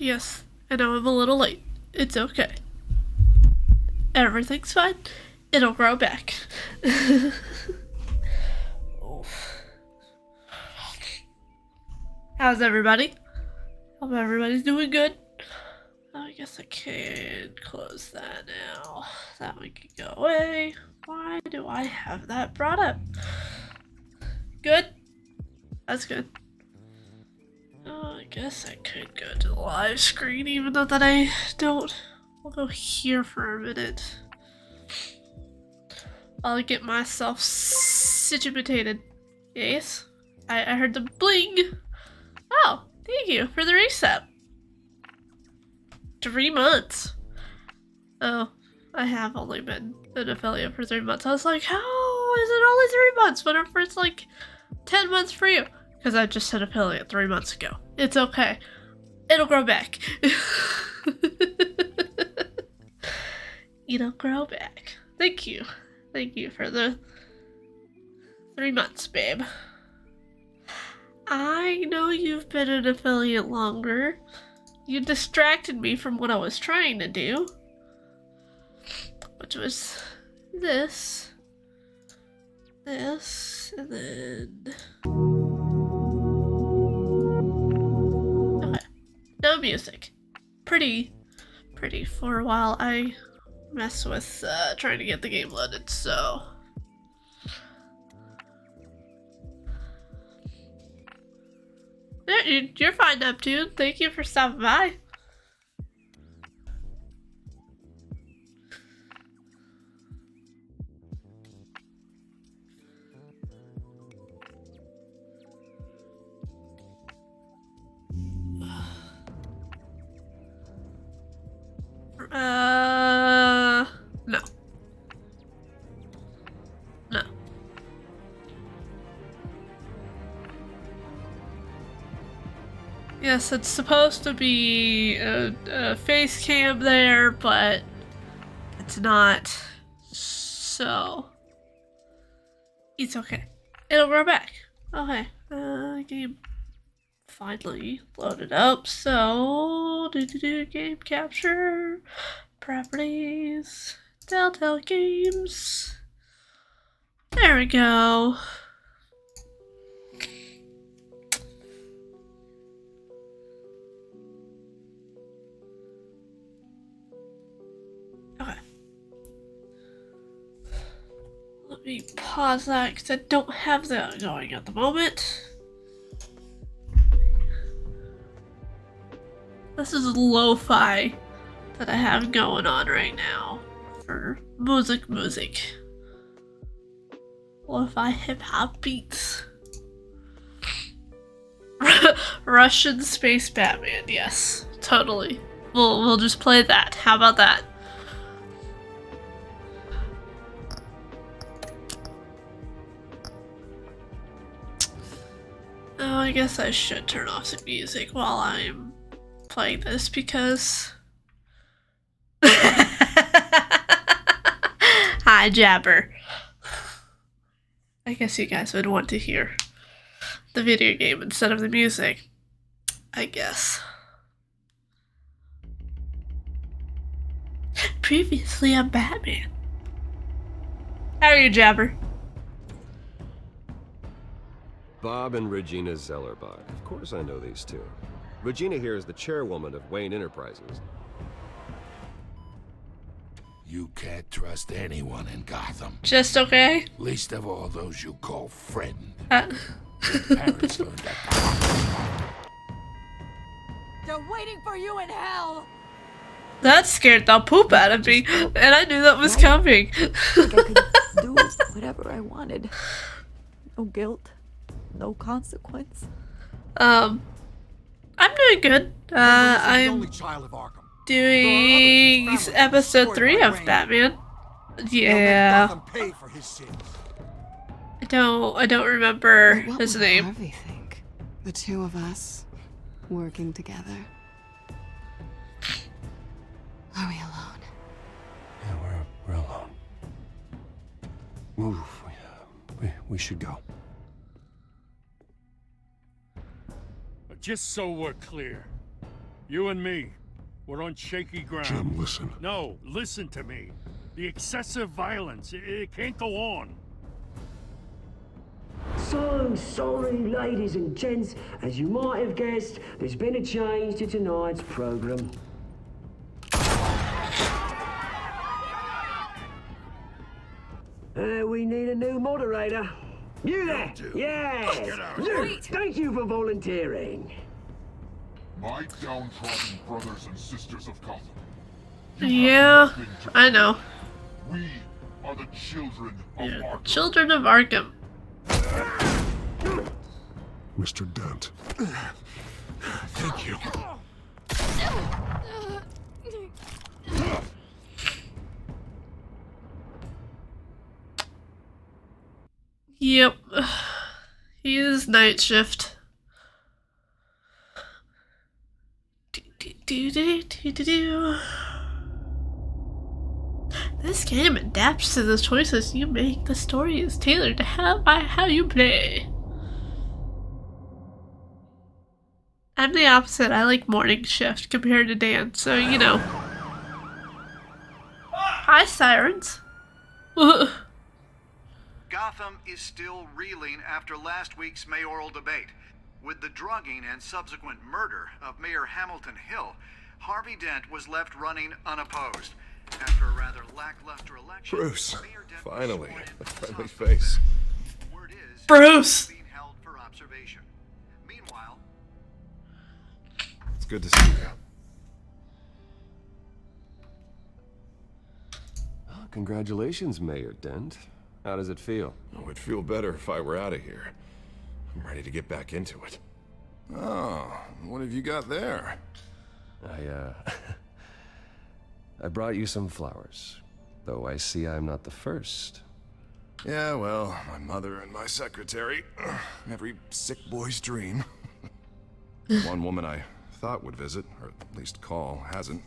Yes, I know I'm a little late. It's okay. Everything's fine. It'll grow back. Oh. How's everybody? Hope everybody's doing good. I guess I can close that now. That one can go away. Why do I have that brought up? Good? That's good. Oh, I guess I could go to the live screen even though that I don't. We'll go here for a minute. I'll get myself situated. Yes? I heard the bling. Oh, thank you for the reset. 3 months. Oh, I have only been an affiliate for 3 months. I was like, how is it only 3 months whenever it's like 10 months for you? Because I just hit affiliate 3 months ago. It's okay. It'll grow back. It'll grow back. Thank you. Thank you for the 3 months, babe. I know you've been an affiliate longer. You distracted me from what I was trying to do. Which was this, and then... Okay, no music. Pretty for a while. I mess with trying to get the game loaded, so... Yeah, you're fine, Neptune. Thank you for stopping by. No. No. Yes, it's supposed to be a face cam there, but it's not. So it's okay. It'll grow back. Okay. Game finally loaded up. So game capture properties. Telltale Games. There we go. Okay. Let me pause that because I don't have that going at the moment. This is lo-fi that I have going on right now for music. Lo-fi hip-hop beats. Russian Space Batman, yes, totally. We'll just play that. How about that? Oh, I guess I should turn off the music while I'm playing this because... Hi, Jabber. I guess you guys would want to hear the video game instead of the music. I guess. Previously on Batman. How are you, Jabber? Bob and Regina Zellerbach. Of course I know these two. Regina here is the chairwoman of Wayne Enterprises. You can't trust anyone in Gotham. Just okay? Least of all those you call friend. Your parents learned that. They're waiting for you in hell! That scared the poop out of me, and I knew that was coming. Like I could do whatever I wanted. No guilt, no consequence. I'm doing good. I'm doing episode 3 of Batman. Yeah. I don't remember his name. What would Harvey think? The two of us working together. Are we alone? Yeah, we're alone. Move. We should go. Just so we're clear, You and me, we're on shaky ground. Jim, listen. No, listen to me. The excessive violence, it can't go on. So sorry, ladies and gents. As you might have guessed, there's been a change to tonight's program. We need a new moderator. You there? Yes. Thank you for volunteering. My downtrodden brothers and sisters of Gotham. Yeah, I know. We are the children of Yeah, Arkham. Children of Arkham. Mr. Dent. Thank you. Yep. He is night shift. This game adapts to the choices you make. The story is tailored to how you play. I'm the opposite. I like morning shift compared to Dan, so you know. Hi, sirens. Gotham is still reeling after last week's mayoral debate. With the drugging and subsequent murder of Mayor Hamilton Hill, Harvey Dent was left running unopposed. After a rather lackluster election, Bruce, Mayor Dent was finally, sworn in a as friendly suspect. face. Word is, Bruce! he's being held for observation. Meanwhile, It's good to see you. Oh, congratulations, Mayor Dent. How does it feel? Oh, it'd feel better if I were out of here. I'm ready to get back into it. Oh, what have you got there? I brought you some flowers. Though I see I'm not the first. Yeah, well, my mother and my secretary. Every sick boy's dream. One woman I thought would visit, or at least call, hasn't.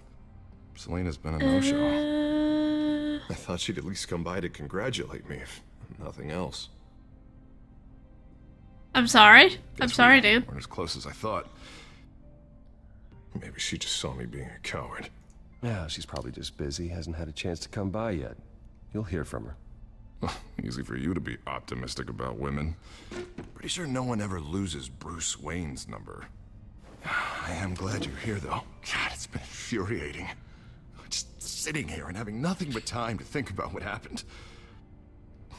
Selena's been a no-show. I thought she'd at least come by to congratulate me, if nothing else. I'm sorry. I'm Guess sorry, we Dan. weren't as close as I thought. Maybe she just saw me being a coward. Yeah, she's probably just busy, hasn't had a chance to come by yet. You'll hear from her. Easy for you to be optimistic about women. Pretty sure no one ever loses Bruce Wayne's number. I am glad you're here, though. God, it's been infuriating. Just sitting here and having nothing but time to think about what happened.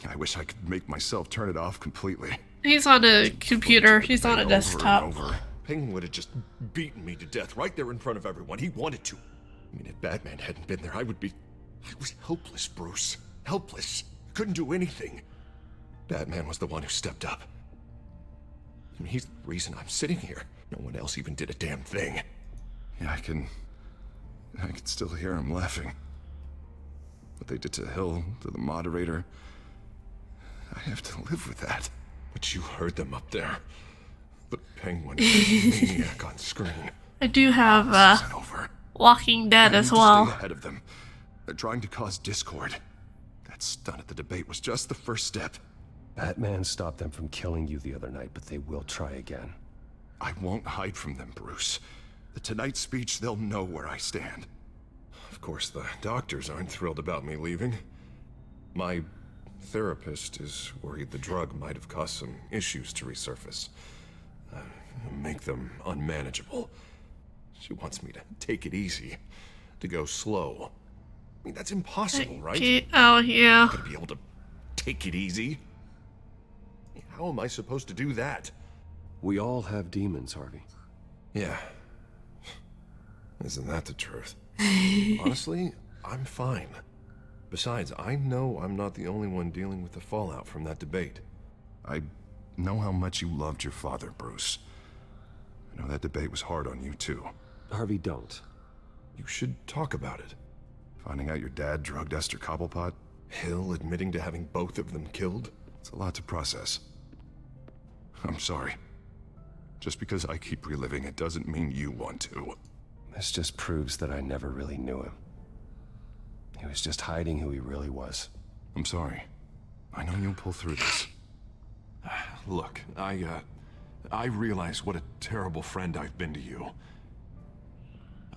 I wish I could make myself turn it off completely. He's on a computer. He's on a Over and desktop. over. Penguin would have just beaten me to death right there in front of everyone. He wanted to. I mean, if Batman hadn't been there, I was helpless, Bruce. Helpless. Couldn't do anything. Batman was the one who stepped up. I mean, he's the reason I'm sitting here. No one else even did a damn thing. Yeah, I can still hear him laughing. What they did to Hill, to the moderator. I have to live with that. But you heard them up there. The Penguin maniac on screen. I do have This isn't over. Walking Dead I as need to well. stay ahead of them. They're trying to cause discord. That stunt at the debate was just the first step. Batman stopped them from killing you the other night, but they will try again. I won't hide from them, Bruce. The Tonight speech, they'll know where I stand. Of course, the doctors aren't thrilled about me leaving. My therapist is worried the drug might have caused some issues to resurface. Make them unmanageable. She wants me to take it easy, to go slow. I mean, that's impossible, right? Oh, yeah. Gonna be able to take it easy? How am I supposed to do that? We all have demons, Harvey. Yeah. Isn't that the truth? Honestly, I'm fine. Besides, I know I'm not the only one dealing with the fallout from that debate. I know how much you loved your father, Bruce. I know that debate was hard on you, too. Harvey, don't. You should talk about it. Finding out your dad drugged Esther Cobblepot? Hill admitting to having both of them killed? It's a lot to process. I'm sorry. Just because I keep reliving it doesn't mean you want to. This just proves that I never really knew him. He was just hiding who he really was. I'm sorry. I know you'll pull through this. Look, I realize what a terrible friend I've been to you.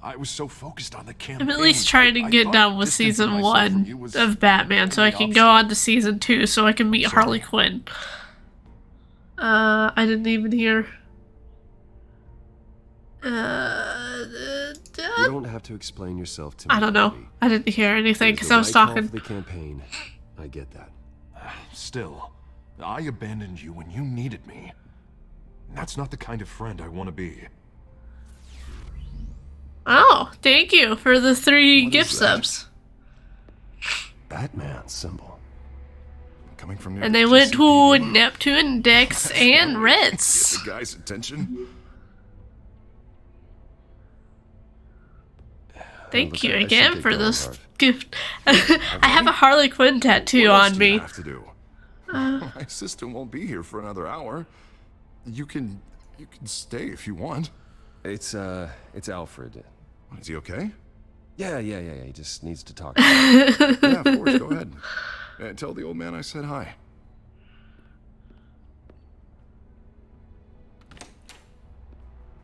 I was so focused on the campaign. I'm at least trying to get done with season 1 of Batman so I can go on to season 2 so I can meet Harley Quinn. I didn't even hear. You don't have to explain yourself to me. I don't know. Harvey. I didn't hear anything because It I was was the right call talking. for the campaign. I get that. Still, I abandoned you when you needed me. That's not the kind of friend I want to be. Oh, thank you for the 3 What gift is that? subs. Batman symbol. Coming from near And the they went to GCPD. Neptune, Dex, and Get Ritz. the guy's attention. Thank Look, you I should again get for going, this Harv. gift. I have a Harley Quinn tattoo What else on do you me. have to do? My assistant won't be here for another hour. You can stay if you want. It's Alfred. Is he okay? Yeah. He just needs to talk. Yeah, of course. Go ahead. Tell the old man I said hi.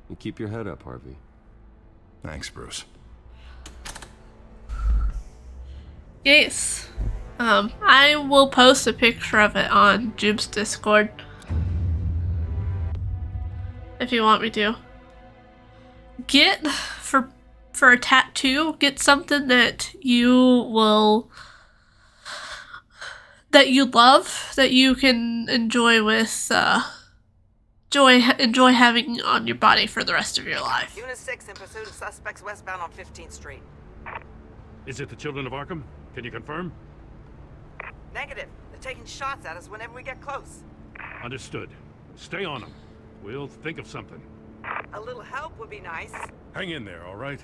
You keep your head up, Harvey. Thanks, Bruce. Yes. I will post a picture of it on Jube's Discord. If you want me to. Get, for a tattoo, get something that you will, that you love, that you can enjoy with, enjoy having on your body for the rest of your life. Unit 6 in pursuit of suspects westbound on 15th Street. Is it the Children of Arkham? Can you confirm? Negative. They're taking shots at us whenever we get close. Understood. Stay on them. We'll think of something. A little help would be nice. Hang in there, all right?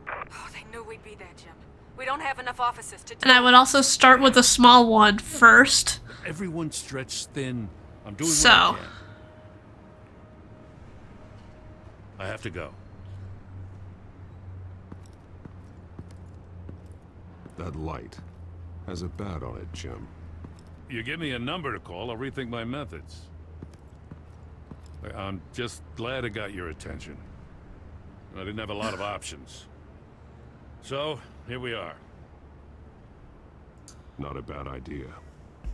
Oh, they knew we'd be there, Jim. We don't have enough officers to do And I would also start with a small one first. Everyone's stretched thin. I'm doing So. what I can. I have to go. That light has a bat on it, Jim. You give me a number to call, I'll rethink my methods. I'm just glad it got your attention. I didn't have a lot of options. So, here we are. Not a bad idea.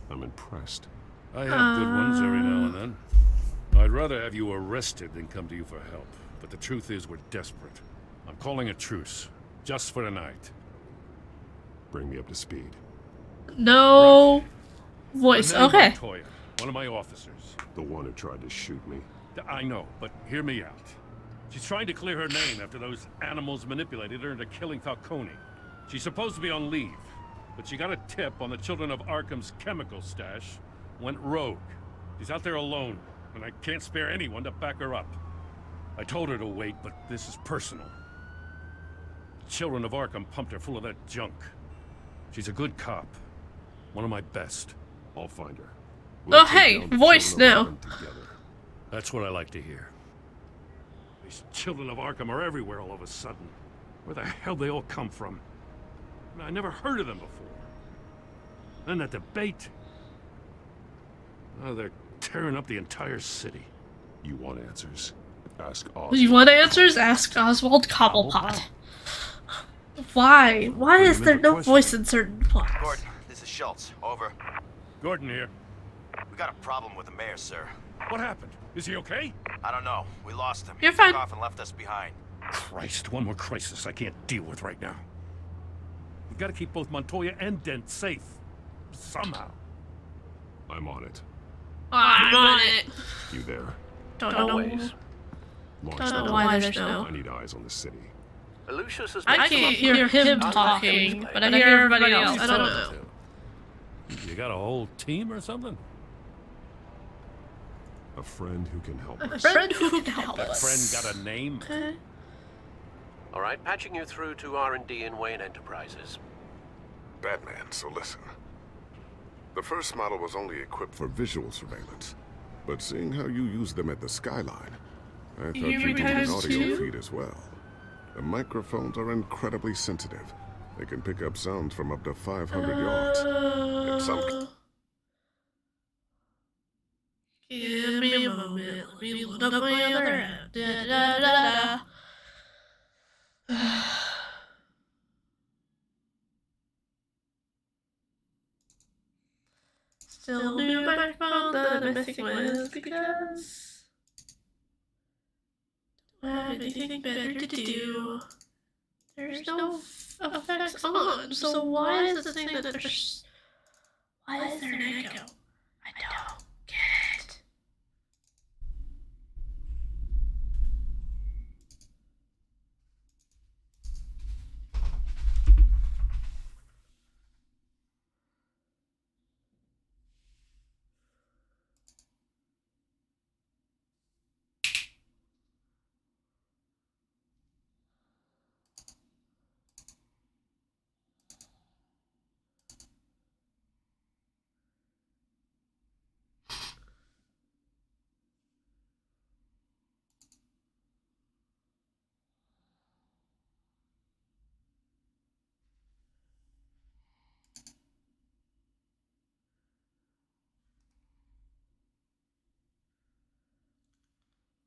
I'm impressed. I have good ones every now and then. I'd rather have you arrested than come to you for help. But the truth is we're desperate. I'm calling a truce. Just for tonight. Bring me up to speed. No voice. Her name Okay. Montoya, one of my officers. The one who tried to shoot me. I know, but hear me out. She's trying to clear her name after those animals manipulated her into killing Falcone. She's supposed to be on leave, but she got a tip on the Children of Arkham's chemical stash, went rogue. She's out there alone, and I can't spare anyone to back her up. I told her to wait, but this is personal. Children of Arkham pumped her full of that junk. She's a good cop. One of my best. I'll find her. Oh, hey, voice now. That's what I like to hear. These Children of Arkham are everywhere all of a sudden. Where the hell they all come from? I never heard of them before. Then that debate. Oh, they're tearing up the entire city. You want answers? Ask Oswald. You want answers? Ask Oswald Cobblepot. Why? Why is there no voice in certain plots? Gordon, this is Schultz. Over. Gordon here. We got a problem with the mayor, sir. What happened? Is he okay? I don't know. We lost him. You're He fine. took off and left us behind. Christ, one more crisis I can't deal with right now. We've got to keep both Montoya and Dent safe. Somehow. I'm on it. I'm on it. You there? Don't know. Always. Launch Don't the know why rocket. there's no. I need eyes on the city. I can't hear him talking, but I hear everybody else. I don't know. You got a whole team or something? A friend who can help A us. friend who can help That us. friend got a name? Okay. All right, patching you through to R&D in Wayne Enterprises. Batman, so listen. The first model was only equipped for visual surveillance. But seeing how you use them at the skyline, I thought you needed an audio feed as well. The microphones are incredibly sensitive. They can pick up sounds from up to 500 yards. In some Give me a moment. Let me load up my other app. Da, da, da, da. still new microphone that I'm messing with because I don't have anything better to do. There's no effects on, so why is it saying that there's... Why is there an echo? I don't get it.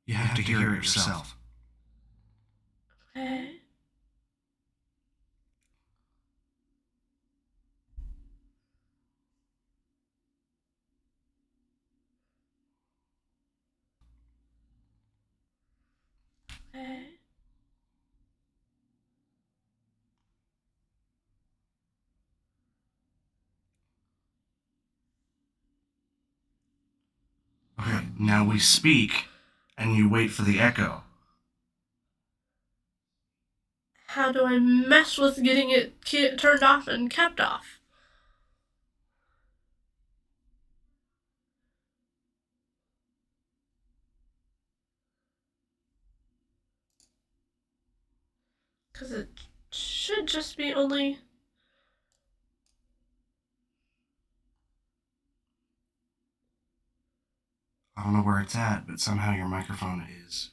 You have to hear it yourself. Okay. Okay. Okay, now we speak, and you wait for the echo. How do I mess with getting it turned off and kept off? Because it should just be only... I don't know where it's at, but somehow your microphone is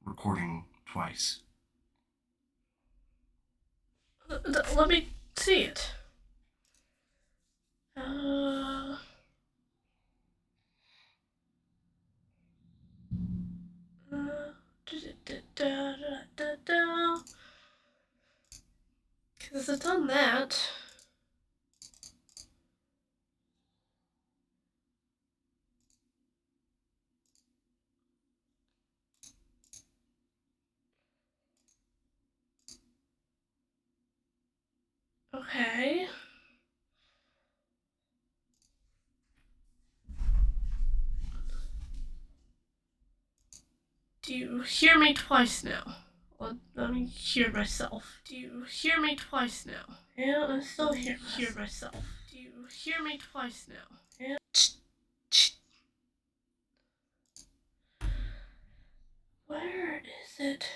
recording twice. Let me see it. Because it's on that. Okay. Do you hear me twice now? Let me hear myself. Do you hear me twice now? Yeah, I still hear myself. Do you hear me twice now? Yeah. Where is it?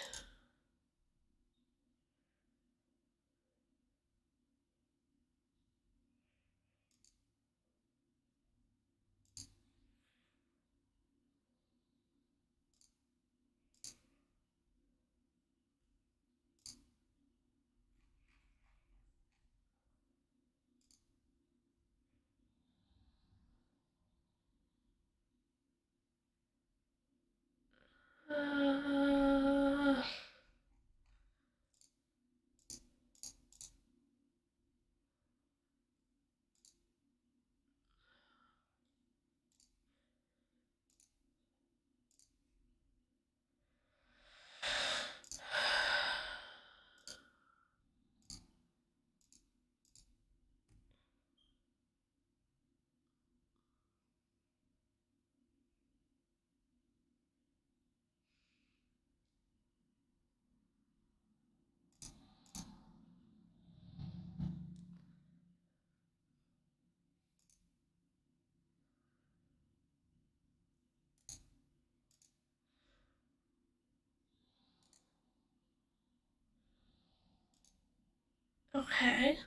Okay.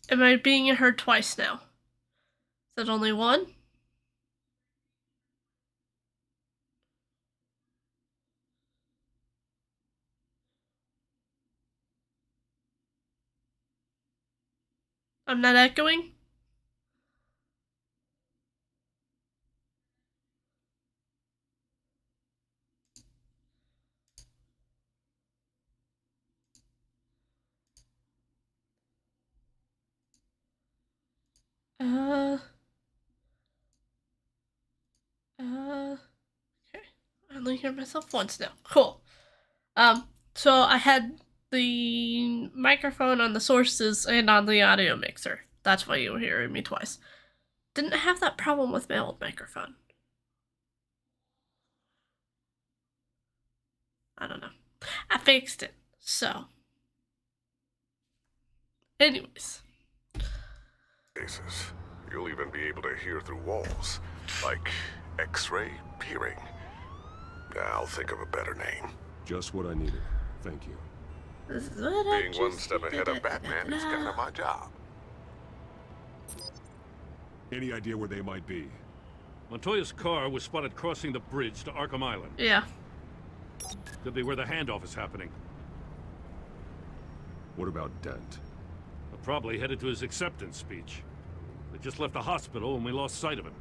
Am I being heard twice now? Is it only one? I'm not echoing? only hear myself once now. Cool. So I had the microphone on the sources and on the audio mixer. That's why you were hearing me twice. Didn't have that problem with my old microphone. I don't know. I fixed it. So. Anyways. Cases. You'll even be able to hear through walls. Like X-ray peering. I'll think of a better name. Just what I needed. Thank you. Being one step ahead of Batman is kind of my job. Any idea where they might be? Montoya's car was spotted crossing the bridge to Arkham Island. Yeah. Could be where the handoff is happening. What about Dent? Probably headed to his acceptance speech. They just left the hospital and we lost sight of him.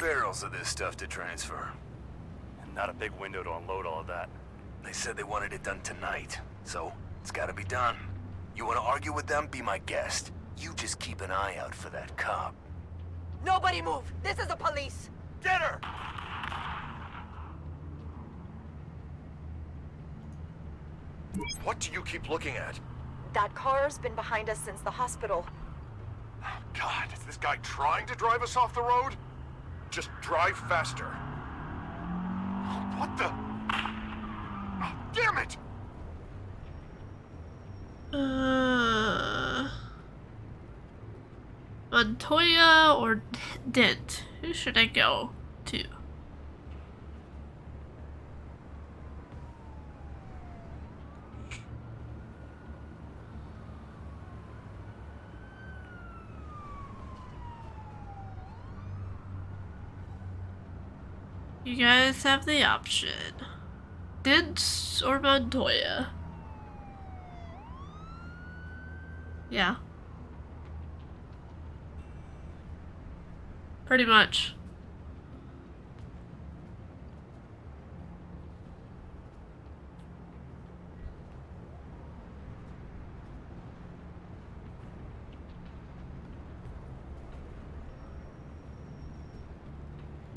Barrels of this stuff to transfer. And not a big window to unload all of that. They said they wanted it done tonight, so it's gotta be done. You wanna argue with them? Be my guest. You just keep an eye out for that cop. Nobody move! This is the police! Get her! What do you keep looking at? That car's been behind us since the hospital. God, is this guy trying to drive us off the road? Just drive faster. What the? Oh, damn it! Montoya or Dent? Who should I go to? You guys have the option. Dent or Montoya? Yeah. Pretty much.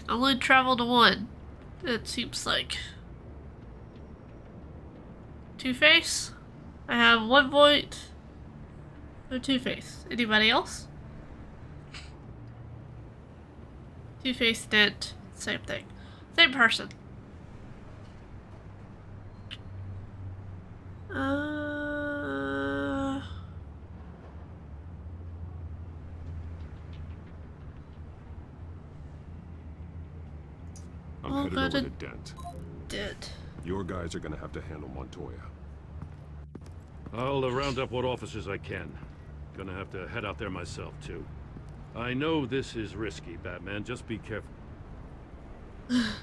Only travel to one, it seems like. Two-Face? I have one vote for Two-Face. Anybody else? Two-Face, Dent, same thing. Same person. I'm headed over to Dent. Dent. Your guys are gonna have to handle Montoya. I'll round up what officers I can. Gonna have to head out there myself, too. I know this is risky, Batman. Just be careful. Unit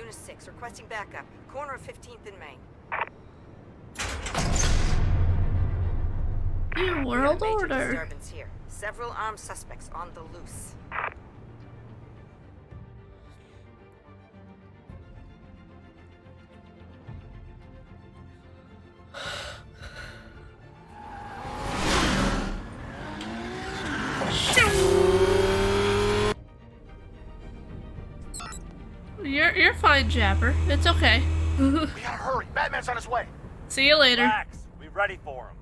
6, requesting backup. Corner of 15th and Main. New World Order. Disturbance here. Several armed suspects on the loose. You're fine, Japper. It's okay. We gotta hurry. Batman's on his way. See you later. Relax. Be ready for him.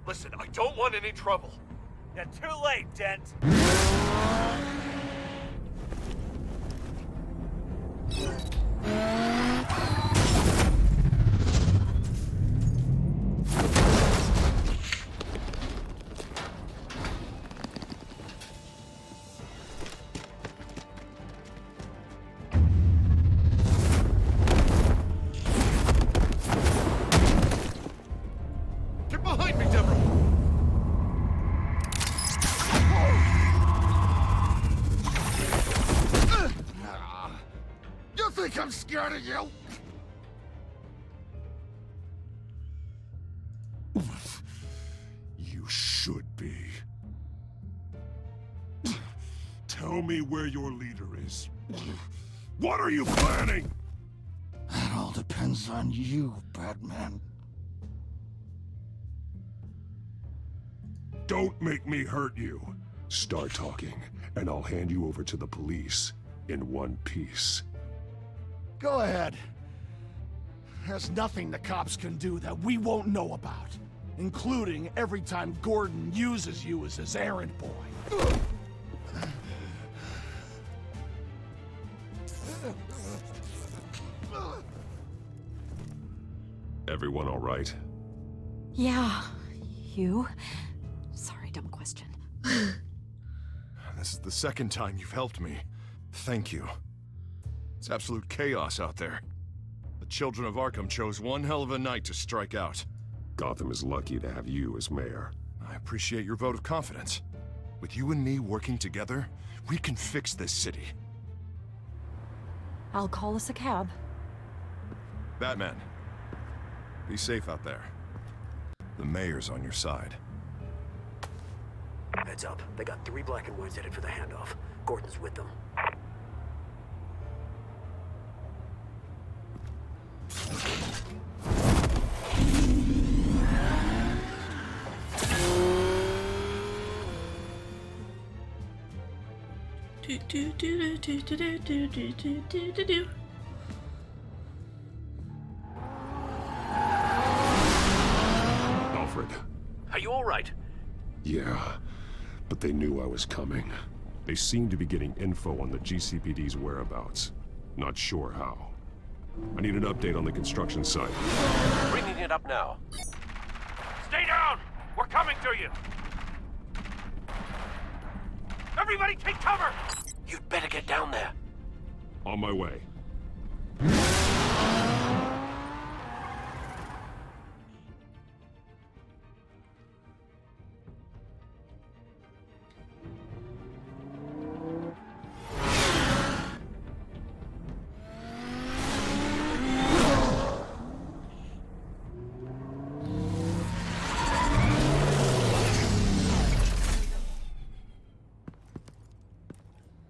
Listen, I don't want any trouble. You're too late, Dent. Get behind me, Deborah! You think I'm scared of you? You should be. Tell me where your leader is. What are you planning? That all depends on you, Batman. Don't make me hurt you. Start talking, and I'll hand you over to the police in one piece. Go ahead. There's nothing the cops can do that we won't know about, including every time Gordon uses you as his errand boy. Everyone all right? Yeah. You? Sorry, dumb question. This is the second time you've helped me. Thank you. It's absolute chaos out there. The children of Arkham chose one hell of a night to strike out. Gotham is lucky to have you as mayor. I appreciate your vote of confidence. With you and me working together, we can fix this city. I'll call us a cab. Batman, be safe out there. The mayor's on your side. Heads up. They got 3 black and whites headed for the handoff. Gordon's with them. Alfred. Are you all right? Yeah, but they knew I was coming. They seem to be getting info on the GCPD's whereabouts. Not sure how. I need an update on the construction site. Bringing it up now. Stay down! We're coming to you! Everybody take cover! You'd better get down there. On my way.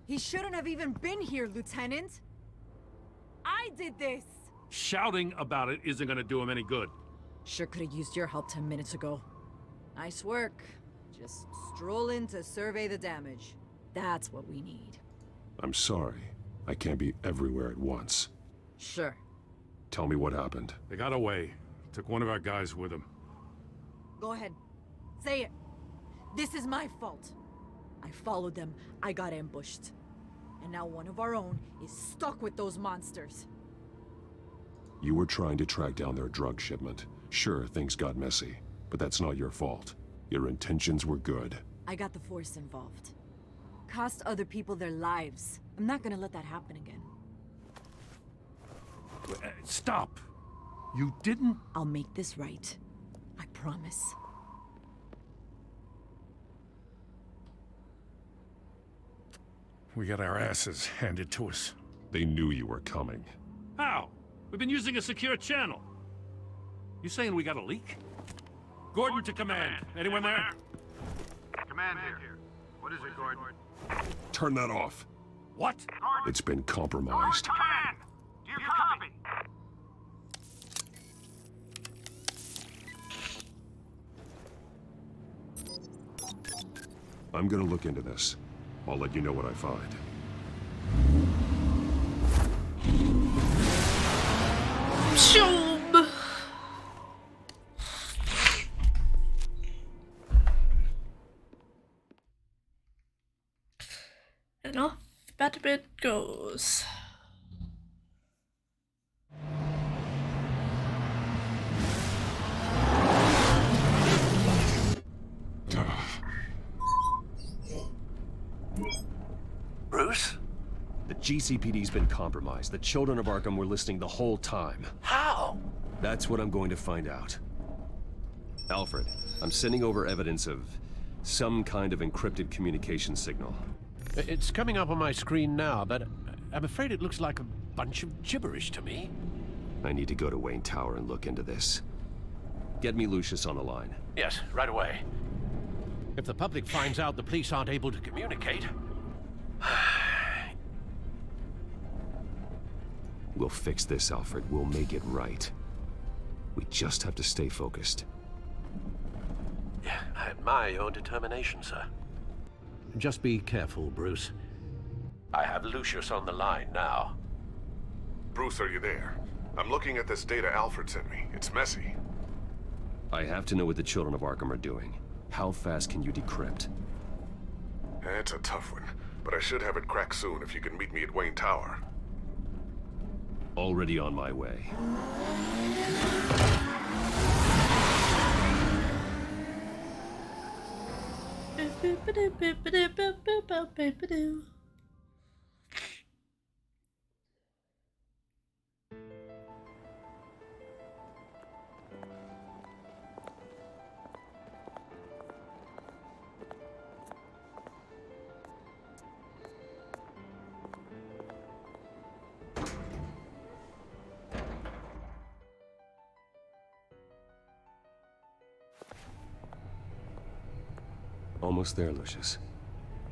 He shouldn't have even been here, Lieutenant. I did this. Shouting about it isn't gonna do him any good. Sure could have used your help 10 minutes ago. Nice work. Just stroll in to survey the damage. That's what we need. I'm sorry. I can't be everywhere at once. Sure. Tell me what happened. They got away. Took one of our guys with them. Go ahead. Say it. This is my fault. I followed them. I got ambushed. And now one of our own is stuck with those monsters. You were trying to track down their drug shipment. Sure, things got messy, but that's not your fault. Your intentions were good. I got the Force involved. Cost other people their lives. I'm not gonna let that happen again. Stop! You didn't... I'll make this right. I promise. We got our asses handed to us. They knew you were coming. How? We've been using a secure channel. You saying we got a leak? Gordon to command. Anyone there? Command here. What is it, Gordon? Turn that off. What? It's been compromised. Command! Do you copy? I'm gonna look into this. I'll let you know what I find. Shoom! And off Batman goes. Bruce? The GCPD's been compromised. The children of Arkham were listening the whole time. How? That's what I'm going to find out. Alfred, I'm sending over evidence of some kind of encrypted communication signal. It's coming up on my screen now, but I'm afraid it looks like a bunch of gibberish to me. I need to go to Wayne Tower and look into this. Get me Lucius on the line. Yes, right away. If the public finds out the police aren't able to communicate... We'll fix this, Alfred. We'll make it right. We just have to stay focused. I admire your determination, sir. Just be careful, Bruce. I have Lucius on the line now. Bruce, are you there? I'm looking at this data Alfred sent me. It's messy. I have to know what the children of Arkham are doing. How fast can you decrypt? It's a tough one, but I should have it cracked soon if you can meet me at Wayne Tower. Already on my way. Almost there, Lucius.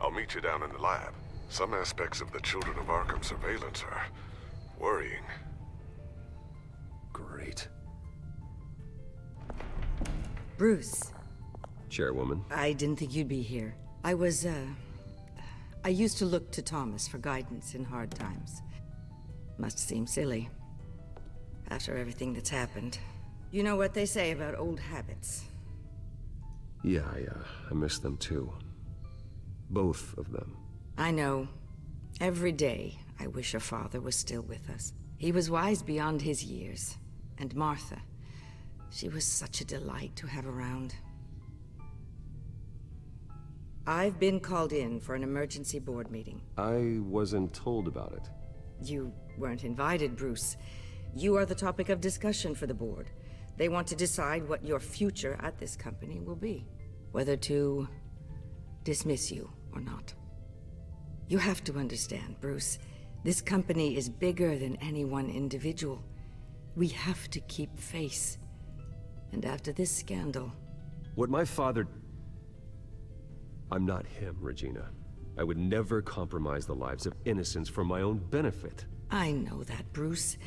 I'll meet you down in the lab. Some aspects of the Children of Arkham surveillance are worrying. Great. Bruce. Chairwoman. I didn't think you'd be here. I used to look to Thomas for guidance in hard times. Must seem silly. After everything that's happened. You know what they say about old habits. Yeah, I miss them too. Both of them. I know. Every day, I wish your father was still with us. He was wise beyond his years. And Martha, she was such a delight to have around. I've been called in for an emergency board meeting. I wasn't told about it. You weren't invited, Bruce. You are the topic of discussion for the board. They want to decide what your future at this company will be. Whether to dismiss you or not. You have to understand, Bruce. This company is bigger than any one individual. We have to keep face. And after this scandal... What my father... I'm not him, Regina. I would never compromise the lives of innocents for my own benefit. I know that, Bruce.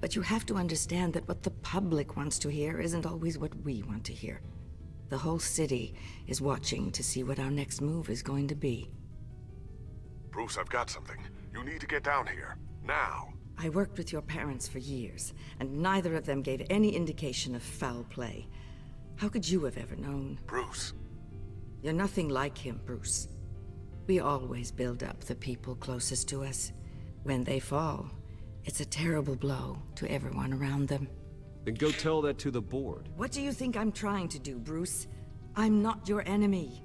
But you have to understand that what the public wants to hear isn't always what we want to hear. The whole city is watching to see what our next move is going to be. Bruce, I've got something. You need to get down here. Now. I worked with your parents for years, and neither of them gave any indication of foul play. How could you have ever known? Bruce. You're nothing like him, Bruce. We always build up the people closest to us. When they fall, it's a terrible blow to everyone around them. Then go tell that to the board. What do you think I'm trying to do, Bruce? I'm not your enemy.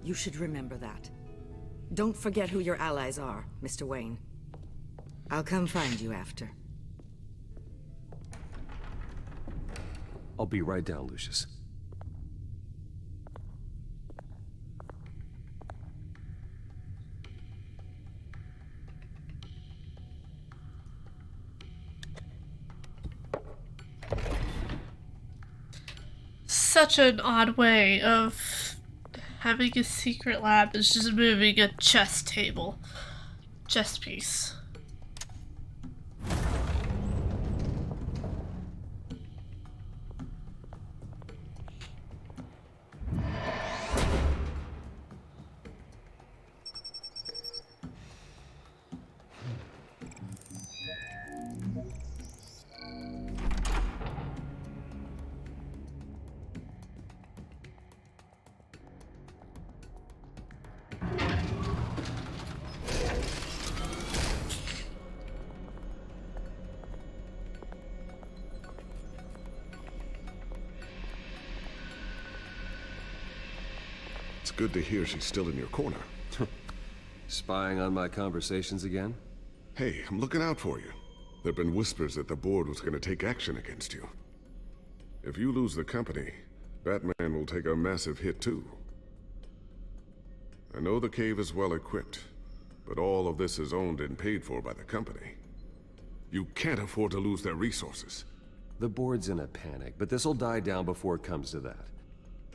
You should remember that. Don't forget who your allies are, Mr. Wayne. I'll come find you after. I'll be right down, Lucius. Such an odd way of having a secret lab is just moving a chess table. Chess piece. It's good to hear she's still in your corner. Spying on my conversations again? Hey, I'm looking out for you. There've been whispers that the board was going to take action against you. If you lose the company, Batman will take a massive hit too. I know the cave is well equipped, but all of this is owned and paid for by the company. You can't afford to lose their resources. The board's in a panic, but this'll die down before it comes to that.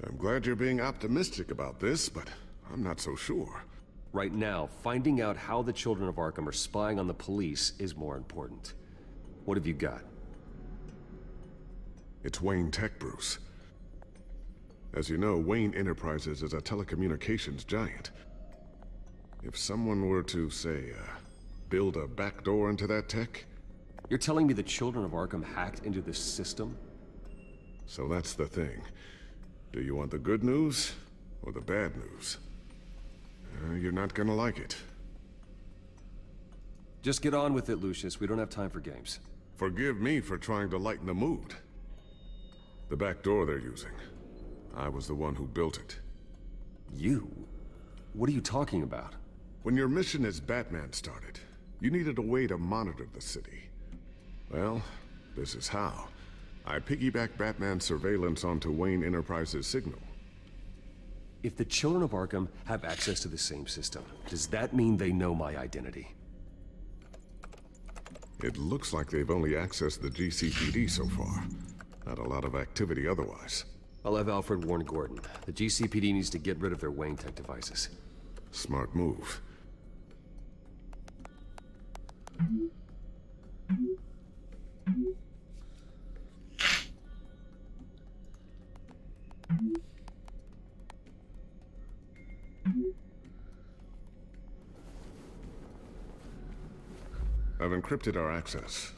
I'm glad you're being optimistic about this, but I'm not so sure. Right now, finding out how the children of Arkham are spying on the police is more important. What have you got? It's Wayne Tech, Bruce. As you know, Wayne Enterprises is a telecommunications giant. If someone were to, say, build a backdoor into that tech... You're telling me the Children of Arkham hacked into this system? So that's the thing. Do you want the good news or the bad news? You're not gonna like it. Just get on with it, Lucius. We don't have time for games. Forgive me for trying to lighten the mood. The back door they're using. I was the one who built it. You? What are you talking about? When your mission as Batman started, you needed a way to monitor the city. Well, this is how. I piggybacked Batman's surveillance onto Wayne Enterprises' signal. If the Children of Arkham have access to the same system, does that mean they know my identity? It looks like they've only accessed the GCPD so far. Not a lot of activity otherwise. I'll have Alfred warn Gordon. The GCPD needs to get rid of their Wayne Tech devices. Smart move. I've encrypted our access.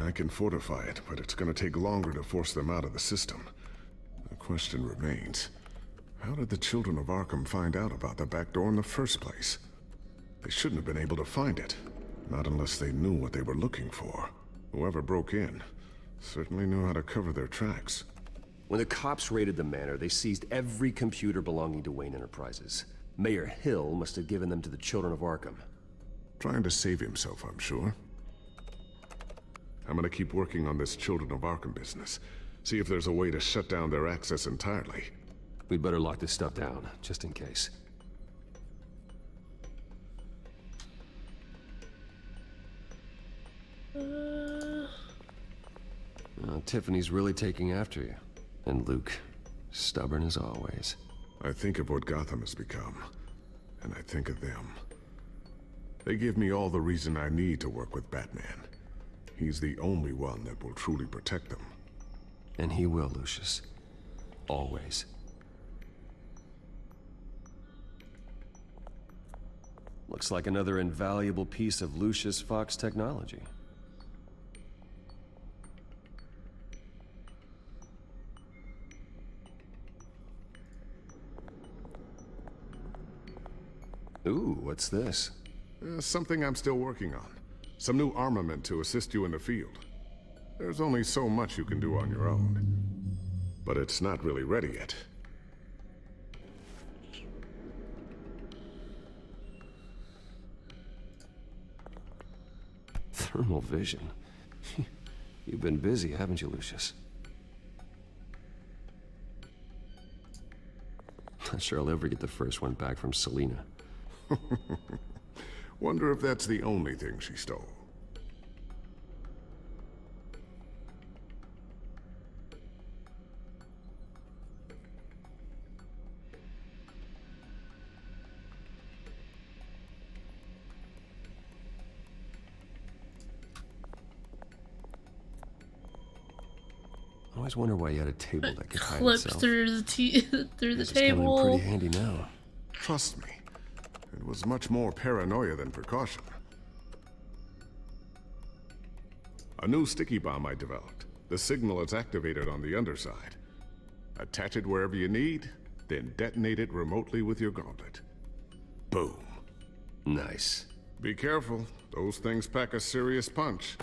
I can fortify it, but it's gonna take longer to force them out of the system. The question remains, how did the Children of Arkham find out about the back door in the first place? They shouldn't have been able to find it. Not unless they knew what they were looking for. Whoever broke in certainly knew how to cover their tracks. When the cops raided the manor, they seized every computer belonging to Wayne Enterprises. Mayor Hill must have given them to the Children of Arkham. Trying to save himself, I'm sure. I'm gonna keep working on this Children of Arkham business. See if there's a way to shut down their access entirely. We'd better lock this stuff down, just in case. Tiffany's really taking after you. And Luke, stubborn as always. I think of what Gotham has become, and I think of them. They give me all the reason I need to work with Batman. He's the only one that will truly protect them. And he will, Lucius. Always. Looks like another invaluable piece of Lucius Fox technology. Ooh, what's this? Something I'm still working on. Some new armament to assist you in the field. There's only so much you can do on your own. But it's not really ready yet. Thermal vision. You've been busy, haven't you, Lucius? Not sure I'll ever get the first one back from Selina. Wonder if that's the only thing she stole. I always wonder why you had a table that could hide Clips itself. through the through the This is coming in table. pretty handy now. Trust me, it was much more paranoia than precaution. A new sticky bomb I developed. The signal is activated on the underside. Attach it wherever you need, then detonate it remotely with your gauntlet. Boom. Nice. Be careful. Those things pack a serious punch.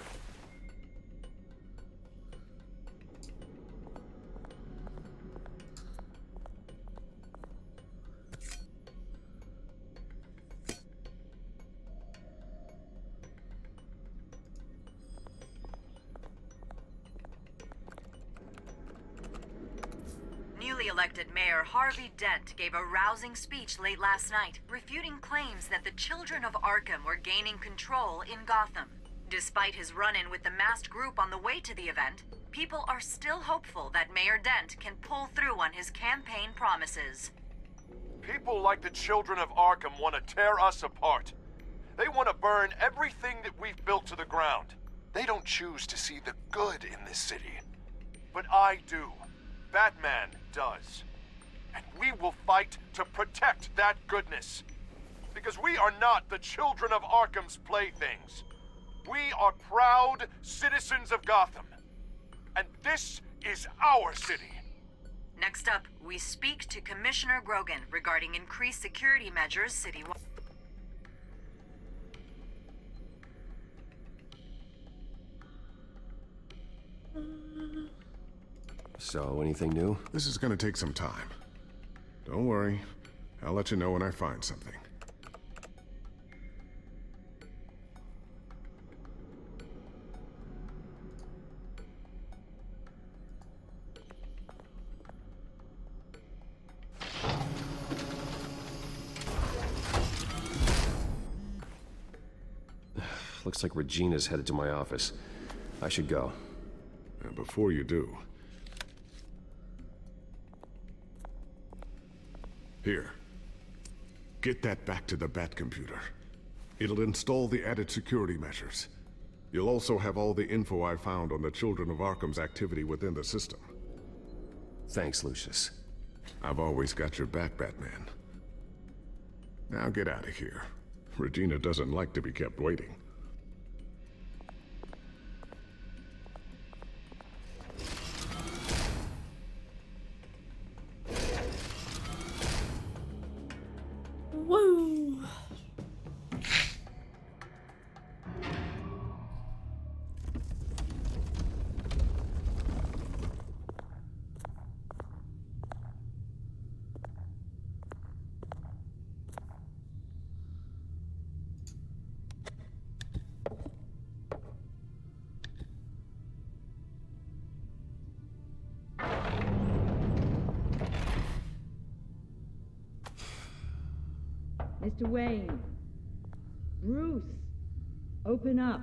Newly elected Mayor Harvey Dent gave a rousing speech late last night, refuting claims that the Children of Arkham were gaining control in Gotham. Despite his run-in with the masked group on the way to the event, people are still hopeful that Mayor Dent can pull through on his campaign promises. People like the Children of Arkham want to tear us apart. They want to burn everything that we've built to the ground. They don't choose to see the good in this city. But I do. Batman does. And we will fight to protect that goodness. Because we are not the children of Arkham's playthings. We are proud citizens of Gotham. And this is our city. Next up, we speak to Commissioner Grogan regarding increased security measures citywide. So, anything new? This is gonna take some time. Don't worry. I'll let you know when I find something. Looks like Regina's headed to my office. I should go. And before you do... Here. Get that back to the Bat computer. It'll install the added security measures. You'll also have all the info I found on the Children of Arkham's activity within the system. Thanks, Lucius. I've always got your back, Batman. Now get out of here. Regina doesn't like to be kept waiting. Woo! Mr. Wayne. Bruce. Open up.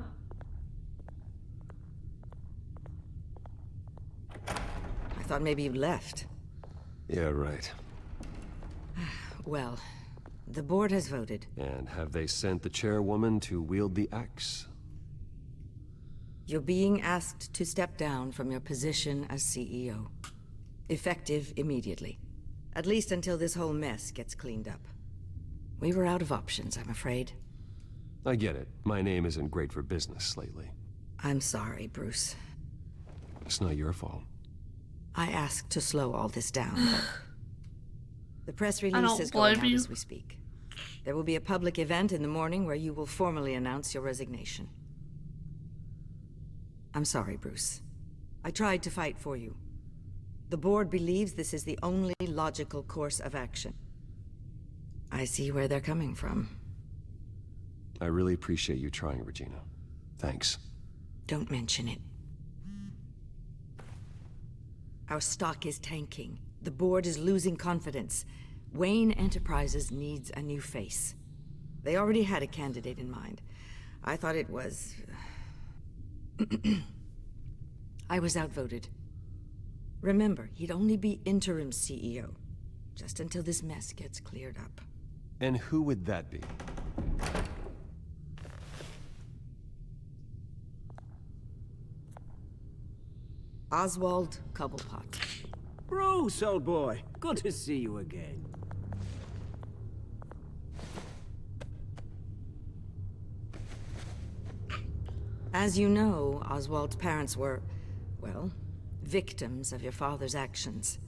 I thought maybe you left. Yeah, right. Well, the board has voted. And have they sent the chairwoman to wield the axe? You're being asked to step down from your position as CEO. Effective immediately. At least until this whole mess gets cleaned up. We were out of options, I'm afraid. I get it. My name isn't great for business lately. I'm sorry, Bruce. It's not your fault. I asked to slow all this down, but... The press release is blame going out you. as we speak. There will be a public event in the morning where you will formally announce your resignation. I'm sorry, Bruce. I tried to fight for you. The board believes this is the only logical course of action. I see where they're coming from. I really appreciate you trying, Regina. Thanks. Don't mention it. Our stock is tanking. The board is losing confidence. Wayne Enterprises needs a new face. They already had a candidate in mind. I thought it was... I was outvoted. Remember, he'd only be interim CEO, just until this mess gets cleared up. And who would that be? Oswald Cobblepot. Bruce, old boy. Good to see you again. As you know, Oswald's parents were, well, victims of your father's actions.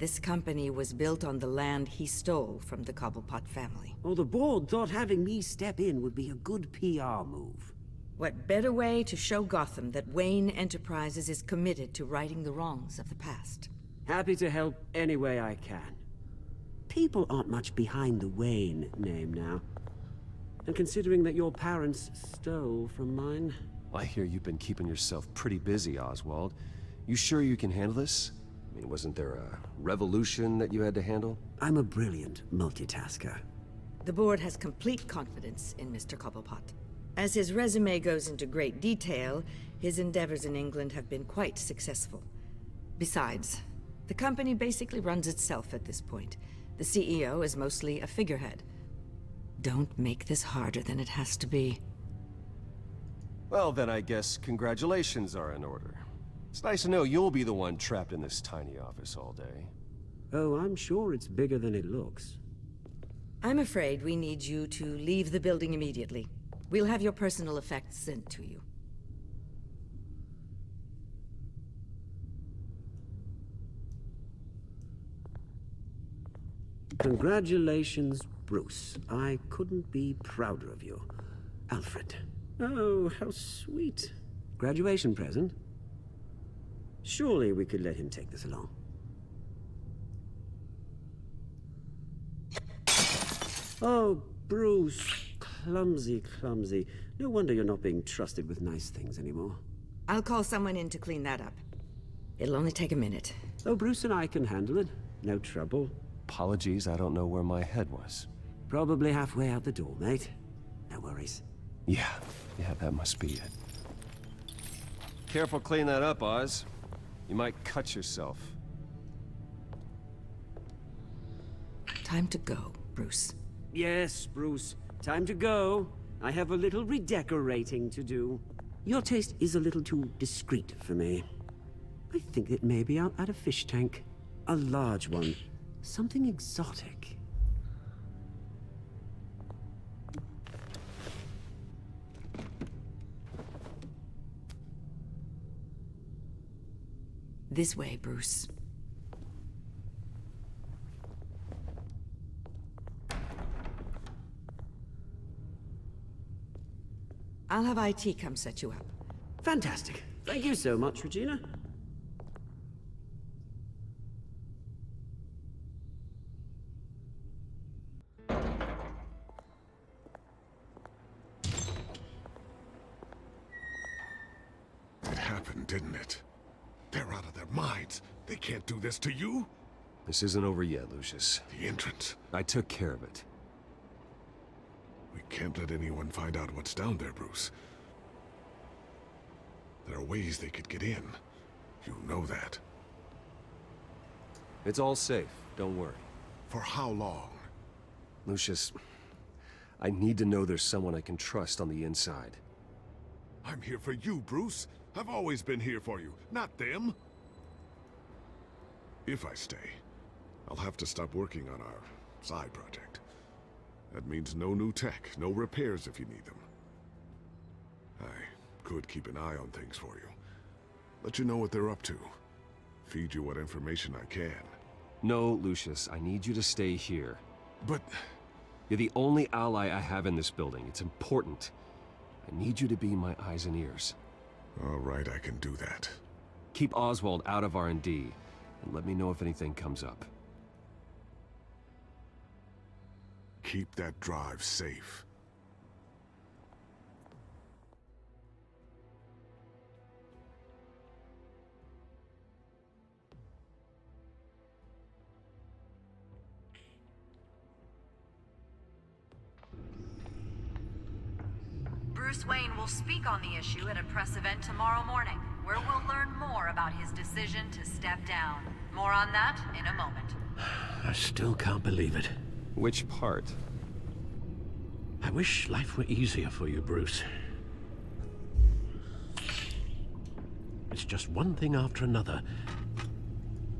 This company was built on the land he stole from the Cobblepot family. Oh, the board thought having me step in would be a good PR move. What better way to show Gotham that Wayne Enterprises is committed to righting the wrongs of the past? Happy to help any way I can. People aren't much behind the Wayne name now. And considering that your parents stole from mine... I hear you've been keeping yourself pretty busy, Oswald. You sure you can handle this? I mean, wasn't there a revolution that you had to handle? I'm a brilliant multitasker. The board has complete confidence in Mr. Cobblepot. As his resume goes into great detail, his endeavors in England have been quite successful. Besides, the company basically runs itself at this point. The CEO is mostly a figurehead. Don't make this harder than it has to be. Well, then I guess congratulations are in order. It's nice to know you'll be the one trapped in this tiny office all day. Oh, I'm sure it's bigger than it looks. I'm afraid we need you to leave the building immediately. We'll have your personal effects sent to you. Congratulations, Bruce. I couldn't be prouder of you. Alfred. Oh, how sweet. Graduation present? Surely we could let him take this along. Oh, Bruce. Clumsy, clumsy. No wonder you're not being trusted with nice things anymore. I'll call someone in to clean that up. It'll only take a minute. Oh, Bruce and I can handle it. No trouble. Apologies, I don't know where my head was. Probably halfway out the door, mate. No worries. Yeah, that must be it. Careful clean that up, Oz. You might cut yourself. Time to go, Bruce. Yes, Bruce. Time to go. I have a little redecorating to do. Your taste is a little too discreet for me. I think that maybe I'll add a fish tank. A large one. Something exotic. This way, Bruce. I'll have IT come set you up. Fantastic. Thank you so much, Regina. It happened, didn't it? They're out of their minds. They can't do this to you. This isn't over yet, Lucius. The entrance. I took care of it. We can't let anyone find out what's down there, Bruce. There are ways they could get in. You know that. It's all safe. Don't worry. For how long? Lucius, I need to know there's someone I can trust on the inside. I'm here for you, Bruce. I've always been here for you, not them. If I stay, I'll have to stop working on our side project. That means no new tech, no repairs if you need them. I could keep an eye on things for you. Let you know what they're up to. Feed you what information I can. No, Lucius, I need you to stay here. But... You're the only ally I have in this building. It's important. I need you to be my eyes and ears. All right, I can do that. Keep Oswald out of R&D, and let me know if anything comes up. Keep that drive safe. Bruce Wayne will speak on the issue at a press event tomorrow morning, where we'll learn more about his decision to step down. More on that in a moment. I still can't believe it. Which part? I wish life were easier for you, Bruce. It's just one thing after another.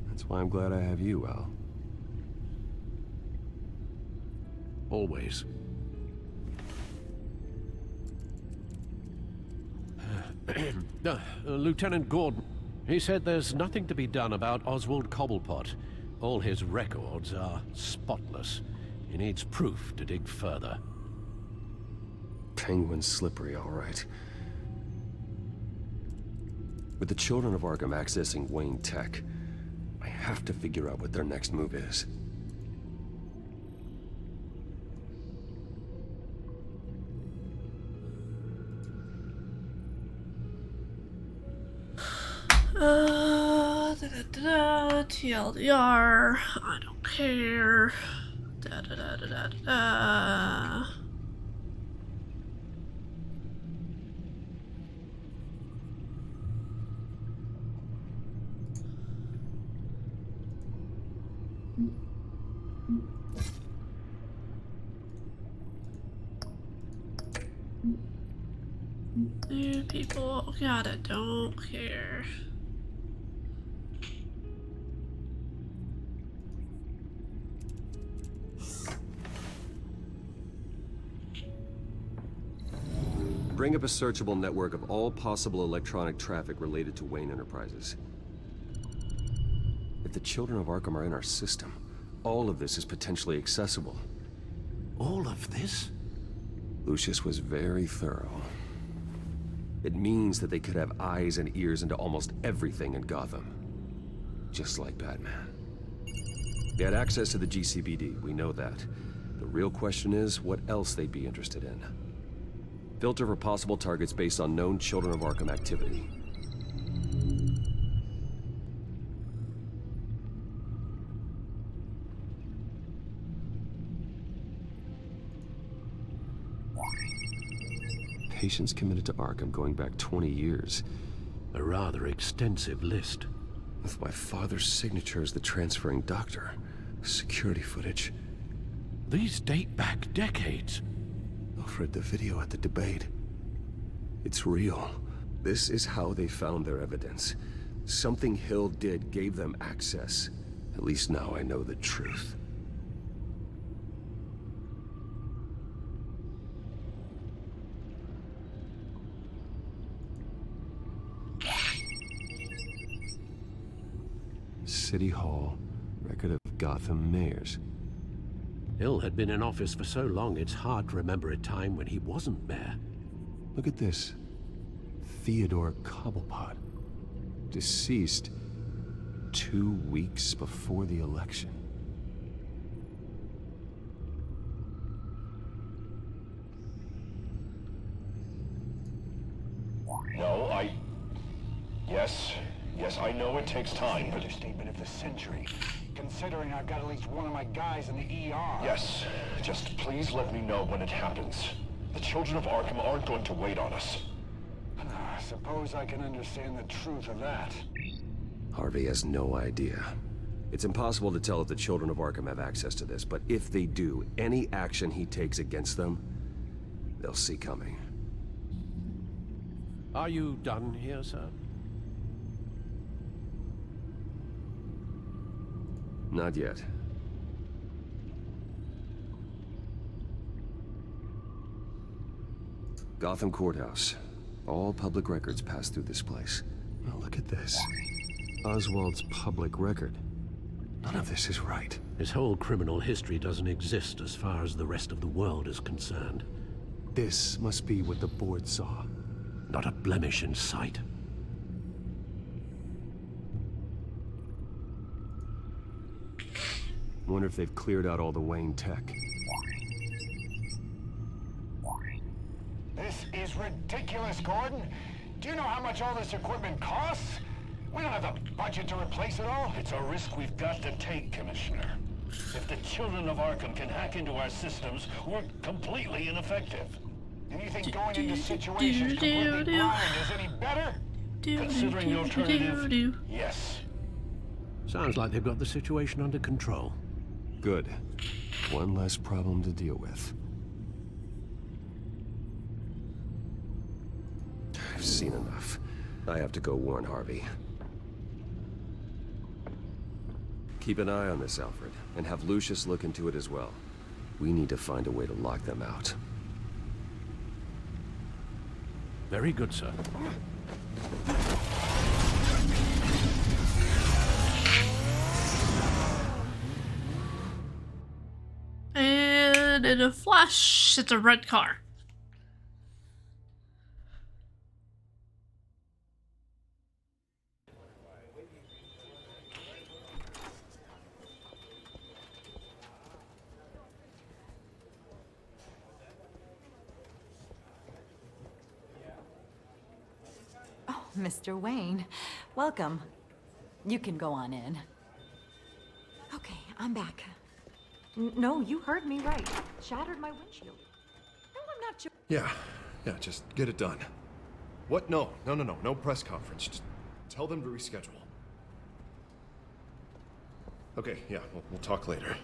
That's why I'm glad I have you, Al. Always. Lieutenant Gordon, he said there's nothing to be done about Oswald Cobblepot. All his records are spotless. He needs proof to dig further. Penguin's slippery, all right. With the children of Arkham accessing Wayne Tech, I have to figure out what their next move is. TLDR, I don't care. Da da da da da da. New people, God, I don't care. Bring up a searchable network of all possible electronic traffic related to Wayne Enterprises. If the children of Arkham are in our system, all of this is potentially accessible. All of this? Lucius was very thorough. It means that they could have eyes and ears into almost everything in Gotham. Just like Batman. They had access to the GCPD, we know that. The real question is, what else they'd be interested in. Filter for possible targets based on known Children of Arkham activity. Patients committed to Arkham going back 20 years. A rather extensive list. With my father's signature as the transferring doctor. Security footage. These date back decades. Alfred, the video at the debate. It's real. This is how they found their evidence. Something Hill did gave them access. At least now I know the truth. City Hall, record of Gotham mayors. Hill had been in office for so long, it's hard to remember a time when he wasn't mayor. Look at this. Theodore Cobblepot. Deceased 2 weeks before the election. No, Yes, I know it takes time, but... Understatement of the century. Considering I've got at least one of my guys in the ER. Yes, just please let me know when it happens. The children of Arkham aren't going to wait on us. Suppose I can understand the truth of that. Harvey has no idea. It's impossible to tell if the children of Arkham have access to this, but if they do, any action he takes against them, they'll see coming. Are you done here, sir? Not yet. Gotham Courthouse. All public records pass through this place. Oh, look at this. Oswald's public record. None of this is right. His whole criminal history doesn't exist as far as the rest of the world is concerned. This must be what the board saw. Not a blemish in sight. Wonder if they've cleared out all the Wayne tech. This is ridiculous, Gordon. Do you know how much all this equipment costs? We don't have the budget to replace it all. It's a risk we've got to take, Commissioner. If the children of Arkham can hack into our systems, we're completely ineffective. And you think going into situations completely blind is any better? Considering the alternative, yes. Sounds like they've got the situation under control. Good. One less problem to deal with. I've seen enough. I have to go warn Harvey. Keep an eye on this, Alfred, and have Lucius look into it as well. We need to find a way to lock them out. Very good, sir. And in a flash, it's a red car. Oh, Mr. Wayne, welcome. You can go on in. Okay, I'm back. No, you heard me right. Shattered my windshield. No, I'm not sure. Yeah, just get it done. What? No press conference. Just tell them to reschedule. Okay, yeah, we'll talk later.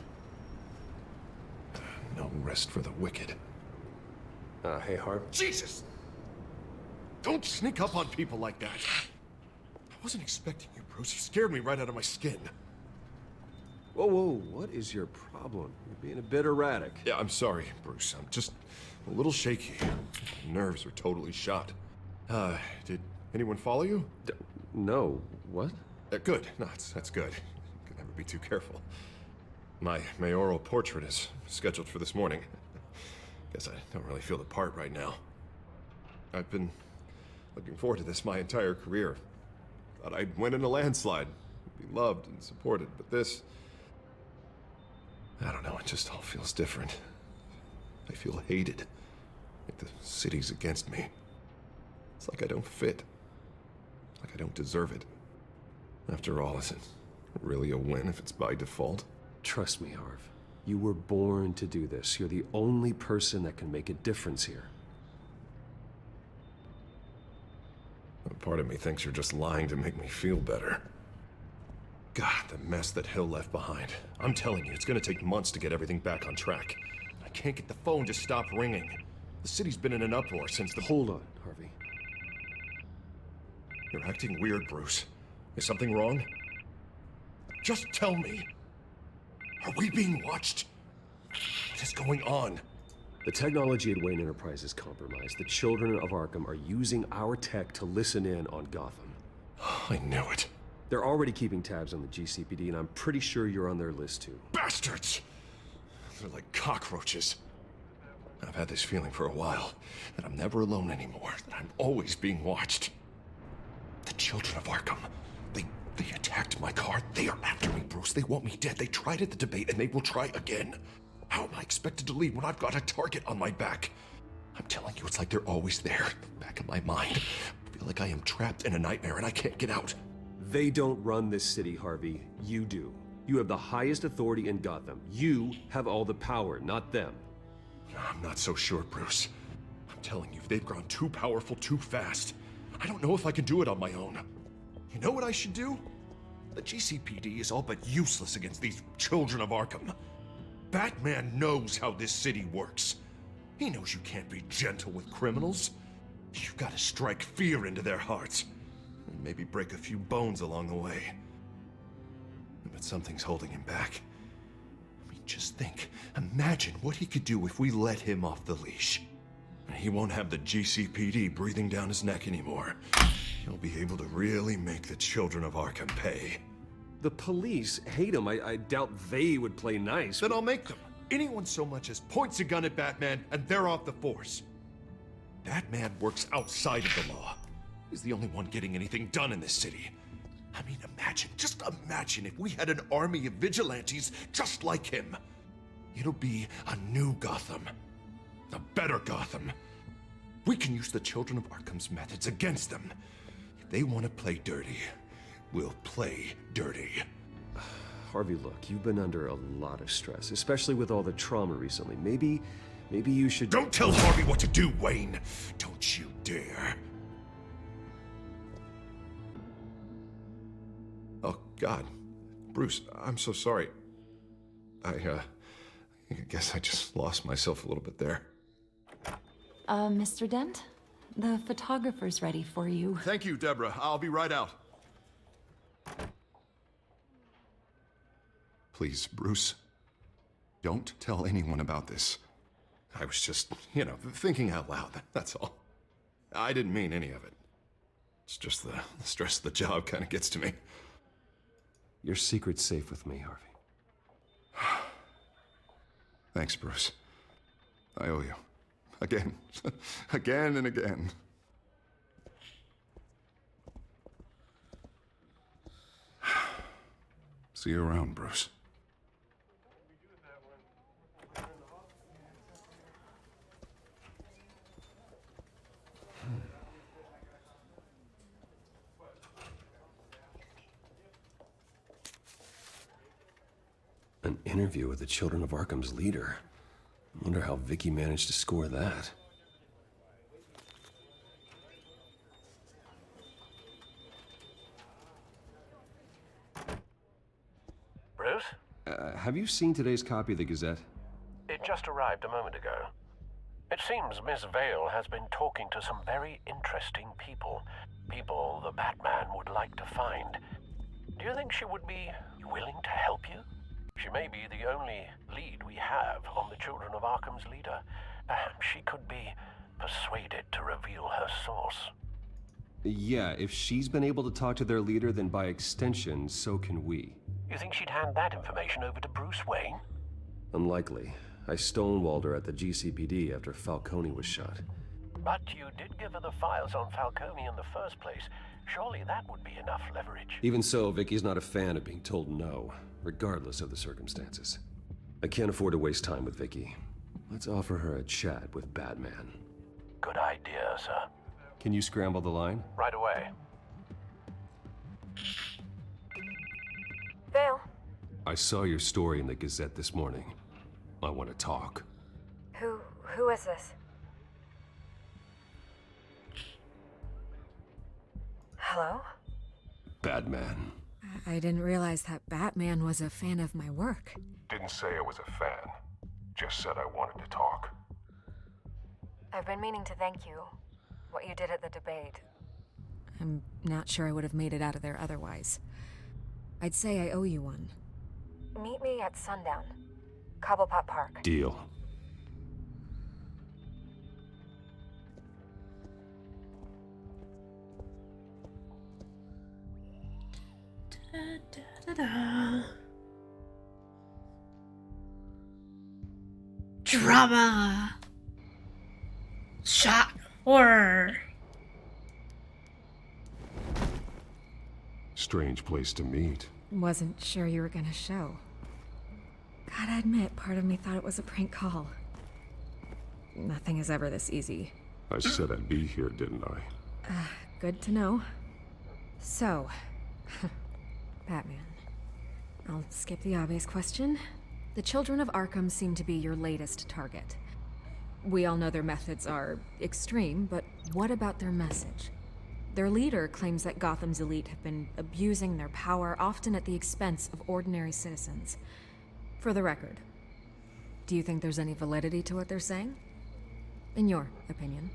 No rest for the wicked. Hey, Harv. Jesus! Don't sneak up on people like that. I wasn't expecting you, Bruce. You scared me right out of my skin. Whoa, what is your problem? You're being a bit erratic. Yeah, I'm sorry, Bruce. I'm just a little shaky. My nerves are totally shot. Did anyone follow you? No. What? Good. No, that's good. Can never be too careful. My mayoral portrait is scheduled for this morning. Guess I don't really feel the part right now. I've been looking forward to this my entire career. Thought I'd win in a landslide, be loved and supported, but this... I don't know, it just all feels different. I feel hated. Like the city's against me. It's like I don't fit. Like I don't deserve it. After all, is it really a win if it's by default? Trust me, Harv. You were born to do this. You're the only person that can make a difference here. A part of me thinks you're just lying to make me feel better. God, the mess that Hill left behind. I'm telling you, it's gonna take months to get everything back on track. I can't get the phone to stop ringing. The city's been in an uproar since the... Hold on, Harvey. You're acting weird, Bruce. Is something wrong? Just tell me. Are we being watched? What is going on? The technology at Wayne Enterprise is compromised. The children of Arkham are using our tech to listen in on Gotham. I knew it. They're already keeping tabs on the GCPD, and I'm pretty sure you're on their list too. Bastards! They're like cockroaches. I've had this feeling for a while, that I'm never alone anymore, that I'm always being watched. The children of Arkham, they attacked my car. They are after me, Bruce. They want me dead. They tried at the debate, and they will try again. How am I expected to leave when I've got a target on my back? I'm telling you, it's like they're always there, back of my mind. I feel like I am trapped in a nightmare and I can't get out. They don't run this city, Harvey. You do. You have the highest authority in Gotham. You have all the power, not them. I'm not so sure, Bruce. I'm telling you, they've grown too powerful too fast. I don't know if I can do it on my own. You know what I should do? The GCPD is all but useless against these children of Arkham. Batman knows how this city works. He knows you can't be gentle with criminals. You've got to strike fear into their hearts. And maybe break a few bones along the way. But something's holding him back. I mean, just think. Imagine what he could do if we let him off the leash. He won't have the GCPD breathing down his neck anymore. He'll be able to really make the children of Arkham pay. The police hate him. I doubt they would play nice. Then I'll make them. Anyone so much as points a gun at Batman, and they're off the force. Batman works outside of the law. He's the only one getting anything done in this city. I mean, just imagine if we had an army of vigilantes just like him. It'll be a new Gotham. A better Gotham. We can use the children of Arkham's methods against them. If they want to play dirty, we'll play dirty. Harvey, look, you've been under a lot of stress, especially with all the trauma recently. Maybe you should... Don't tell Harvey what to do, Wayne! Don't you dare. Oh, God. Bruce, I'm so sorry. I guess I just lost myself a little bit there. Mr. Dent? The photographer's ready for you. Thank you, Deborah. I'll be right out. Please, Bruce, don't tell anyone about this. I was just, thinking out loud, that's all. I didn't mean any of it. It's just the stress of the job kind of gets to me. Your secret's safe with me, Harvey. Thanks, Bruce. I owe you. Again. Again and again. See you around, Bruce. An interview with the Children of Arkham's leader. I wonder how Vicky managed to score that. Bruce? Have you seen today's copy of the Gazette? It just arrived a moment ago. It seems Miss Vale has been talking to some very interesting people. People the Batman would like to find. Do you think she would be willing to help you? She may be the only lead we have on the Children of Arkham's leader. Perhaps she could be persuaded to reveal her source. Yeah, if she's been able to talk to their leader, then by extension, so can we. You think she'd hand that information over to Bruce Wayne? Unlikely. I stonewalled her at the GCPD after Falcone was shot. But you did give her the files on Falcone in the first place. Surely that would be enough leverage. Even so, Vicky's not a fan of being told no, regardless of the circumstances. I can't afford to waste time with Vicky. Let's offer her a chat with Batman. Good idea, sir. Can you scramble the line? Right away. Vale. I saw your story in the Gazette this morning. I want to talk. Who is this? Hello? Batman. I didn't realize that Batman was a fan of my work. Didn't say I was a fan. Just said I wanted to talk. I've been meaning to thank you. What you did at the debate. I'm not sure I would have made it out of there otherwise. I'd say I owe you one. Meet me at sundown. Cobblepot Park. Deal. Drama. Shock. Horror. Strange place to meet. Wasn't sure you were gonna show. Gotta admit, part of me thought it was a prank call. Nothing is ever this easy. I said I'd be here, didn't I? Good to know. So, Batman. I'll skip the obvious question. The Children of Arkham seem to be your latest target. We all know their methods are extreme, but what about their message? Their leader claims that Gotham's elite have been abusing their power, often at the expense of ordinary citizens. For the record, do you think there's any validity to what they're saying? In your opinion?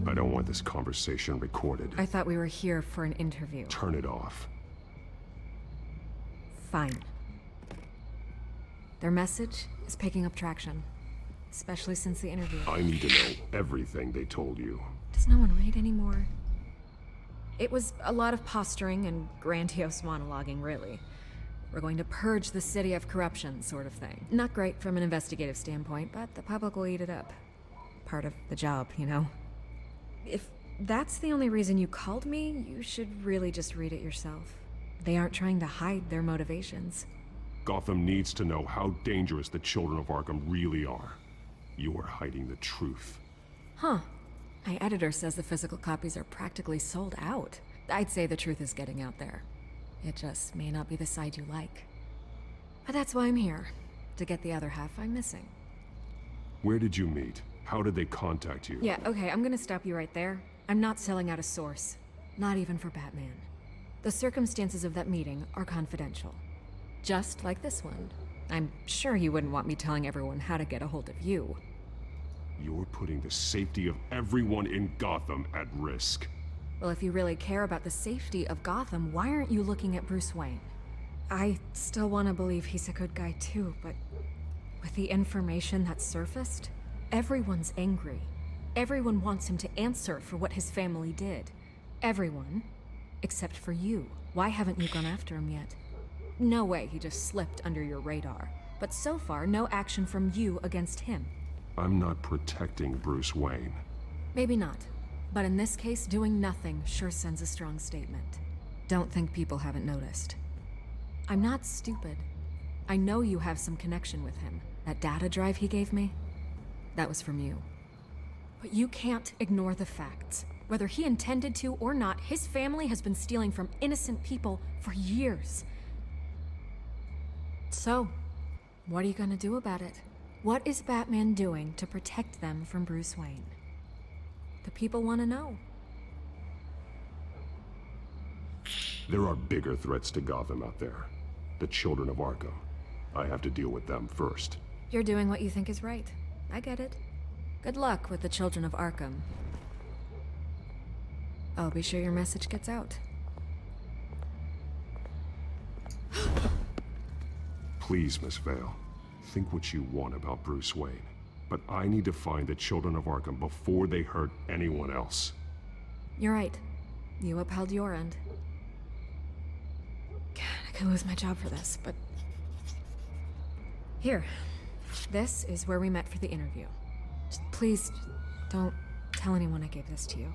I don't want this conversation recorded. I thought we were here for an interview. Turn it off. Fine. Their message is picking up traction, especially since the interview. I need to know everything they told you. Does no one read anymore? It was a lot of posturing and grandiose monologuing, really. We're going to purge the city of corruption, sort of thing. Not great from an investigative standpoint, but the public will eat it up. Part of the job, you know? If that's the only reason you called me, you should really just read it yourself. They aren't trying to hide their motivations. Gotham needs to know how dangerous the Children of Arkham really are. You are hiding the truth. Huh. My editor says the physical copies are practically sold out. I'd say the truth is getting out there. It just may not be the side you like. But that's why I'm here, to get the other half I'm missing. Where did you meet? How did they contact you? Yeah, okay, I'm gonna stop you right there. I'm not selling out a source. Not even for Batman. The circumstances of that meeting are confidential. Just like this one. I'm sure you wouldn't want me telling everyone how to get a hold of you. You're putting the safety of everyone in Gotham at risk. Well, if you really care about the safety of Gotham, why aren't you looking at Bruce Wayne? I still want to believe he's a good guy too, but with the information that surfaced, everyone's angry. Everyone wants him to answer for what his family did. Everyone, except for you. Why haven't you gone after him yet? No way he just slipped under your radar. But so far, no action from you against him. I'm not protecting Bruce Wayne. Maybe not. But in this case, doing nothing sure sends a strong statement. Don't think people haven't noticed. I'm not stupid. I know you have some connection with him. That data drive he gave me, that was from you. But you can't ignore the facts. Whether he intended to or not, his family has been stealing from innocent people for years. So, what are you gonna do about it? What is Batman doing to protect them from Bruce Wayne? The people want to know. There are bigger threats to Gotham out there. The Children of Arkham. I have to deal with them first. You're doing what you think is right. I get it. Good luck with the Children of Arkham. I'll be sure your message gets out. Please, Miss Vale, think what you want about Bruce Wayne. But I need to find the children of Arkham before they hurt anyone else. You're right. You upheld your end. God, I could lose my job for this, but... Here. This is where we met for the interview. Just please, don't tell anyone I gave this to you.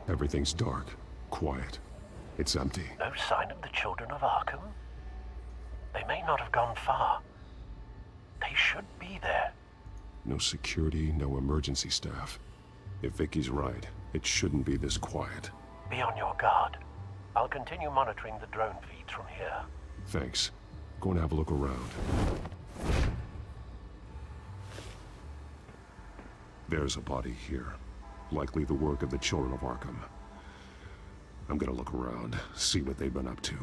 Everything's dark, quiet. It's empty. No sign of the children of Arkham? They may not have gone far. They should be there. No security, no emergency staff. If Vicky's right, it shouldn't be this quiet. Be on your guard. I'll continue monitoring the drone feeds from here. Thanks. Go and have a look around. There's a body here. Likely the work of the children of Arkham. I'm gonna look around, see what they've been up to.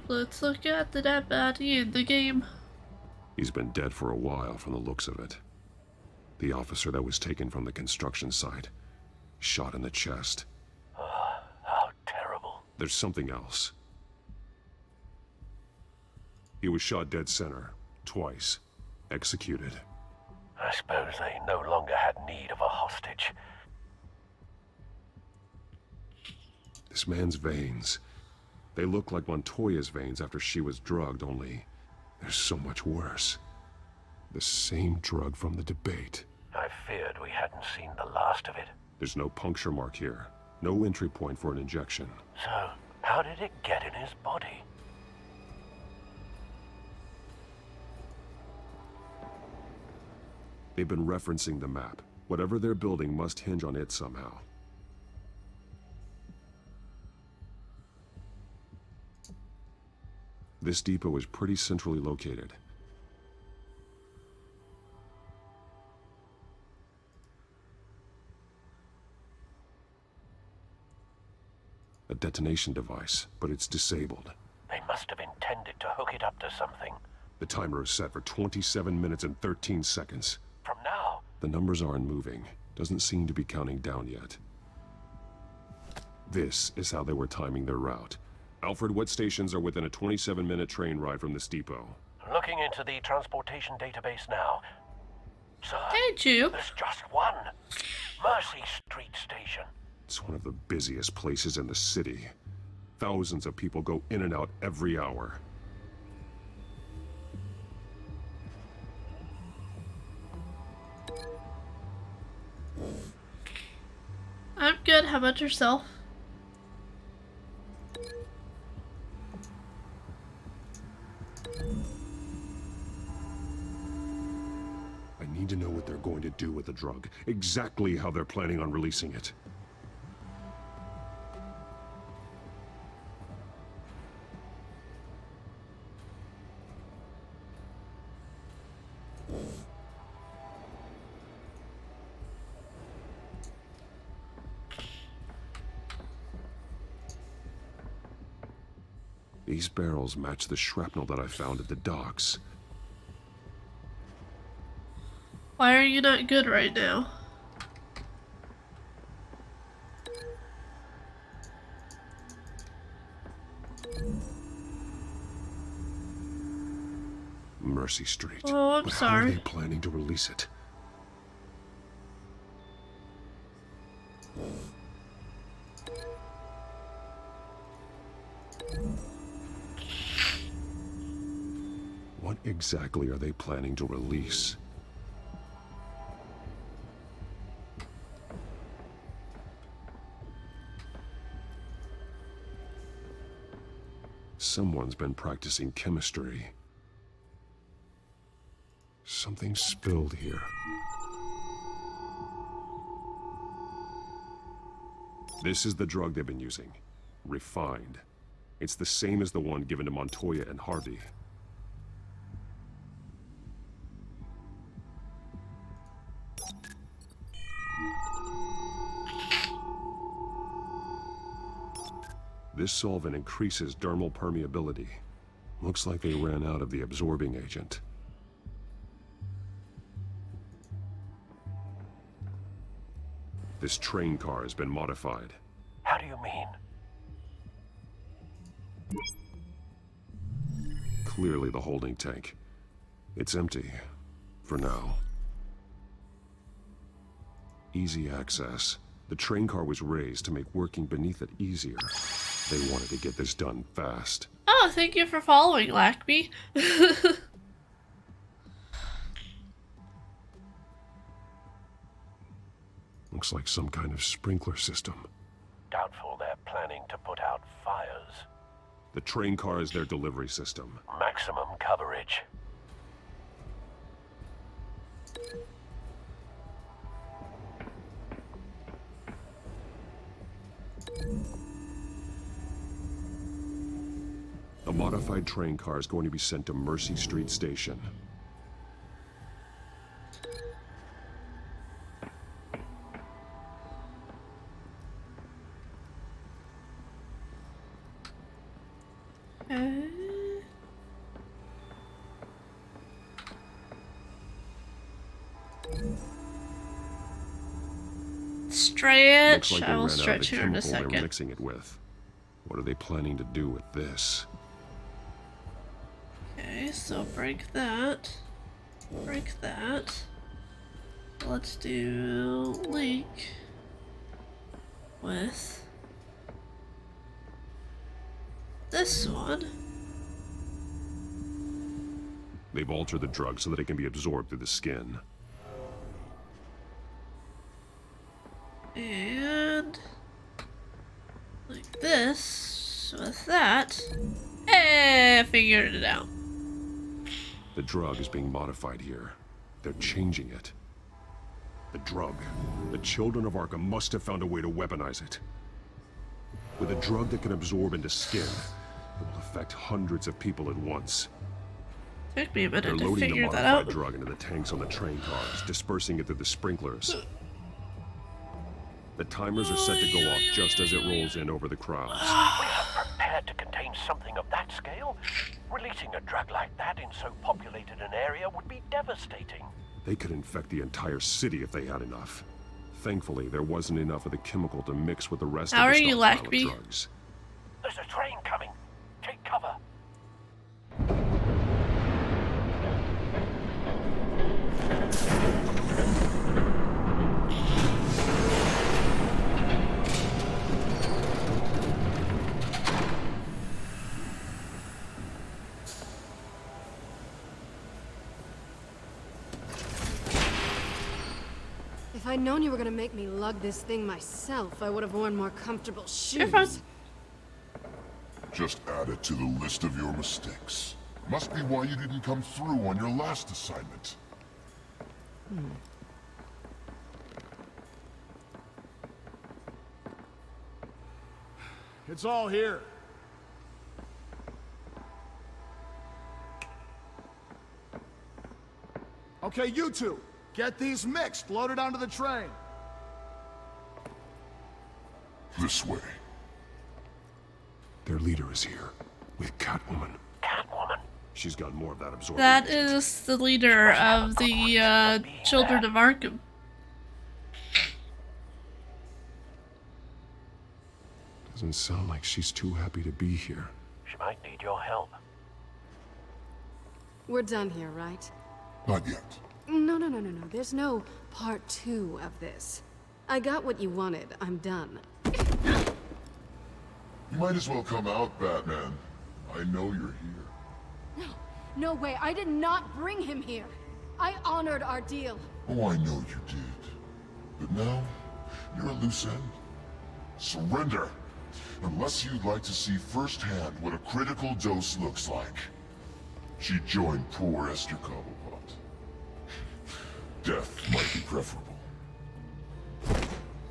Let's look at the dead body in the game. He's been dead for a while from the looks of it. The officer that was taken from the construction site. Shot in the chest. How terrible. There's something else. He was shot dead center, twice, executed. I suppose they no longer had need of a hostage. This man's veins. They look like Montoya's veins after she was drugged, only they're so much worse. The same drug from the debate. I feared we hadn't seen the last of it. There's no puncture mark here. No entry point for an injection. So, how did it get in his body? They've been referencing the map. Whatever they're building must hinge on it somehow. This depot is pretty centrally located. A detonation device, but it's disabled. They must have intended to hook it up to something. The timer is set for 27 minutes and 13 seconds. From now? The numbers aren't moving. Doesn't seem to be counting down yet. This is how they were timing their route. Alfred, what stations are within a 27-minute train ride from this depot? Looking into the transportation database now. Sir, hey, Juke. There's just one. Mercy Street Station. It's one of the busiest places in the city. Thousands of people go in and out every hour. I'm good. How about yourself? I need to know what they're going to do with the drug. Exactly how they're planning on releasing it. These barrels match the shrapnel that I found at the docks. Why are you not good right now? Mercy Street. Oh, I'm but sorry. How are they planning to release it? What exactly are they planning to release? Someone's been practicing chemistry. Something spilled here. This is the drug they've been using. Refined. It's the same as the one given to Montoya and Harvey. This solvent increases dermal permeability. Looks like they ran out of the absorbing agent. This train car has been modified. How do you mean? Clearly the holding tank. It's empty. For now. Easy access. The train car was raised to make working beneath it easier. They wanted to get this done fast. Oh, thank you for following, Lackby. Looks like some kind of sprinkler system. Doubtful they're planning to put out fires. The train car is their delivery system. Maximum coverage. A modified train car is going to be sent to Mercy Street Station. Stretch. Looks like they I will ran out of the stretch here in a chemical they were second. mixing it with. What are they planning to do with this? Okay, so break that. Break that. Let's do link with this one. They've altered the drug so that it can be absorbed through the skin. And like this with that. Hey, I figured it out. The drug is being modified here. They're changing it. The drug. The children of Arkham must have found a way to weaponize it. With a drug that can absorb into skin, it will affect hundreds of people at once. Took me a They're minute to loading the figure that modified out. drug into the tanks on the train cars, dispersing it through the sprinklers. The timers are set to go off just as it rolls in over the crowds. We are prepared to contain something of that scale. Releasing a drug like that in so populated an area would be devastating. They could infect the entire city if they had enough. Thankfully, there wasn't enough of the chemical to mix with the rest How of are the you, stockpile of Lackby? drugs. There's a train coming. Take cover. If I'd known you were gonna make me lug this thing myself, I would have worn more comfortable shoes. Just add it to the list of your mistakes. Must be why you didn't come through on your last assignment. It's all here. Okay, you two, get these mixed, loaded onto the train. This way. Their leader is here, with Catwoman. Catwoman? She's got more of that absorbing. That is the leader of the Children of Arkham. Doesn't sound like she's too happy to be here. She might need your help. We're done here, right? Not yet. No. There's no part 2 of this. I got what you wanted. I'm done. You might as well come out, Batman. I know you're here. No way. I did not bring him here. I honored our deal. Oh, I know you did. But now, you're a loose end. Surrender, Unless you'd like to see firsthand what a critical dose looks like. She joined poor Esther Cobblepot. Death might be preferable.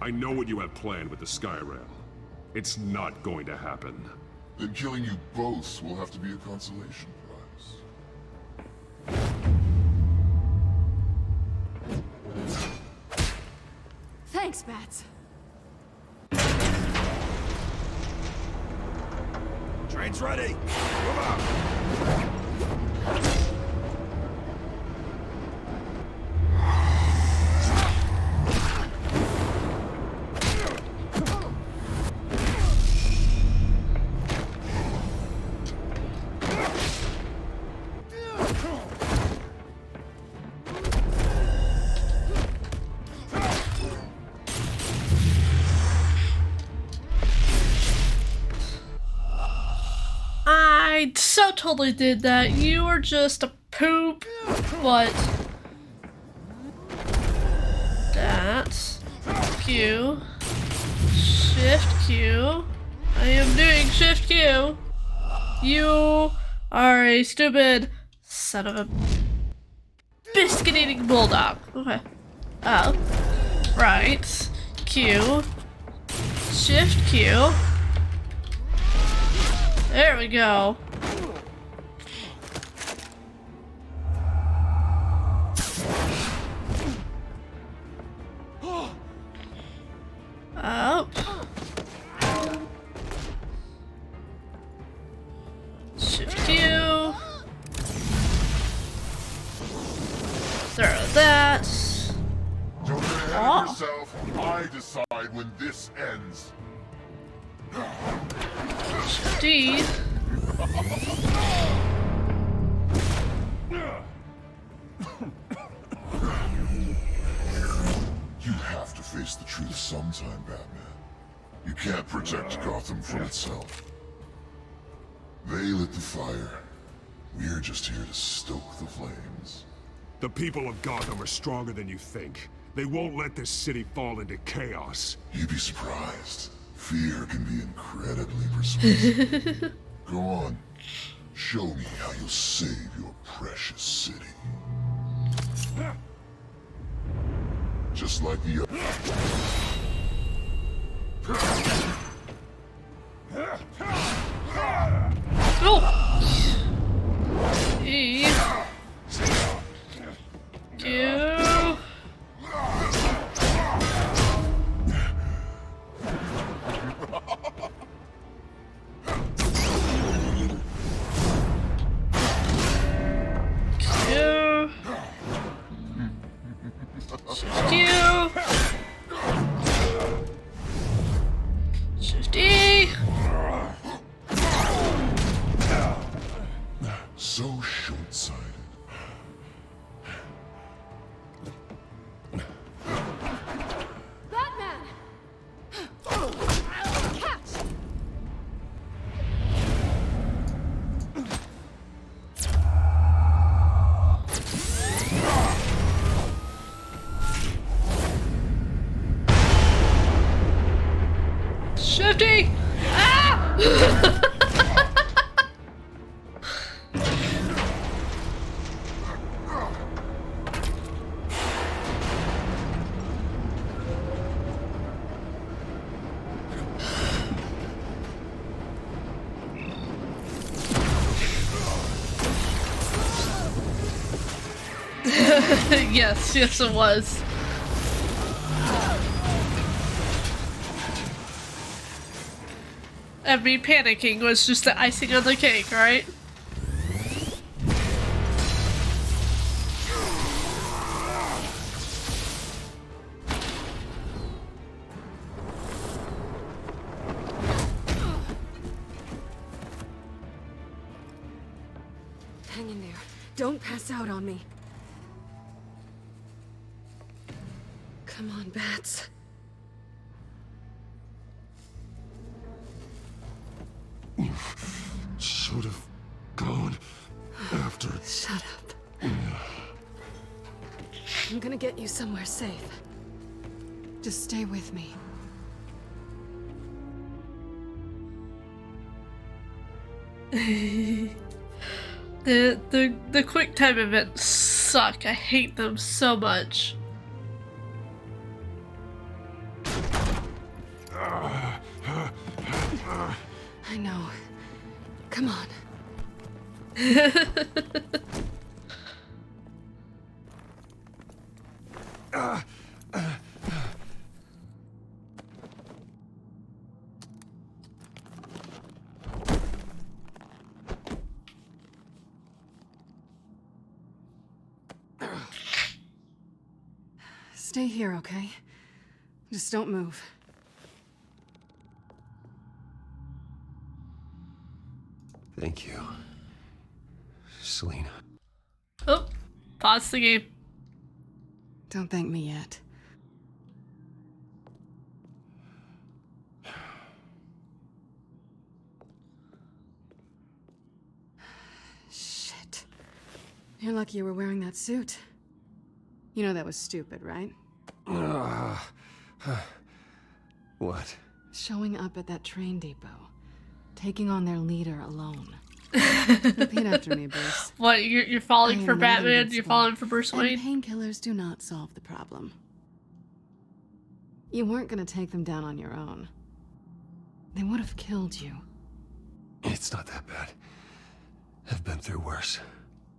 I know what you have planned with the Skyrail. It's not going to happen. Then killing you both will have to be a consolation prize. Thanks, Bats. Train's ready. Move out. I so totally did that. You were just a poop. What? That's Q. Shift Q. I am doing Shift Q. You are a stupid son of a biscuit eating bulldog. Okay. Up. Right. Q. Shift Q. There we go. Up. Shift Q. Throw that. Don't get ahead of yourself. I decide when this ends. Shift D. You have to face the truth sometime, Batman. You can't protect Gotham from itself. They lit the fire. We're just here to stoke the flames. The people of Gotham are stronger than you think. They won't let this city fall into chaos. You'd be surprised. Fear can be incredibly persuasive. Go on. Show me how you'll save your precious city. Just like the other. Oh! E. Q. Shift Q. Shift E. So short-sighted. Batman! Catch! Shifty! Ah! Yes, yes it was. And me panicking was just the icing on the cake, right? Hang in there. Don't pass out on me. Come on, Bats. Should have gone after. Shut up. I'm gonna get you somewhere safe. Just stay with me. The quick time events suck. I hate them so much. I know. Come on. Stay here, okay? Just don't move. Thank you, Selina. Oh, pause the game. Don't thank me yet. Shit. You're lucky you were wearing that suit. You know that was stupid, right? What? Showing up at that train depot. Taking on their leader alone. Repeat after me, Bruce. What, you're falling for Batman? You're falling for Bruce Wayne? And painkillers do not solve the problem. You weren't gonna take them down on your own. They would have killed you. It's not that bad. I've been through worse.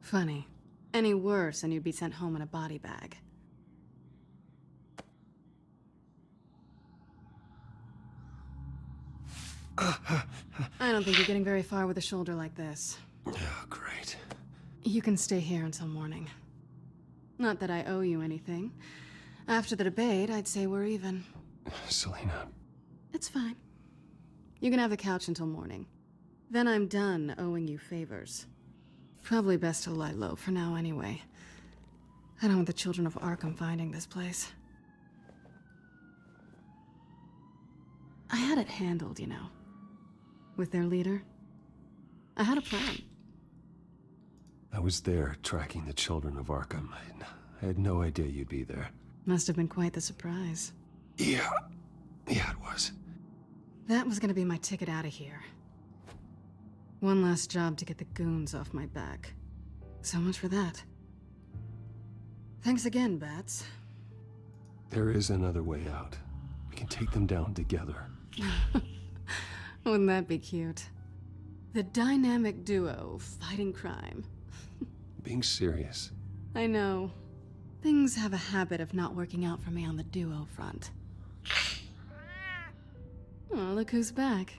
Funny. Any worse and you'd be sent home in a body bag. I don't think you're getting very far with a shoulder like this. Oh, great. You can stay here until morning. Not that I owe you anything. After the debate, I'd say we're even. Selina. It's fine. You can have the couch until morning. Then I'm done owing you favors. Probably best to lie low for now anyway. I don't want the children of Arkham finding this place. I had it handled, you know. With their leader. I had a plan. I was there tracking the children of Arkham. I had no idea you'd be there. Must have been quite the surprise. Yeah, it was. That was gonna be my ticket out of here. One last job to get the goons off my back. So much for that. Thanks again, Bats. There is another way out. We can take them down together. Wouldn't that be cute? The dynamic duo fighting crime. Being serious. I know. Things have a habit of not working out for me on the duo front. Oh, look who's back.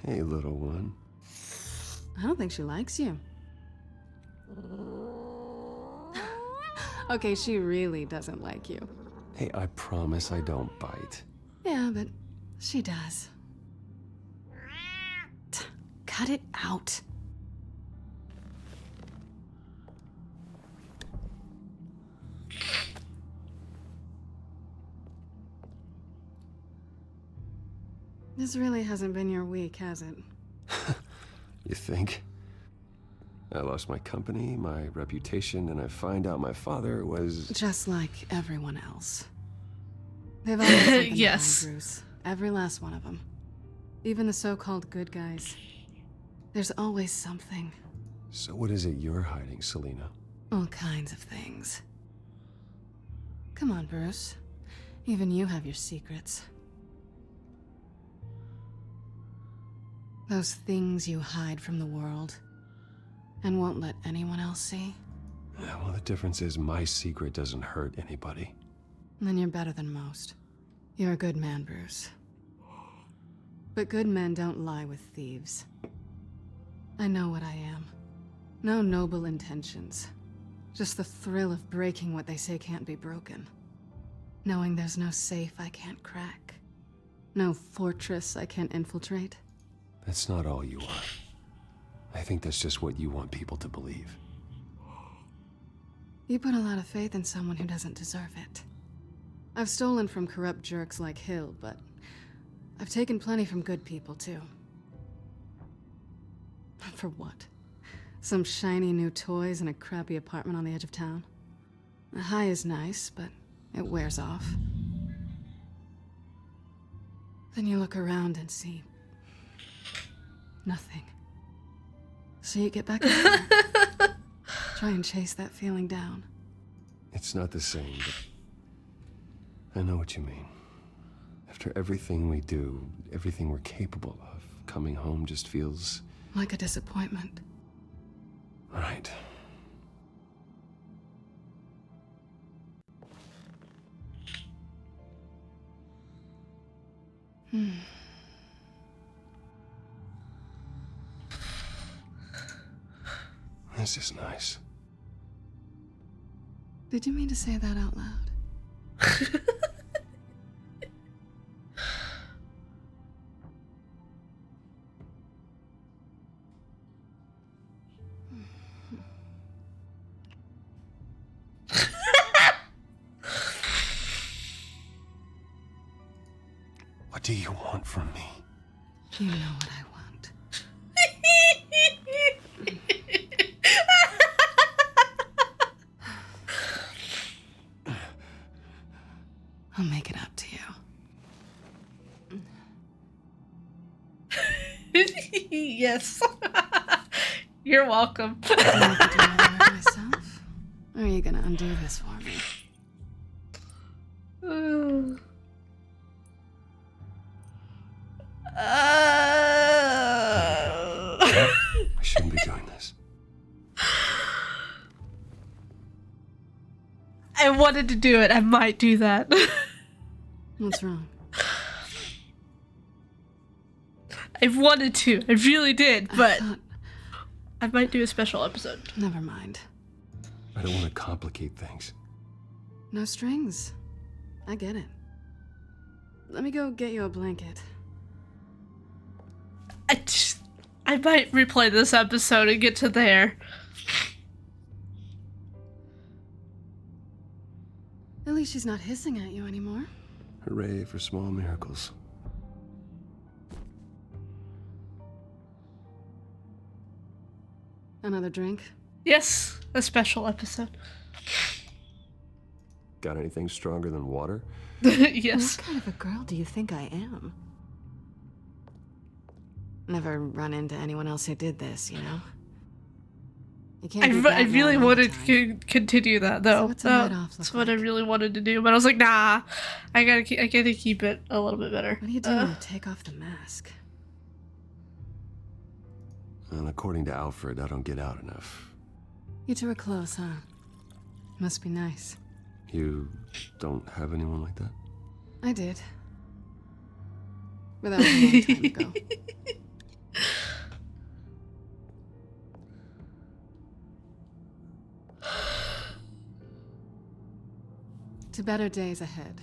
Hey, little one. I don't think she likes you. Okay, she really doesn't like you. Hey, I promise I don't bite. Yeah, but she does. Cut it out. This really hasn't been your week, has it? You think? I lost my company, my reputation, and I find out my father was... Just like everyone else. They've all had something yes. behind Bruce. Every last one of them. Even the so-called good guys. There's always something. So what is it you're hiding, Selina? All kinds of things. Come on, Bruce. Even you have your secrets. Those things you hide from the world and won't let anyone else see. Yeah, well, the difference is my secret doesn't hurt anybody. Then you're better than most. You're a good man, Bruce. But good men don't lie with thieves. I know what I am. No noble intentions. Just the thrill of breaking what they say can't be broken. Knowing there's no safe I can't crack. No fortress I can't infiltrate. That's not all you are. I think that's just what you want people to believe. You put a lot of faith in someone who doesn't deserve it. I've stolen from corrupt jerks like Hill, but I've taken plenty from good people, too. For what? Some shiny new toys and a crappy apartment on the edge of town? The high is nice, but it wears off. Then you look around and see nothing. So you get back out there. Try and chase that feeling down. It's not the same, but I know what you mean. After everything we do, everything we're capable of, coming home just feels... like a disappointment. Right. This is nice. Did you mean to say that out loud? What do you want from me? You know what I want. I'll make it up to you. Yes. You're welcome. Am I gonna do all the work myself? Or are you gonna undo this for me? I shouldn't be doing this. I wanted to do it. I might do that. What's wrong? I wanted to. I really did, but I might do a special episode. Never mind. I don't want to complicate things. No strings. I get it. Let me go get you a blanket. I might replay this episode and get to there. At least she's not hissing at you anymore. Hooray for small miracles. Another drink? Yes, a special episode. Got anything stronger than water? Yes. What kind of a girl do you think I am? Never run into anyone else who did this, you know? You can't I really wanted to continue that though. That's what I really wanted to do, but I was like, nah, I gotta keep it a little bit better. What are you doing when you take off the mask? Well, according to Alfred, I don't get out enough. You two are close, huh? Must be nice. You don't have anyone like that? I did. But that was a long time ago. To better days ahead.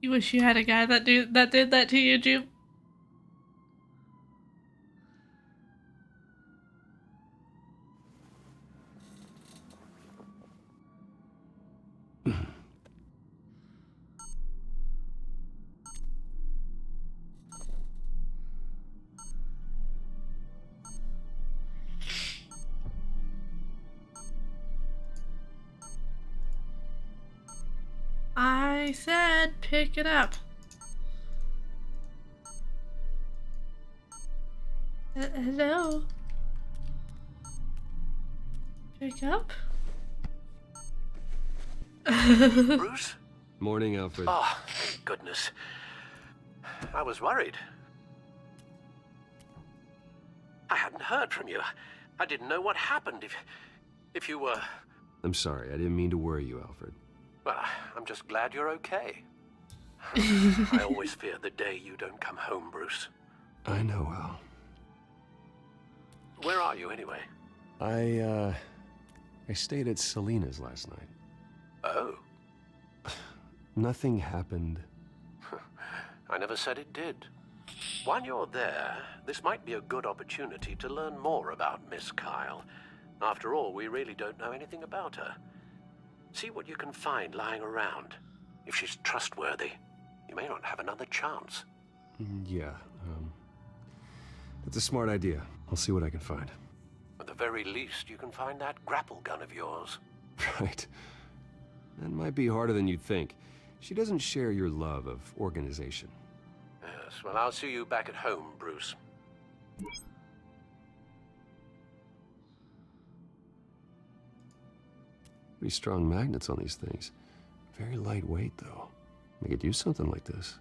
You wish you had a guy that did that to you, Jupe? I said pick it up. Hello? Pick up? Bruce? Morning, Alfred. Oh, thank goodness. I was worried. I hadn't heard from you. I didn't know what happened if you were... I'm sorry, I didn't mean to worry you, Alfred. Well, I'm just glad you're okay. I always fear the day you don't come home, Bruce. I know, Al. Where are you, anyway? I stayed at Selena's last night. Oh. Nothing happened. I never said it did. While you're there, this might be a good opportunity to learn more about Miss Kyle. After all, we really don't know anything about her. See what you can find lying around. If she's trustworthy, You may not have another chance. Yeah, that's a smart idea. I'll see what I can find. At the very least, you can find that grapple gun of yours. Right. That might be harder than you'd think. She doesn't share your love of organization. Yes, well, I'll see you back at home, Bruce. Pretty strong magnets on these things. Very lightweight, though. We could use something like this.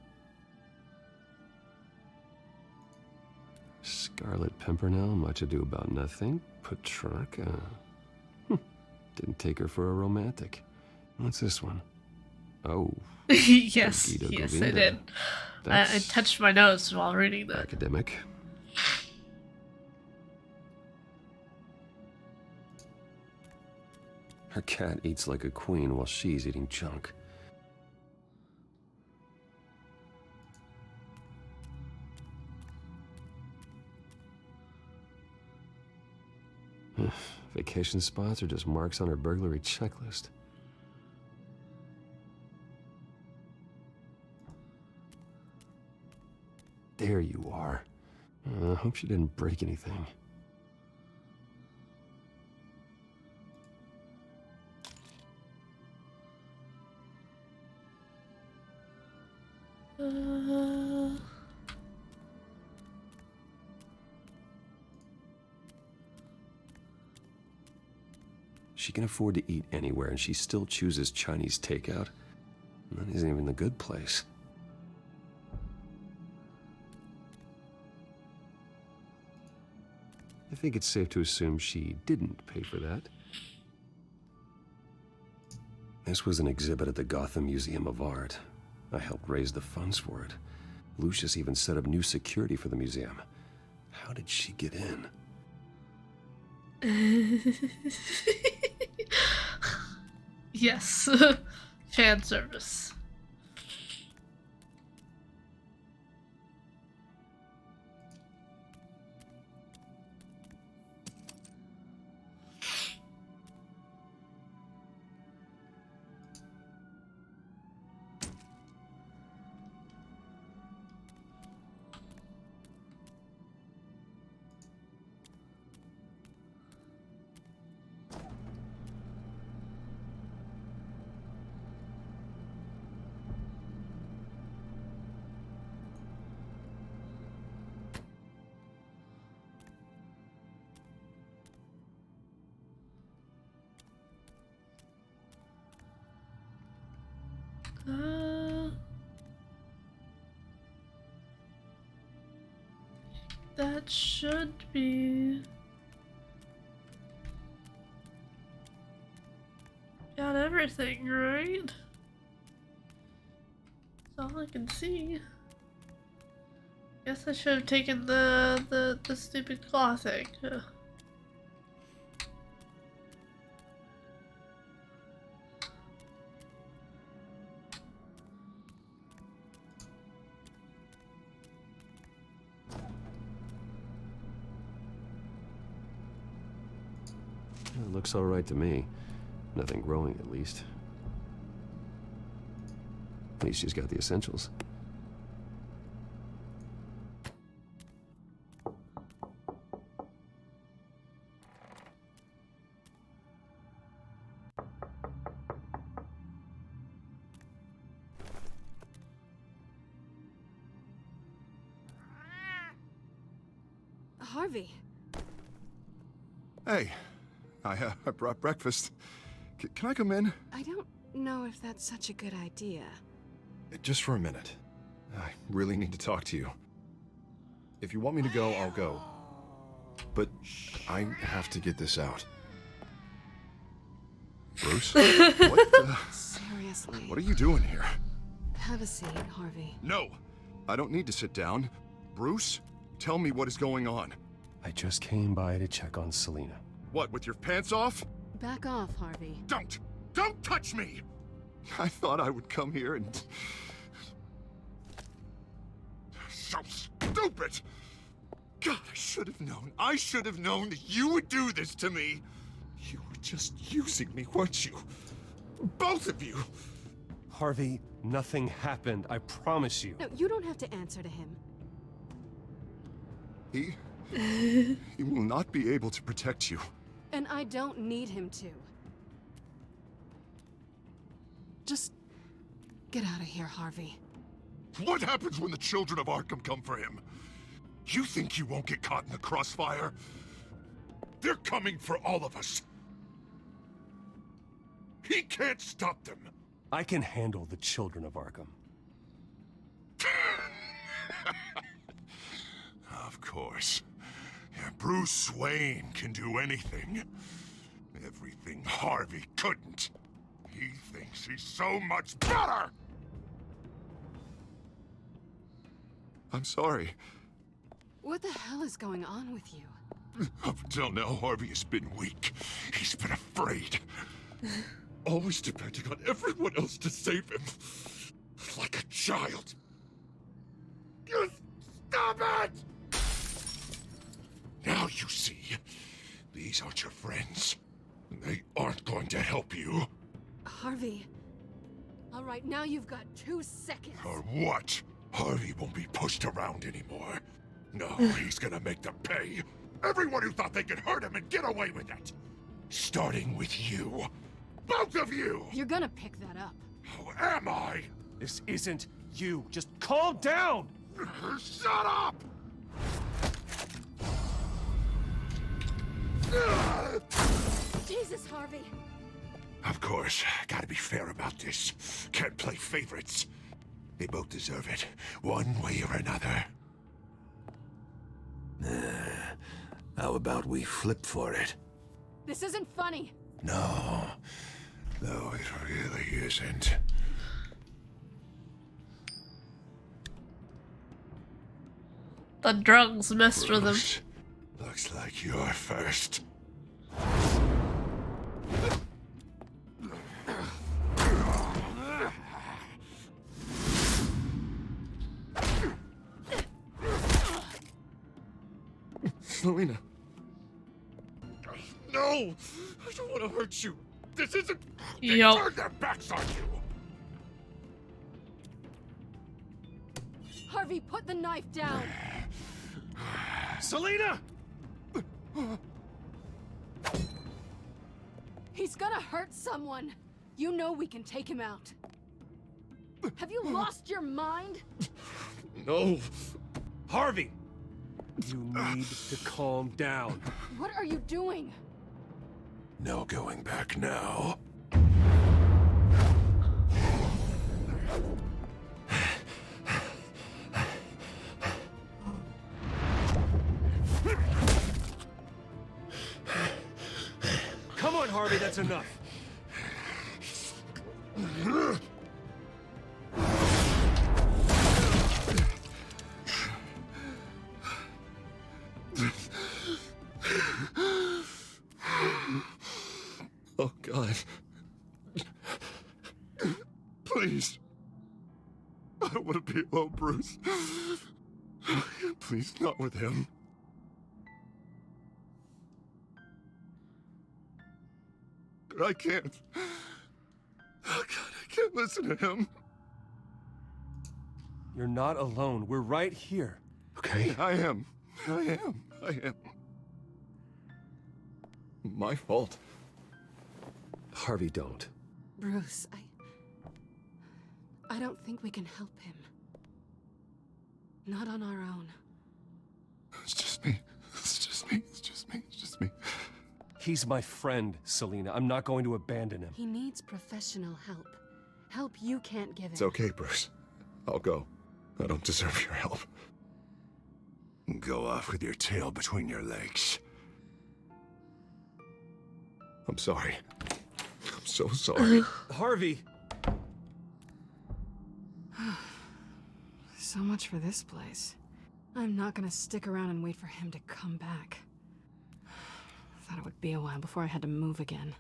Scarlet Pimpernel, much ado about nothing. Petrarca. Didn't take her for a romantic. What's this one? Oh. Yes, Guido yes, Govinda. I did. I touched my nose while reading that. Academic. Her cat eats like a queen while she's eating junk. Vacation spots are just marks on her burglary checklist. There you are. I hope she didn't break anything. She can afford to eat anywhere, and she still chooses Chinese takeout. That isn't even the good place. I think it's safe to assume she didn't pay for that. This was an exhibit at the Gotham Museum of Art. I helped raise the funds for it. Lucius even set up new security for the museum. How did she get in? Yes. Fan service. That should be... Got everything, right? That's all I can see. Guess I should have taken the stupid claw thing. It looks all right to me. Nothing growing, at least. At least she's got the essentials. Harvey. Hey, I brought breakfast. Can I come in? I don't know if that's such a good idea. Just for a minute. I really need to talk to you. If you want me to go, I'll go. But I have to get this out. Bruce? Seriously. What are you doing here? Have a seat, Harvey. No! I don't need to sit down. Bruce, tell me what is going on. I just came by to check on Selina. What, with your pants off? Back off, Harvey. Don't! Don't touch me! I thought I would come here and... So stupid! God, I should have known. I should have known that you would do this to me. You were just using me, weren't you? Both of you! Harvey, Nothing happened, I promise you. No, you don't have to answer to him. He will not be able to protect you. And I don't need him to. Just get out of here, Harvey. What happens when the children of Arkham come for him? You think you won't get caught in the crossfire? They're coming for all of us. He can't stop them. I can handle the children of Arkham. Of course. Yeah, Bruce Wayne can do anything. Everything Harvey couldn't. He thinks he's so much better! I'm sorry. What the hell is going on with you? Up until now, Harvey has been weak. He's been afraid. Always depending on everyone else to save him. Like a child. Stop it! Now you see, these aren't your friends. They aren't going to help you. Harvey. All right, now you've got 2 seconds. Or what? Harvey won't be pushed around anymore. No, he's gonna make them pay. Everyone who thought they could hurt him and get away with it. Starting with you. Both of you! You're gonna pick that up. Who am I? This isn't you. Just calm down! Shut up! Jesus, Harvey. Of course, gotta be fair about this. Can't play favorites. They both deserve it, one way or another. How about we flip for it? This isn't funny. No, it really isn't. The drugs messed with him. Looks like you're first. Selina. No! I don't want to hurt you. This isn't... They Yup. turned their backs on you. Harvey, put the knife down. Selina! He's gonna hurt someone. You know we can take him out. Have you lost your mind? No. Harvey! You need to calm down. What are you doing? No going back now. Come on, Harvey, that's enough. Oh, God. Please. I don't want to be alone, Bruce. Please, not with him. But I can't. Oh, God, I can't listen to him. You're not alone. We're right here. Okay? I am. My fault. Harvey, don't. Bruce, I don't think we can help him. Not on our own. It's just me. He's my friend, Selina. I'm not going to abandon him. He needs professional help. Help you can't give him. It's okay, Bruce. I'll go. I don't deserve your help. Go off with your tail between your legs. I'm sorry. I'm so sorry. Harvey! So much for this place. I'm not gonna stick around and wait for him to come back. Thought it would be a while before I had to move again.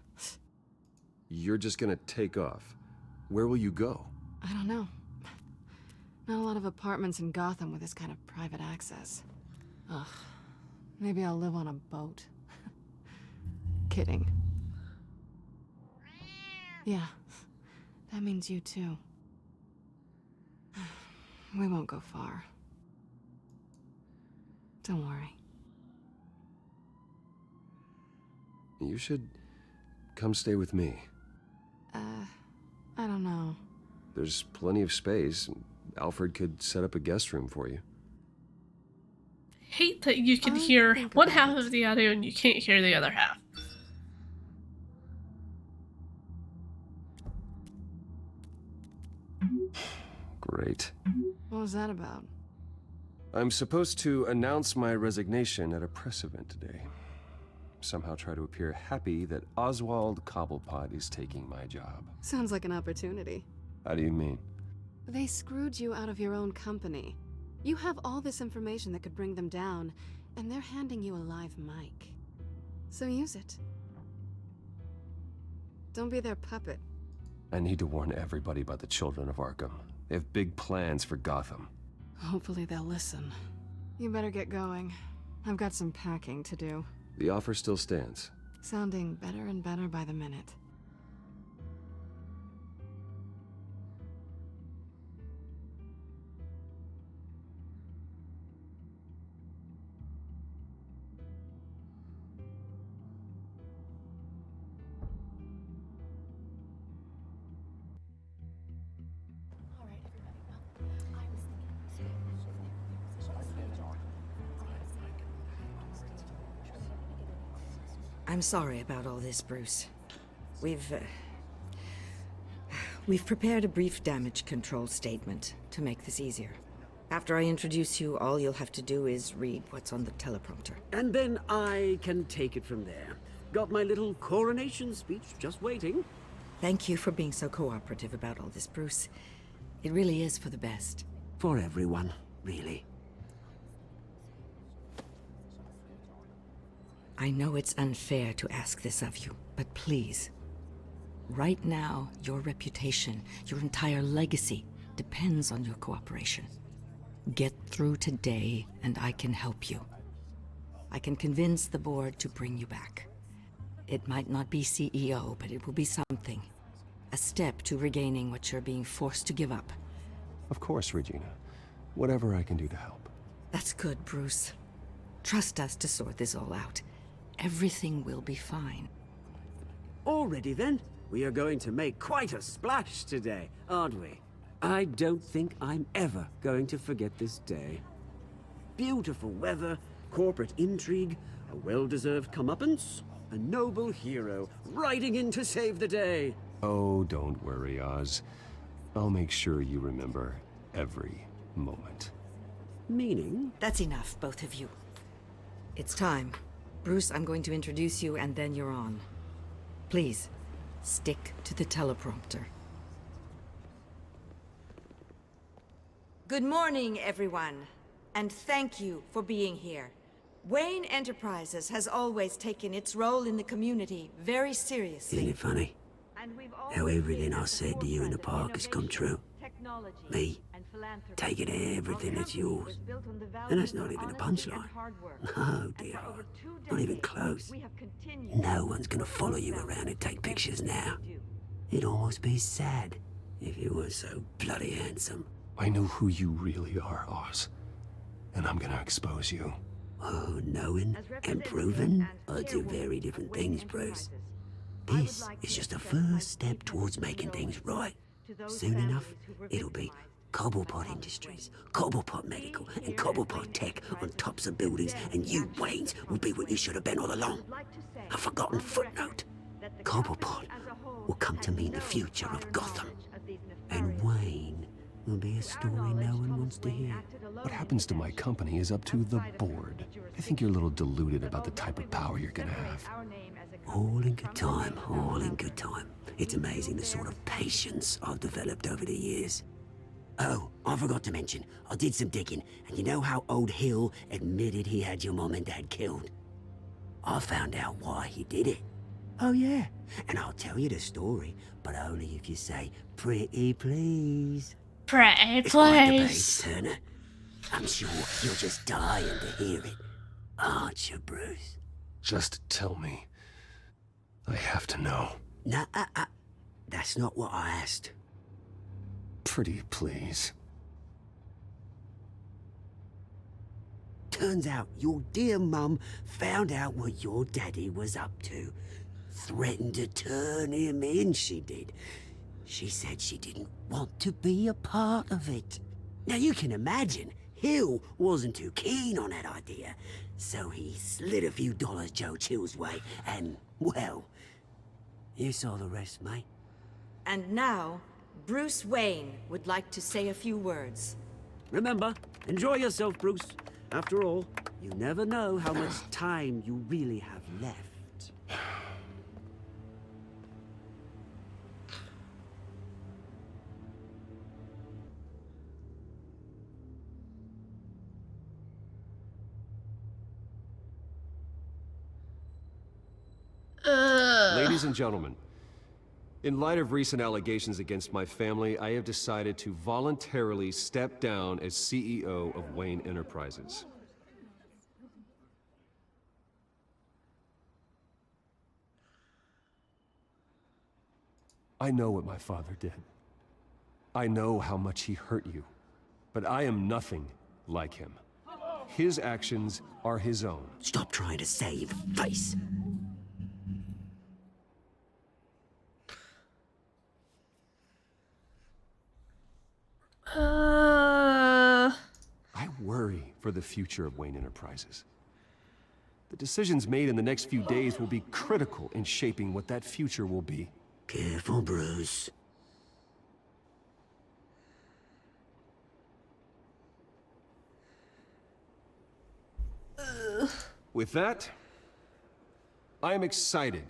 You're just gonna take off. Where will you go? I don't know. Not a lot of apartments in Gotham with this kind of private access. Ugh. Maybe I'll live on a boat. Kidding. Yeah. That means you too. We won't go far. Don't worry. You should come stay with me. I don't know. There's plenty of space. Alfred could set up a guest room for you. Hate that you can hear one half of the audio and you can't hear the other half. Great. What was that about? I'm supposed to announce my resignation at a press event today. Somehow try to appear happy that Oswald Cobblepot is taking my job. Sounds like an opportunity. How do you mean? They screwed you out of your own company. You have all this information that could bring them down, and they're handing you a live mic. So use it. Don't be their puppet. I need to warn everybody about the Children of Arkham. They have big plans for Gotham. Hopefully they'll listen. You better get going. I've got some packing to do. The offer still stands. Sounding better and better by the minute. I'm sorry about all this, Bruce. We've prepared a brief damage control statement to make this easier. After I introduce you, all you'll have to do is read what's on the teleprompter. And then I can take it from there. Got my little coronation speech just waiting. Thank you for being so cooperative about all this, Bruce. It really is for the best. For everyone, really. I know it's unfair to ask this of you, but please. Right now, your reputation, your entire legacy, depends on your cooperation. Get through today, and I can help you. I can convince the board to bring you back. It might not be CEO, but it will be something. A step to regaining what you're being forced to give up. Of course, Regina. Whatever I can do to help. That's good, Bruce. Trust us to sort this all out. Everything will be fine. Already then, we are going to make quite a splash today, aren't we? I don't think I'm ever going to forget this day. Beautiful weather, corporate intrigue, a well-deserved comeuppance, a noble hero riding in to save the day. Oh, don't worry, Oz. I'll make sure you remember every moment. Meaning? That's enough, both of you. It's time. Bruce, I'm going to introduce you, and then you're on. Please, stick to the teleprompter. Good morning, everyone, and thank you for being here. Wayne Enterprises has always taken its role in the community very seriously. Isn't it funny? How everything I said to you in the park has come true. Me, taking everything that's yours. And that's not even a punchline. No, dear heart. Not even close. No one's gonna follow you around and take pictures now. It'd almost be sad if you were so bloody handsome. I know who you really are, Oz. And I'm gonna expose you. Oh, knowing and proving are two very different things, Bruce. This is just a first step towards making things right. Soon enough, it'll be Cobblepot Industries, Cobblepot Medical, and Cobblepot Tech on tops of buildings, and you, Waynes, will be what you should have been all along. A forgotten footnote. Cobblepot will come to mean the future of Gotham. And Wayne will be a story no one wants to hear. What happens to my company is up to the board. I think you're a little deluded about the type of power you're gonna have. All in good time, all in good time. It's amazing the sort of patience I've developed over the years. Oh, I forgot to mention, I did some digging, and you know how old Hill admitted he had your mom and dad killed? I found out why he did it. Oh yeah, and I'll tell you the story, but only if you say, pretty please. Pretty It's quite the please. pace, Turner. I'm sure you're just dying to hear it, aren't you, Bruce? Just tell me. I have to know. Nah, that's not what I asked. Pretty please. Turns out your dear mum found out what your daddy was up to. Threatened to turn him in, she did. She said she didn't want to be a part of it. Now you can imagine, Hill wasn't too keen on that idea. So he slid a few dollars Joe Chill's way, and, well, you saw the rest, mate. And now, Bruce Wayne would like to say a few words. Remember, enjoy yourself, Bruce. After all, you never know how much time you really have left. Ladies and gentlemen, in light of recent allegations against my family, I have decided to voluntarily step down as CEO of Wayne Enterprises. I know what my father did. I know how much he hurt you, but I am nothing like him. His actions are his own. Stop trying to save face. I worry for the future of Wayne Enterprises. The decisions made in the next few days will be critical in shaping what that future will be. Careful, Bruce. With that, I am excited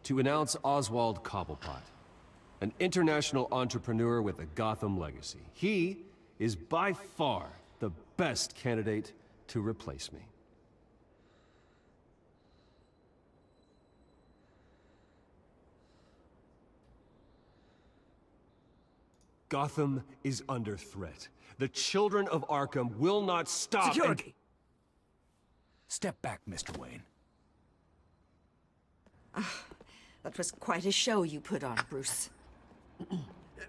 to announce Oswald Cobblepot, an international entrepreneur with a Gotham legacy. He is by far the best candidate to replace me. Gotham is under threat. The children of Arkham will not stop. Security! Step back, Mr. Wayne. That was quite a show you put on, Bruce.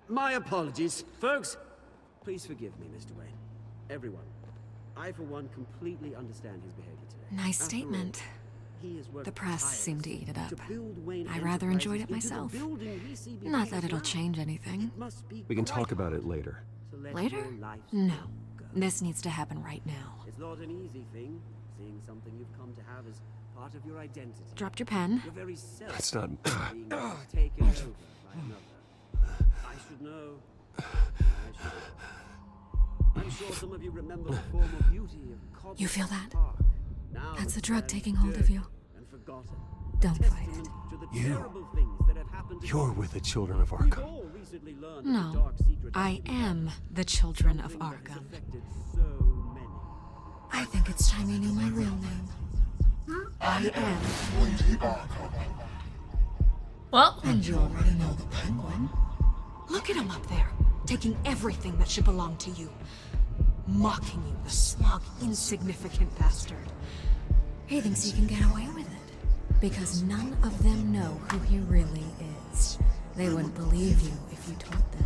My apologies. Folks, please forgive me, Mr. Wayne. Everyone. I, for one, completely understand his behavior today. Nice statement. The press seemed to eat it up. I rather enjoyed it myself. Not that it'll change anything. We can talk about it later. Later? No. This needs to happen right now. It's not an easy thing, seeing something you've come to have as part of your identity. Dropped your pen? Your very self That's not... being taken over by another. I should know. I'm sure some of you remember the former beauty of Cobblestone You feel that? Park. Now That's the it's drug been taking hold of dirty you. and forgotten. Don't fight it. To the You. terrible things that have happened to You're Gotham. with the children of We've Arkham. all recently learned that the No, dark secret I am the children of something that has Arkham. affected so many. I think it's time you knew my real name. I am. Well, And you already know the Penguin. Look at him up there, taking everything that should belong to you. Mocking you, the smug, insignificant bastard. He thinks he can get away with it. Because none of them know who he really is. They wouldn't believe you if you told them.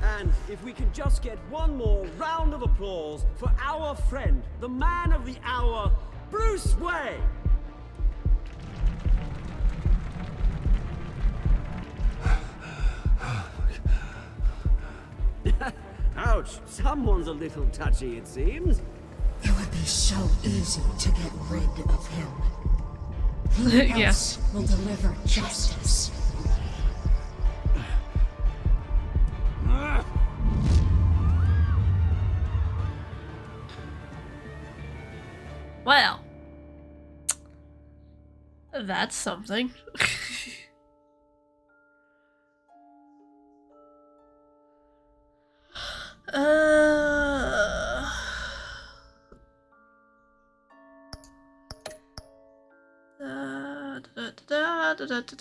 And if we can just get one more round of applause for our friend, the man of the hour, Bruce Wayne! Ouch, someone's a little touchy, it seems. It would be so easy to get rid of him. Who Yes. else will deliver justice? well. That's something.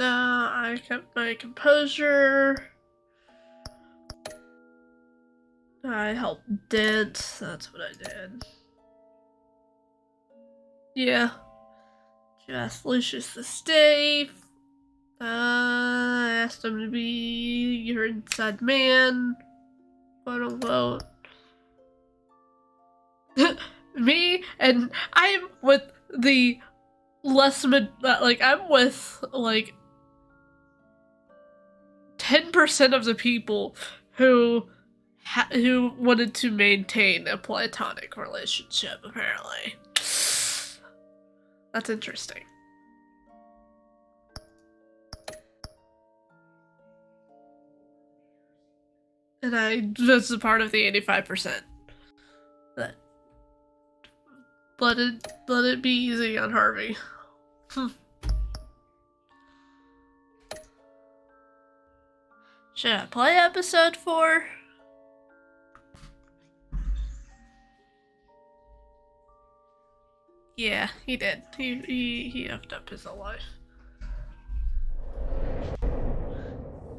I kept my composure. I helped Dent. That's what I did. Yeah. Just Lucius to stay. I asked him to be your inside man. Quote unquote. Me, and I'm with the I'm with, like, 10% of the people who wanted to maintain a platonic relationship, apparently. That's interesting. And I was a part of the 85%. But let it be easy on Harvey. Should I play episode 4? Yeah, he did. He effed up his whole life.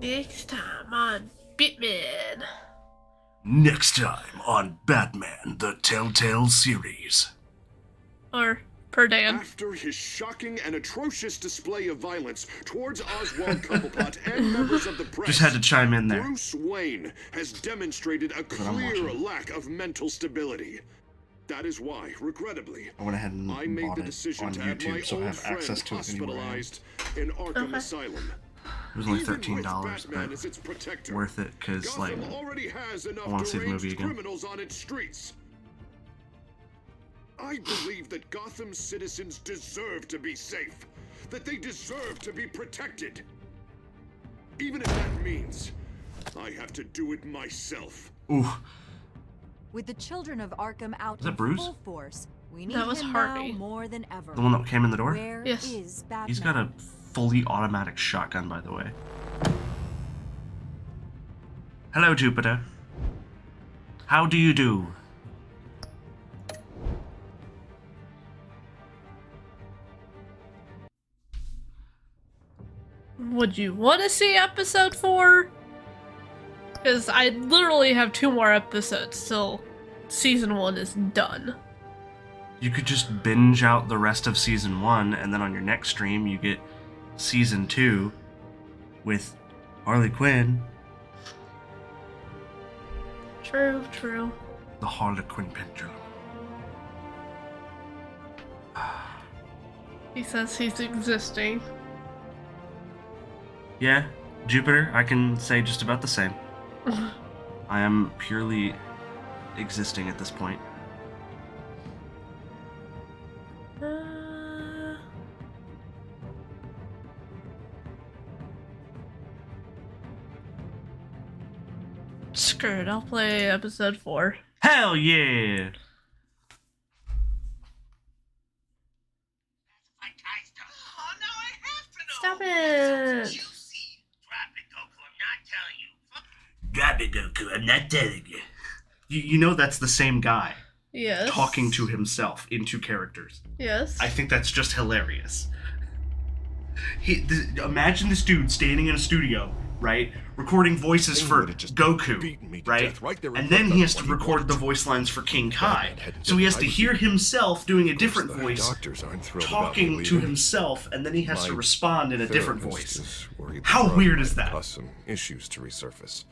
Next time on Batman. Next time on Batman, the Telltale Series. Or per Dan. After his shocking and atrocious display of violence towards Oswald Cobblepot and members of the press, Just had to chime in there. Bruce Wayne has demonstrated a clear lack of mental stability. That is why, regrettably, I went ahead and I made bought the it decision on to have my YouTube, so I old have access friend to it anywhere I am. hospitalized in Arkham Asylum. It was only $13, but worth it because, like, Gotham already has I enough want to see the movie deranged again. criminals on its streets. I believe that Gotham's citizens deserve to be safe, that they deserve to be protected. Even if that means I have to do it myself. Ooh. With the children of Arkham out Is that in Bruce? full force, we need That was him Harvey. now more than ever. The one that came in the door? Where is Batman? He's got a fully automatic shotgun, by the way. Hello, Jupiter. How do you do? Would you want to see episode 4? Because I literally have 2 more episodes till season 1 is done. You could just binge out the rest of season 1, and then on your next stream, you get season 2 with Harley Quinn. True, true. The Harlequin pendulum. He says he's existing. Yeah, Jupiter, I can say just about the same. I am purely existing at this point. Screw it, I'll play episode 4. Hell yeah! Stop it! Drop it, Goku, I'm not telling you. You know that's the same guy. Yes. Talking to himself in 2 characters. Yes. I think that's just hilarious. Imagine this dude standing in a studio, right? Recording voices for Goku, right? And then he has to record the voice lines for King Kai. So he has to hear himself doing a different voice, talking to himself, and then he has to respond in a different voice. How weird is that? Cause some issues to resurface.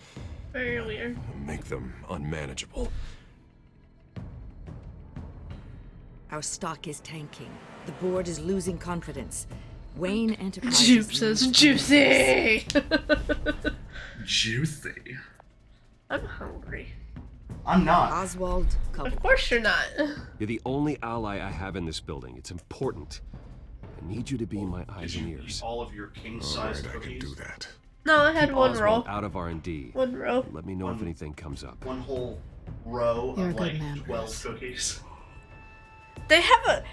Very weird. Make them unmanageable. Our stock is tanking. The board is losing confidence. Wayne Enterprises... Juice is juicy! Juicy. I'm hungry. I'm not. Oswald, Of course you're not. You're the only ally I have in this building. It's important. I need you to be my eyes and ears. All of your king-sized cookies. I can do that. No, I had Keep one Oswald roll. out of R&D. One row. Let me know if anything comes up. One whole row You're of a good like man, 12 Bruce. cookies. They have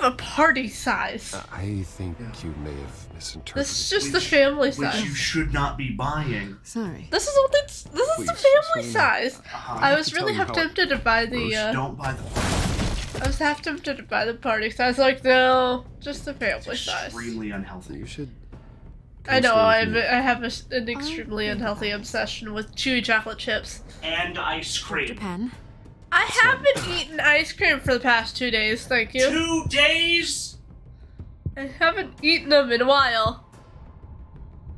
a party size. I think you may have misinterpreted. This is just the family Which size. you should not be buying. Sorry. This is only this is the Please, family explain. size. I was really half tempted to buy the. Bruce, don't buy the I was half tempted to buy the party size. Like no, just the family size. extremely unhealthy. You should. I know. stay with me. I have an extremely unhealthy obsession with chewy chocolate chips. And ice cream. Japan. I haven't eaten ice cream for the past 2 days. Thank you. 2 days? I haven't eaten them in a while.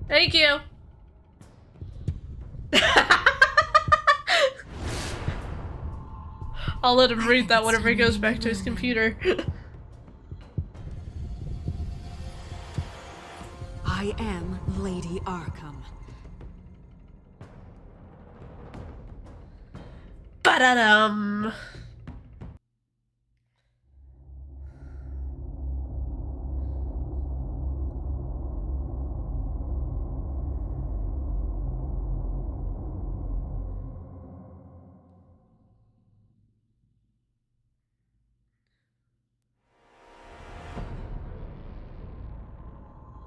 Thank you. I'll let him read that whenever he goes back to his computer. I am Lady Arkham. Ba-da-dum.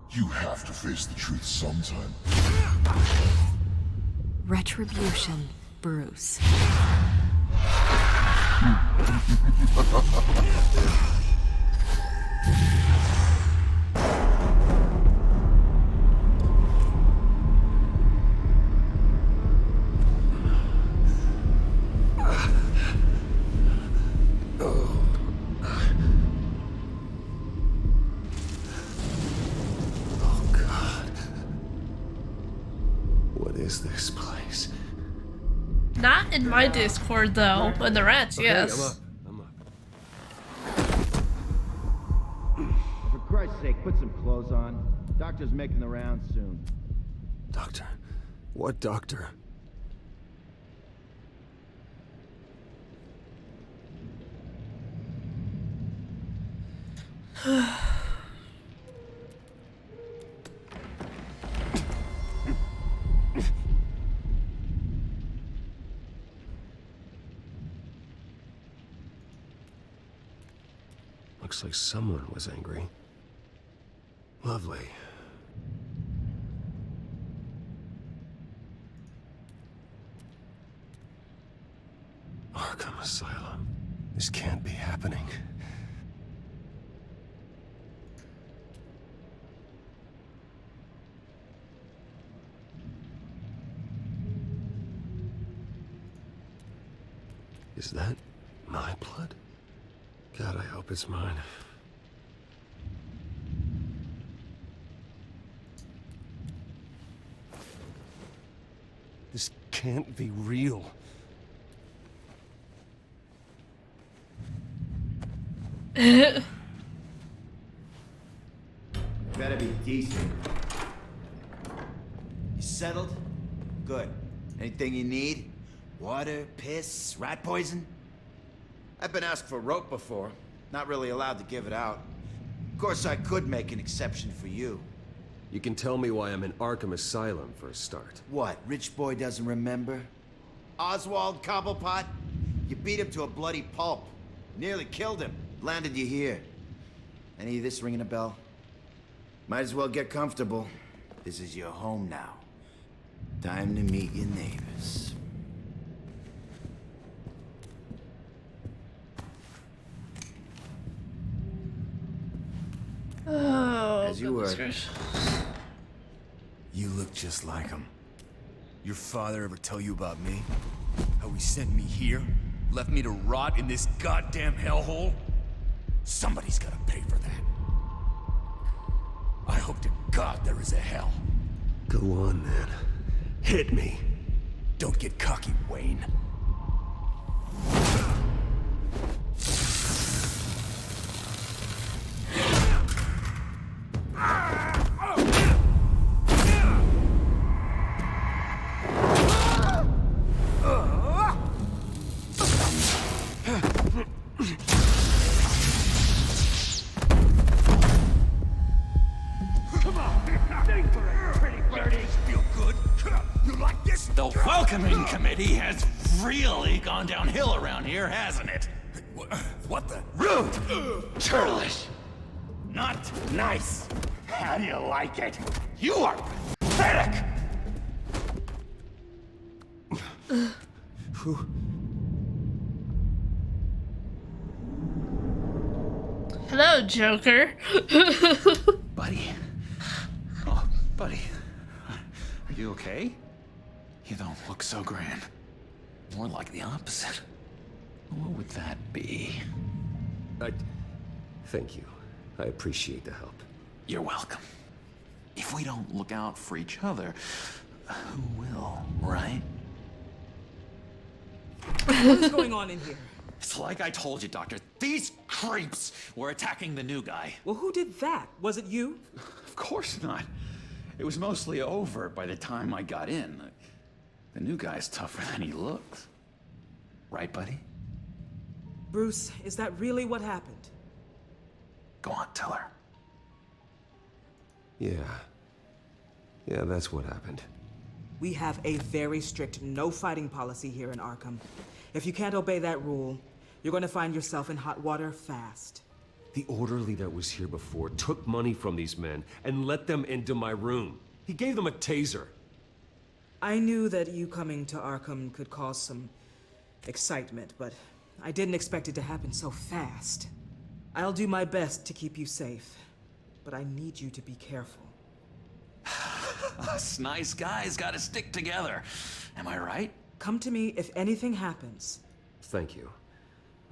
You have to face the truth sometime. Retribution, Bruce. Is this place? Not in my Discord though, in the rats, Okay, yes. I'm up. For Christ's sake, put some clothes on. Doctor's making the rounds soon. Doctor? What doctor? Looks like someone was angry. Lovely. Arkham Asylum. This can't be happening. Is that my blood? God, I hope it's mine. This can't be real. Better be decent. You settled? Good. Anything you need? Water, piss, rat poison? I've been asked for rope before. Not really allowed to give it out. Of course, I could make an exception for you. You can tell me why I'm in Arkham Asylum for a start. What, rich boy doesn't remember? Oswald Cobblepot? You beat him to a bloody pulp. Nearly killed him. Landed you here. Any of this ringing a bell? Might as well get comfortable. This is your home now. Time to meet your neighbors. Oh, as you were. You look just like him. Your father ever tell you about me? How he sent me here? Left me to rot in this goddamn hellhole? Somebody's gotta pay for that. I hope to God there is a hell. Go on, then. Hit me. Don't get cocky, Wayne. The welcoming committee has really gone downhill around here, hasn't it? What the? Rude! Churlish! Not nice! How do you like it? You are pathetic! Hello, Joker. Buddy. Oh, buddy. Are you okay? You don't look so grand. More like the opposite. What would that be? Thank you. I appreciate the help. You're welcome. If we don't look out for each other, who will, right? What is going on in here? It's like I told you, Doctor. These creeps were attacking the new guy. Well, who did that? Was it you? Of course not. It was mostly over by the time I got in. The new guy's tougher than he looks. Right, buddy? Bruce, is that really what happened? Go on, tell her. Yeah, that's what happened. We have a very strict no fighting policy here in Arkham. If you can't obey that rule, you're going to find yourself in hot water fast. The orderly that was here before took money from these men and let them into my room. He gave them a taser. I knew that you coming to Arkham could cause some excitement, but I didn't expect it to happen so fast. I'll do my best to keep you safe, but I need you to be careful. Us nice guys gotta stick together. Am I right? Come to me if anything happens. Thank you.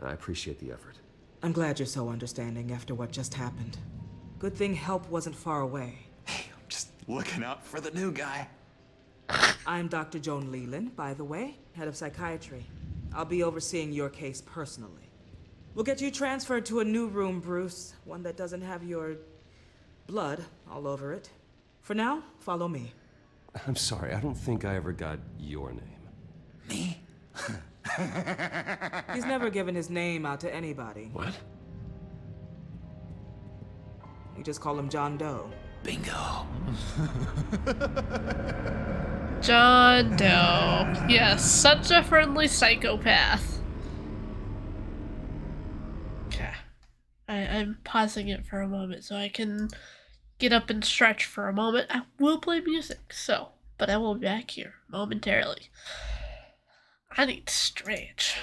I appreciate the effort. I'm glad you're so understanding after what just happened. Good thing help wasn't far away. Hey, I'm just looking out for the new guy. I'm Dr. Joan Leland, by the way, head of psychiatry. I'll be overseeing your case personally. We'll get you transferred to a new room, Bruce. One that doesn't have your blood all over it. For now, follow me. I'm sorry, I don't think I ever got your name. Me? He's never given his name out to anybody. What? We just call him John Doe. Bingo. John Doe. Yes, such a friendly psychopath. Okay. I'm pausing it for a moment so I can get up and stretch for a moment. I will play music, but I will be back here momentarily. I need to stretch.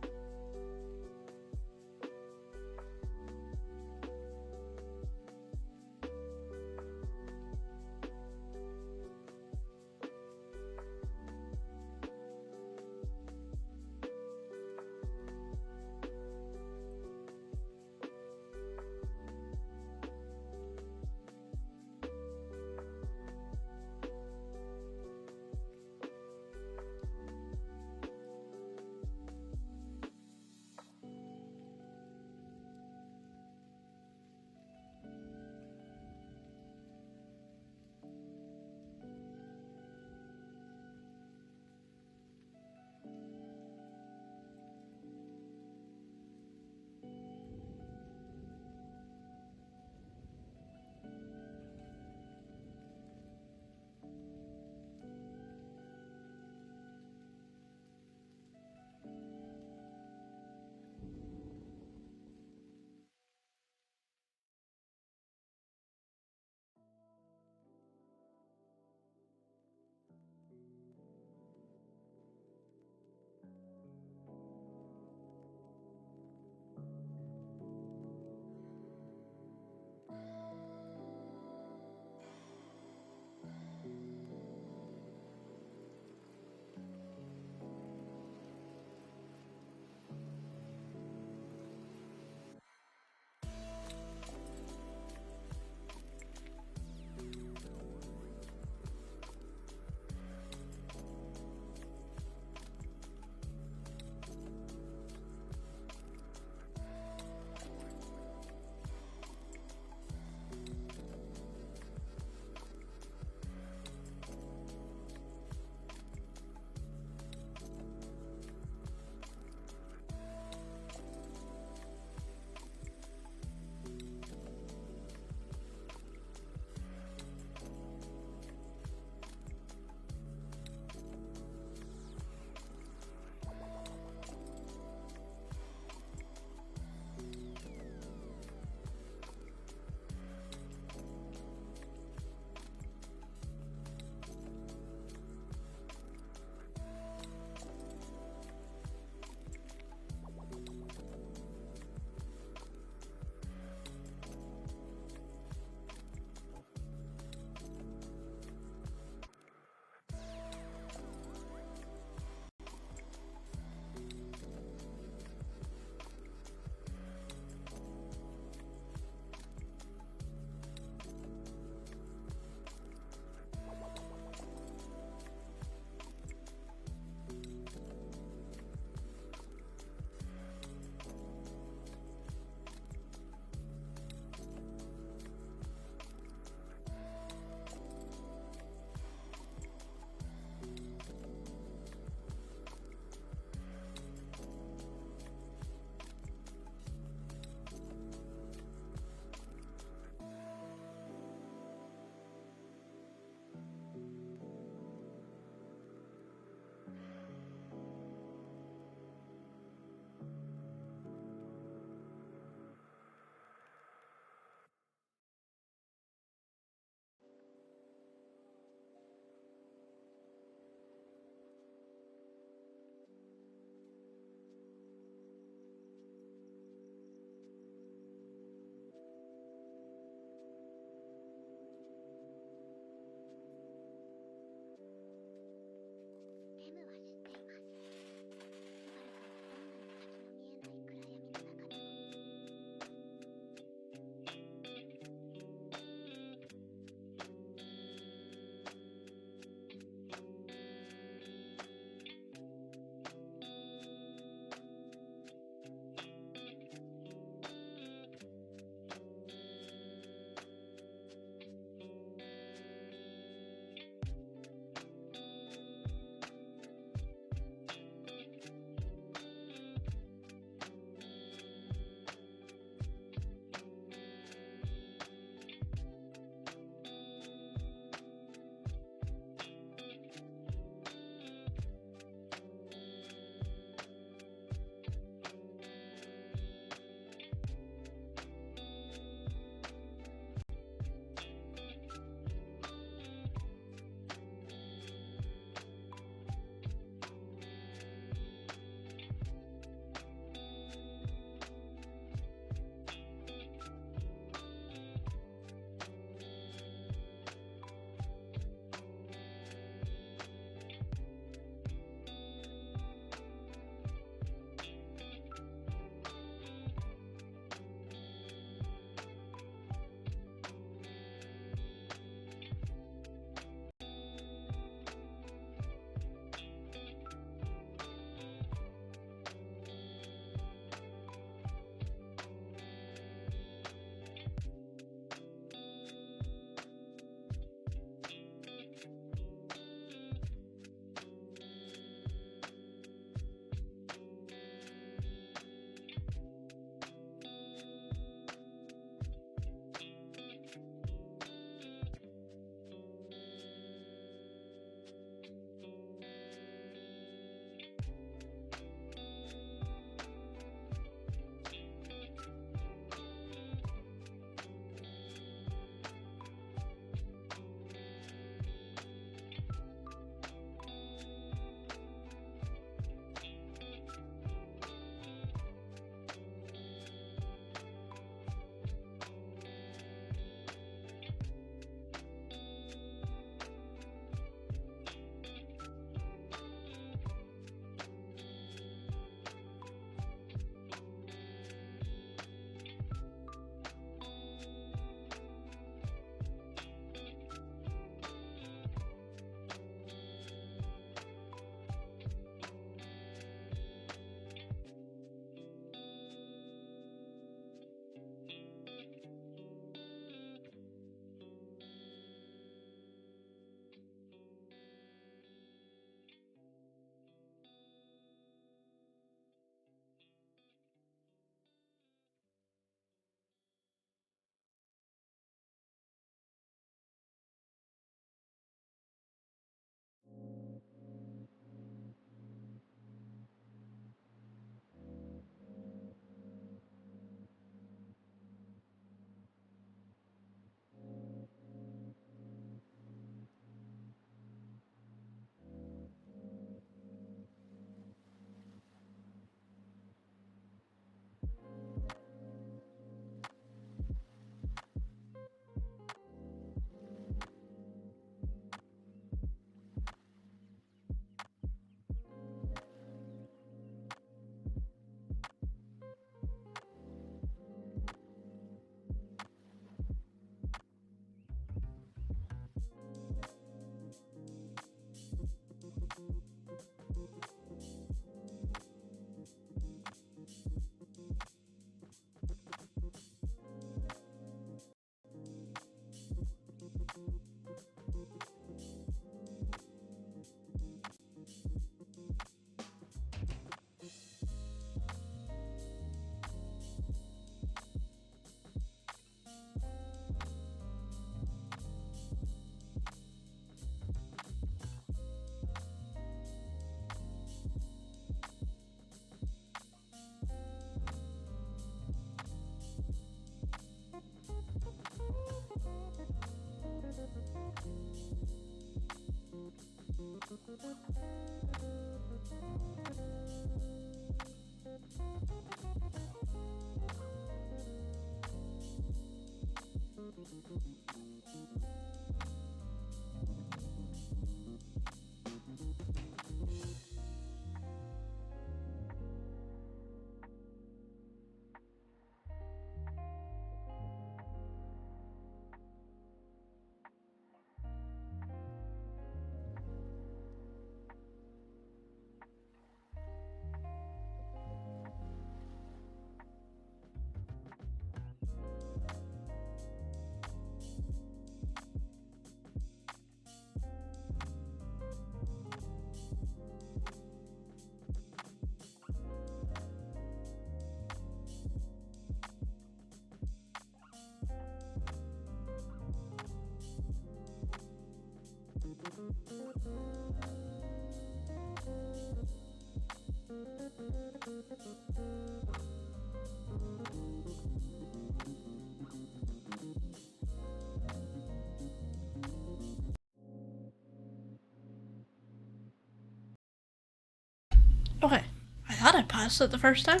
Okay. I thought I paused it the first time.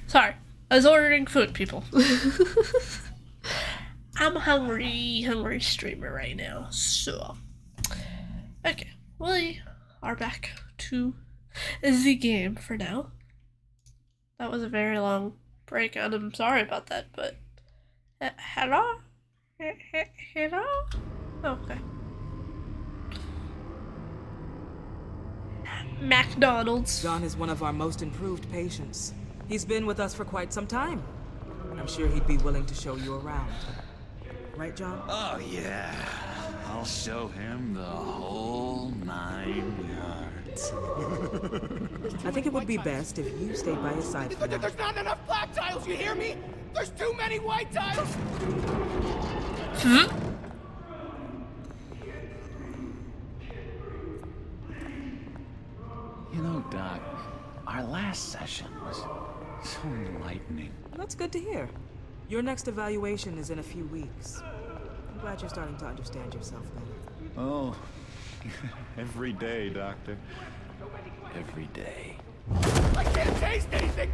Sorry. I was ordering food, people. I'm hungry streamer right now. So. Okay. We are back to the game for now. That was a very long break, and I'm sorry about that, but... hello? Hello? Okay. McDonald's. John is one of our most improved patients. He's been with us for quite some time. I'm sure he'd be willing to show you around. Right, John? Oh, yeah. I'll show him the whole 9 yards. I think it would be best if you stayed by his side for now. There's not enough black tiles, you hear me? There's too many white tiles! You know, Doc, our last session was so enlightening. That's good to hear. Your next evaluation is in a few weeks. I'm glad you're starting to understand yourself better. Oh, every day, Doctor. Every day. I can't taste anything!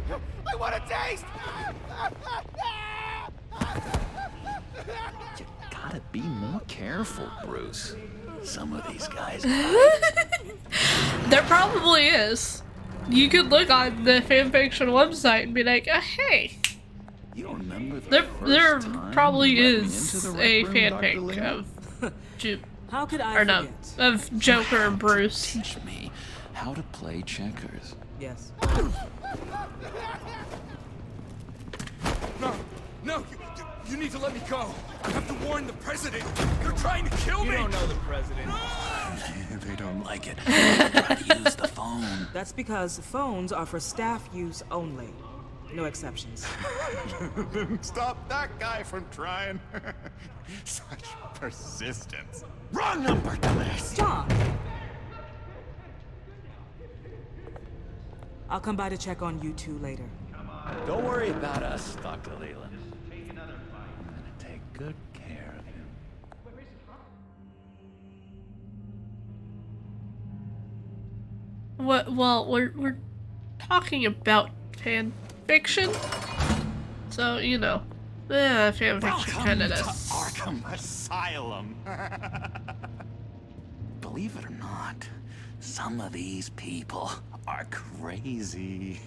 I want to taste! You gotta be more careful, Bruce. Some of these guys... There probably is. You could look on the fanfiction website and be like, hey. You remember there probably is a fanfic of How could I or no, of Joker and Bruce. Teach me how to play checkers. Yes. No, you need to let me go. I have to warn the president. They're trying to kill me. You don't know the president. They don't like it. Try to use the phone. That's because phones are for staff use only. No exceptions. Stop that guy from trying. Such persistence. Wrong number, dumbass. John! I'll come by to check on you two later. Don't worry about us, Dr. Leland. I'm gonna take good care of him. What? Well, we're talking about fan fiction, so you know, fan fiction kind of Welcome does. to Arkham Asylum. Believe it or not, some of these people are crazy.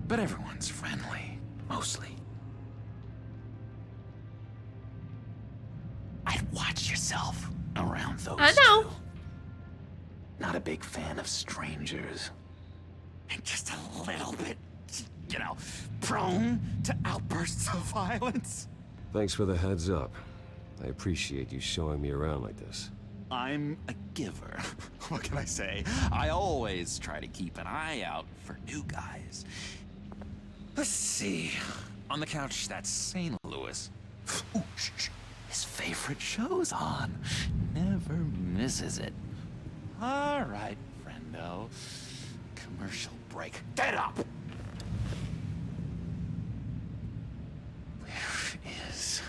But everyone's friendly, mostly. I'd watch yourself around those I know. two. Not a big fan of strangers. And just a little bit, you know, prone to outbursts of violence. Thanks for the heads up. I appreciate you showing me around like this. I'm a giver. What can I say? I always try to keep an eye out for new guys. Let's see. On the couch, that's St. Louis. Ooh, shh. His favorite show's on. Never misses it. All right, friendo. Commercial break. Get up! Where is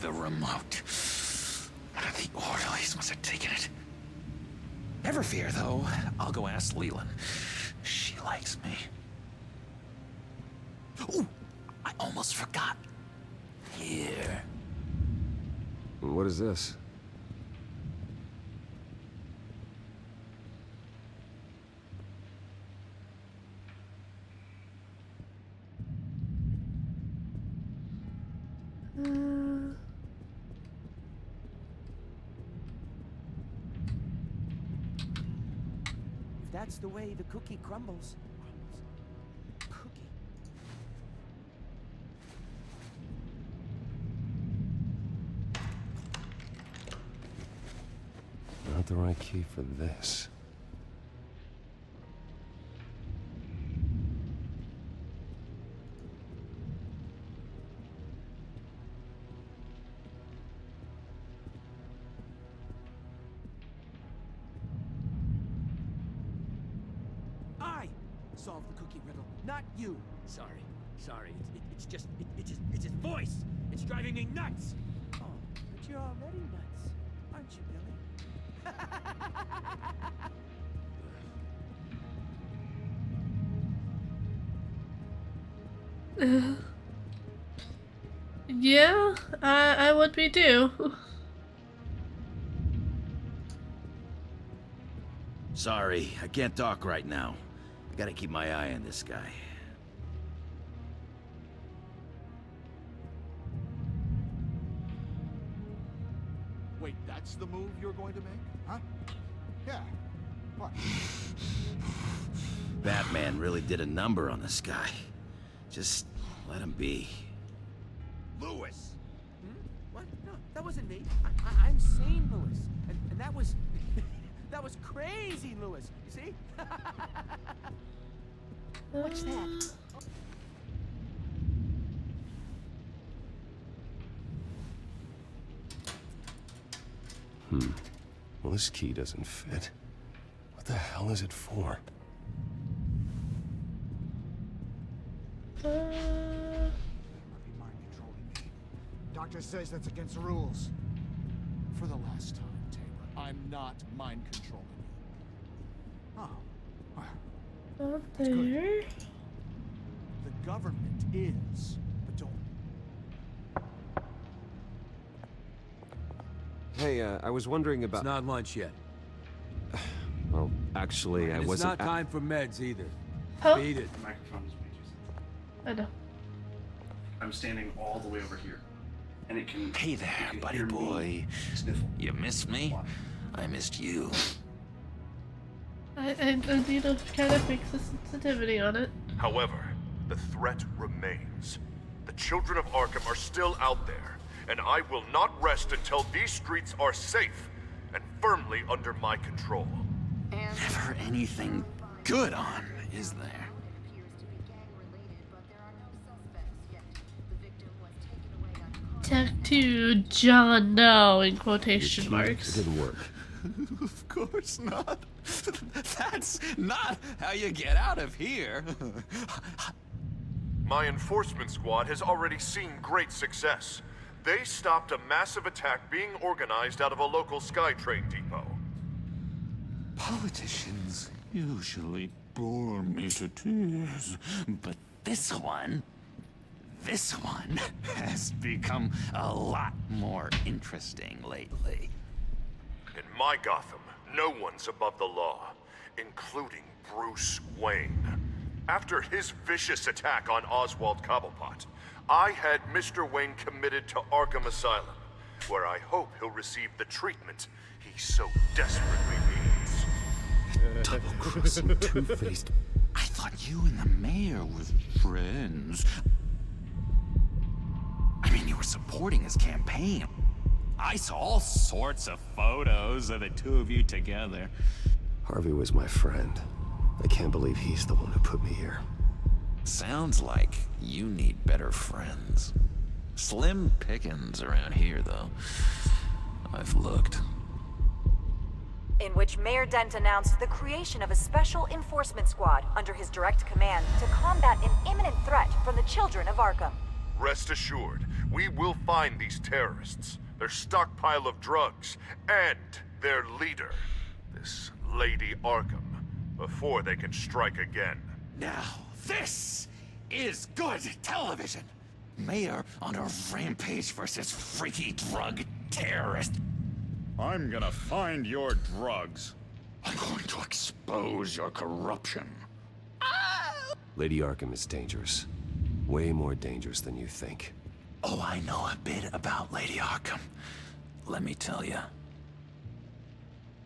the remote? One of the orderlies must have taken it. Never fear, though. I'll go ask Leland. She likes me. Ooh, I almost forgot. Here. What is this? If that's the way the cookie crumbles. Cookie. Not the right key for this. I solved the cookie riddle, not you. Sorry. It's just his voice. It's driving me nuts. Oh, but you're already nuts, aren't you, Billy? Yeah, I would be too. Sorry, I can't talk right now. I gotta keep my eye on this guy. Wait, that's the move you're going to make? Huh? Yeah. What? Batman really did a number on this guy. Just let him be. Lewis! What? No, that wasn't me. I'm sane, Lewis. And that was... that was crazy, Lewis. You see? What's that? Well, this key doesn't fit. What the hell is it for? Doctor says that's against the rules. For the last time, Taylor, I'm not mind controlling you. Oh. Not That's good. there. The government is, but don't. Hey, I was wondering about... It's not lunch yet. Well, actually, I It's wasn't... not time for meds either. Huh? Beat it. The microphone is way too I know. I'm standing all the way over here. And it can... Hey there, buddy boy. You missed me? I missed you. I need to kind of fix the sensitivity on it. However, the threat remains. The children of Arkham are still out there, and I will not rest until these streets are safe and firmly under my control. Never anything good on, is there? Tech 2 John No in quotation marks. It didn't work. Of course not. That's not how you get out of here. My enforcement squad has already seen great success. They stopped a massive attack being organized out of a local SkyTrain depot. Politicians usually bore me to tears, but this one has become a lot more interesting lately. In my Gotham, no one's above the law, including Bruce Wayne. After his vicious attack on Oswald Cobblepot, I had Mr. Wayne committed to Arkham Asylum, where I hope he'll receive the treatment he so desperately needs. Double-crossing two-faced. I thought you and the mayor were friends. I mean, you were supporting his campaign. I saw all sorts of photos of the two of you together. Harvey was my friend. I can't believe he's the one who put me here. Sounds like you need better friends. Slim pickings around here, though. I've looked. In which Mayor Dent announced the creation of a special enforcement squad under his direct command to combat an imminent threat from the children of Arkham. Rest assured, we will find these terrorists, their stockpile of drugs, and their leader, this Lady Arkham, before they can strike again. Now, this is good television. Mayor on a rampage versus freaky drug terrorist. I'm gonna find your drugs. I'm going to expose your corruption. Lady Arkham is dangerous. Way more dangerous than you think. Oh, I know a bit about Lady Arkham. Let me tell you.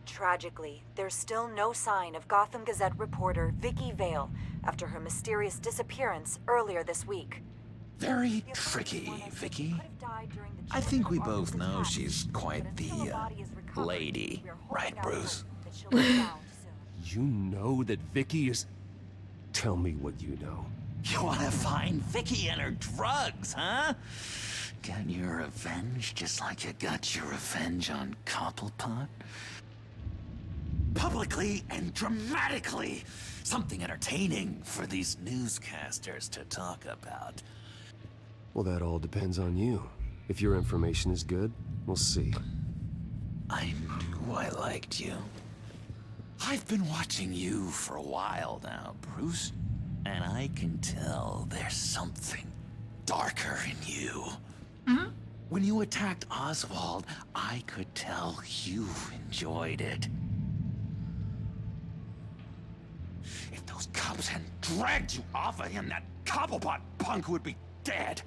Tragically, there's still no sign of Gotham Gazette reporter Vicky Vale after her mysterious disappearance earlier this week. Very tricky, Vicky. I think we both know she's quite the lady, right, Bruce? You know that Vicky is... Tell me what you know. You want to find Vicky and her drugs, huh? Get your revenge just like you got your revenge on Cobblepot? Publicly and dramatically. Something entertaining for these newscasters to talk about. Well, that all depends on you. If your information is good, we'll see. I knew I liked you. I've been watching you for a while now, Bruce. And I can tell there's something darker in you. When you attacked Oswald, I could tell you enjoyed it. If those cops hadn't dragged you off of him, that Cobblepot punk would be dead.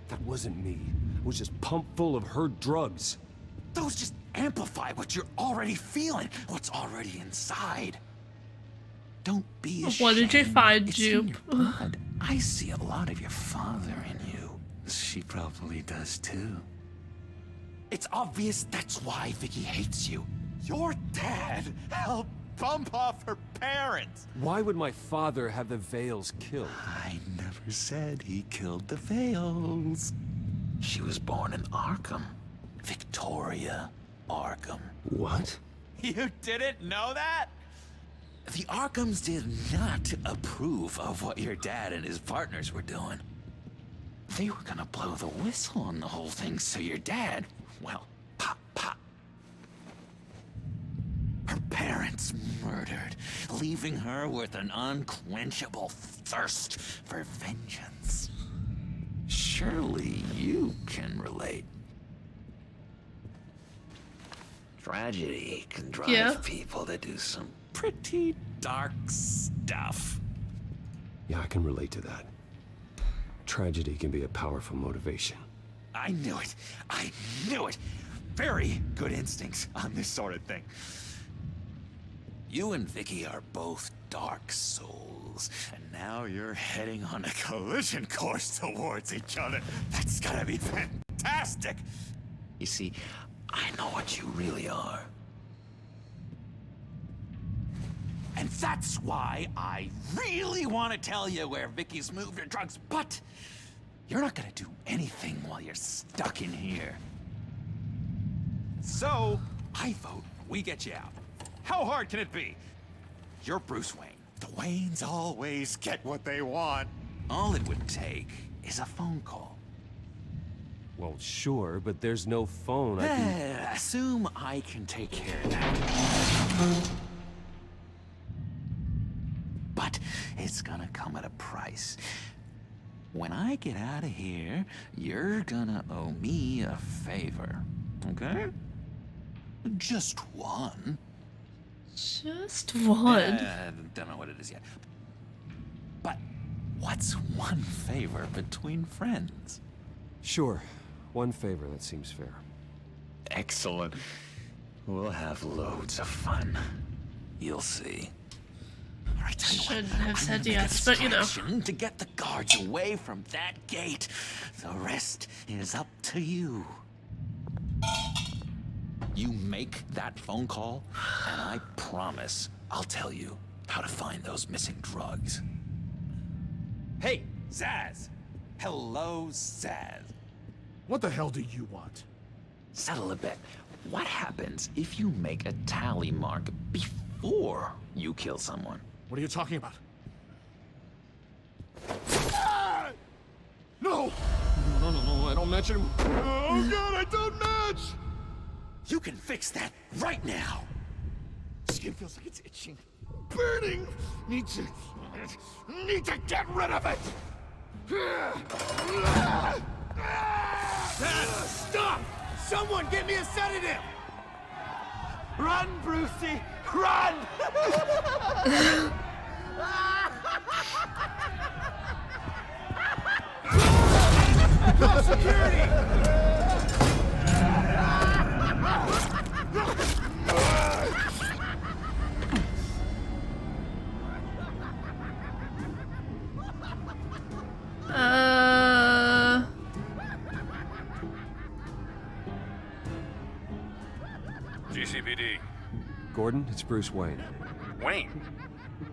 That wasn't me. It was just pumped full of her drugs. Those just amplify what you're already feeling, what's already inside. Don't be ashamed. What did you find, It's in Jupe? your blood. I see a lot of your father in you. She probably does too. It's obvious that's why Vicky hates you. Your dad helped bump off her parents. Why would my father have the Vales killed? I never said he killed the Vales. She was born in Arkham. Victoria Arkham. What? You didn't know that? The Arkhams did not approve of what your dad and his partners were doing. They were gonna blow the whistle on the whole thing, so your dad, well, pop, pop. Her parents murdered, leaving her with an unquenchable thirst for vengeance. Surely you can relate. Tragedy can drive people to do some pretty dark stuff. Yeah, I can relate to that. Tragedy can be a powerful motivation. I knew it. I knew it. Very good instincts on this sort of thing. You and Vicky are both dark souls, and now you're heading on a collision course towards each other. That's gotta be fantastic. You see, I know what you really are. And that's why I really want to tell you where Vicky's moved her drugs, but you're not gonna do anything while you're stuck in here. So, I vote we get you out. How hard can it be? You're Bruce Wayne. The Waynes always get what they want. All it would take is a phone call. Well, sure, but there's no phone. I can... Assume I can take care of that. But it's gonna come at a price. When I get out of here, you're gonna owe me a favor, okay? Just one. Just one? Don't know what it is yet. But what's one favor between friends? Sure. One favor, that seems fair. Excellent. We'll have loads of fun. You'll see. All right, tell you what, Shouldn't have said I'm gonna yes, make a but you know. distraction to get the guards away from that gate. The rest is up to you. You make that phone call, and I promise I'll tell you how to find those missing drugs. Hey, Zaz! Hello, Zaz. What the hell do you want? Settle a bet. What happens if you make a tally mark before you kill someone? What are you talking about? Ah! No! No, I don't match him. Oh god, I don't match! You can fix that right now. Skin feels like it's itching. Burning! Need to get rid of it! Stop! Someone get me a sedative! Run, Brucey! Run! Call security! GCPD. Gordon, it's Bruce Wayne. Wayne?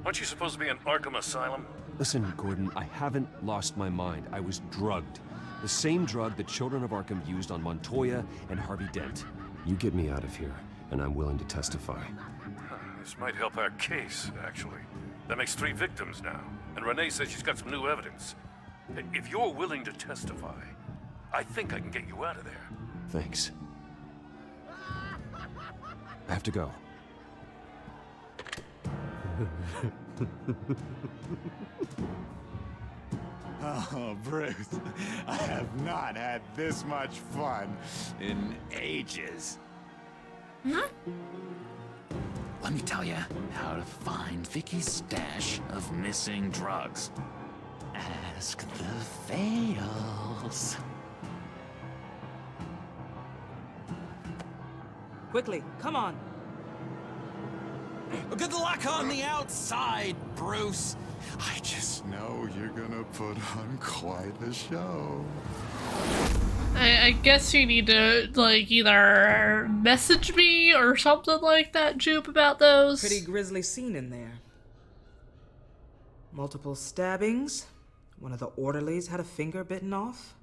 Aren't you supposed to be in Arkham Asylum? Listen, Gordon, I haven't lost my mind. I was drugged. The same drug the children of Arkham used on Montoya and Harvey Dent. You get me out of here, and I'm willing to testify. This might help our case, actually. That makes 3 victims now, and Renee says she's got some new evidence. If you're willing to testify, I think I can get you out of there. Thanks. I have to go. Oh, Bruce, I have not had this much fun in ages. Let me tell you how to find Vicky's stash of missing drugs. Ask the Fails. Quickly, come on. Good luck on the outside, Bruce. I just know you're gonna put on quite a show. I guess you need to, like, either message me or something like that, Jupe, about those. Pretty grisly scene in there. Multiple stabbings. One of the orderlies had a finger bitten off.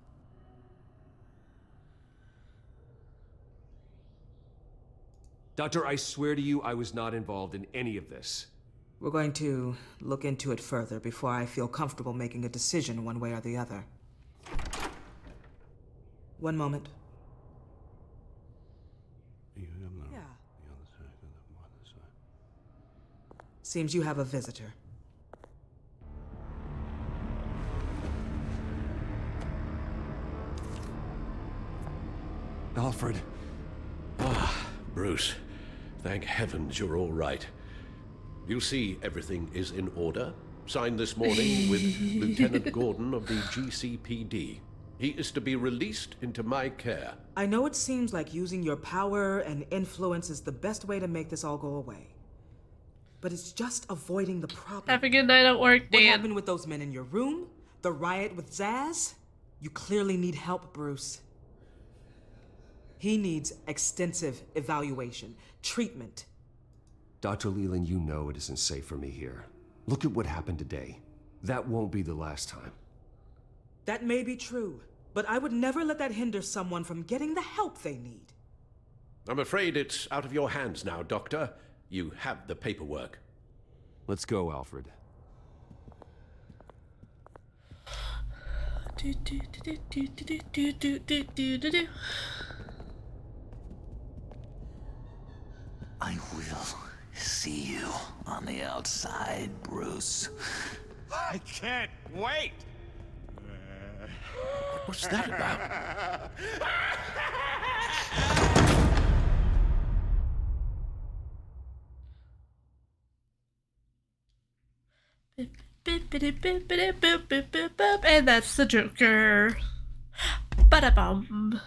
Doctor, I swear to you, I was not involved in any of this. We're going to look into it further before I feel comfortable making a decision one way or the other. One moment. Yeah. Seems you have a visitor. Alfred. Ah, Bruce. Thank heavens you're all right. You see, everything is in order. Signed this morning with Lieutenant Gordon of the GCPD. He is to be released into my care. I know it seems like using your power and influence is the best way to make this all go away. But it's just avoiding the problem. Have a good night at work, Dan. What happened with those men in your room? The riot with Zaz? You clearly need help, Bruce. He needs extensive evaluation, treatment. Dr. Leland, you know it isn't safe for me here. Look at what happened today. That won't be the last time. That may be true, but I would never let that hinder someone from getting the help they need. I'm afraid it's out of your hands now, Doctor. You have the paperwork. Let's go, Alfred. I will see you on the outside, Bruce. I can't wait! What's that about? And that's the Joker. Ba-da-bum.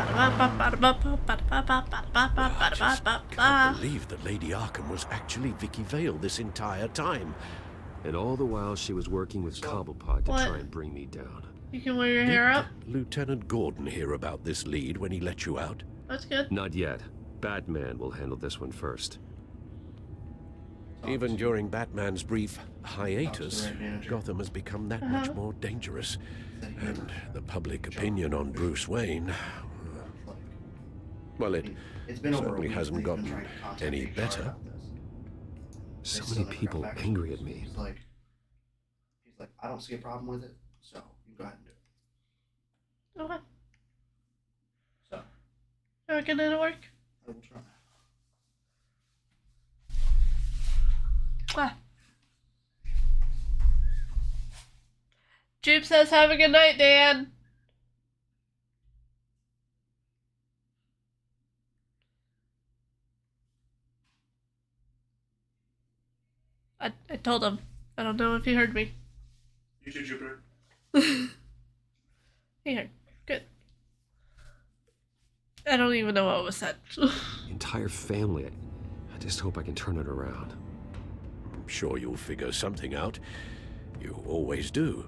I can't believe that Lady Arkham was actually Vicky Vale this entire time. And all the while she was working with Cobblepot to try and bring me down. You can wear your hair up? Did Lieutenant Gordon hear about this lead when he let you out? That's good. Not yet. Batman will handle this one first. Even during Batman's brief hiatus, Gotham has become that much more dangerous. And the public opinion on Bruce Wayne... well, it certainly hasn't gotten any better. So many people angry at me. He's like, I don't see a problem with it, so you go ahead and do it. Okay. So. Have a good night at work. I will try. Ah. Jupe says, have a good night, Dan. I told him. I don't know if he heard me. You too, Jupiter. He heard. Good. I don't even know what was said. The entire family. I just hope I can turn it around. I'm sure you'll figure something out. You always do.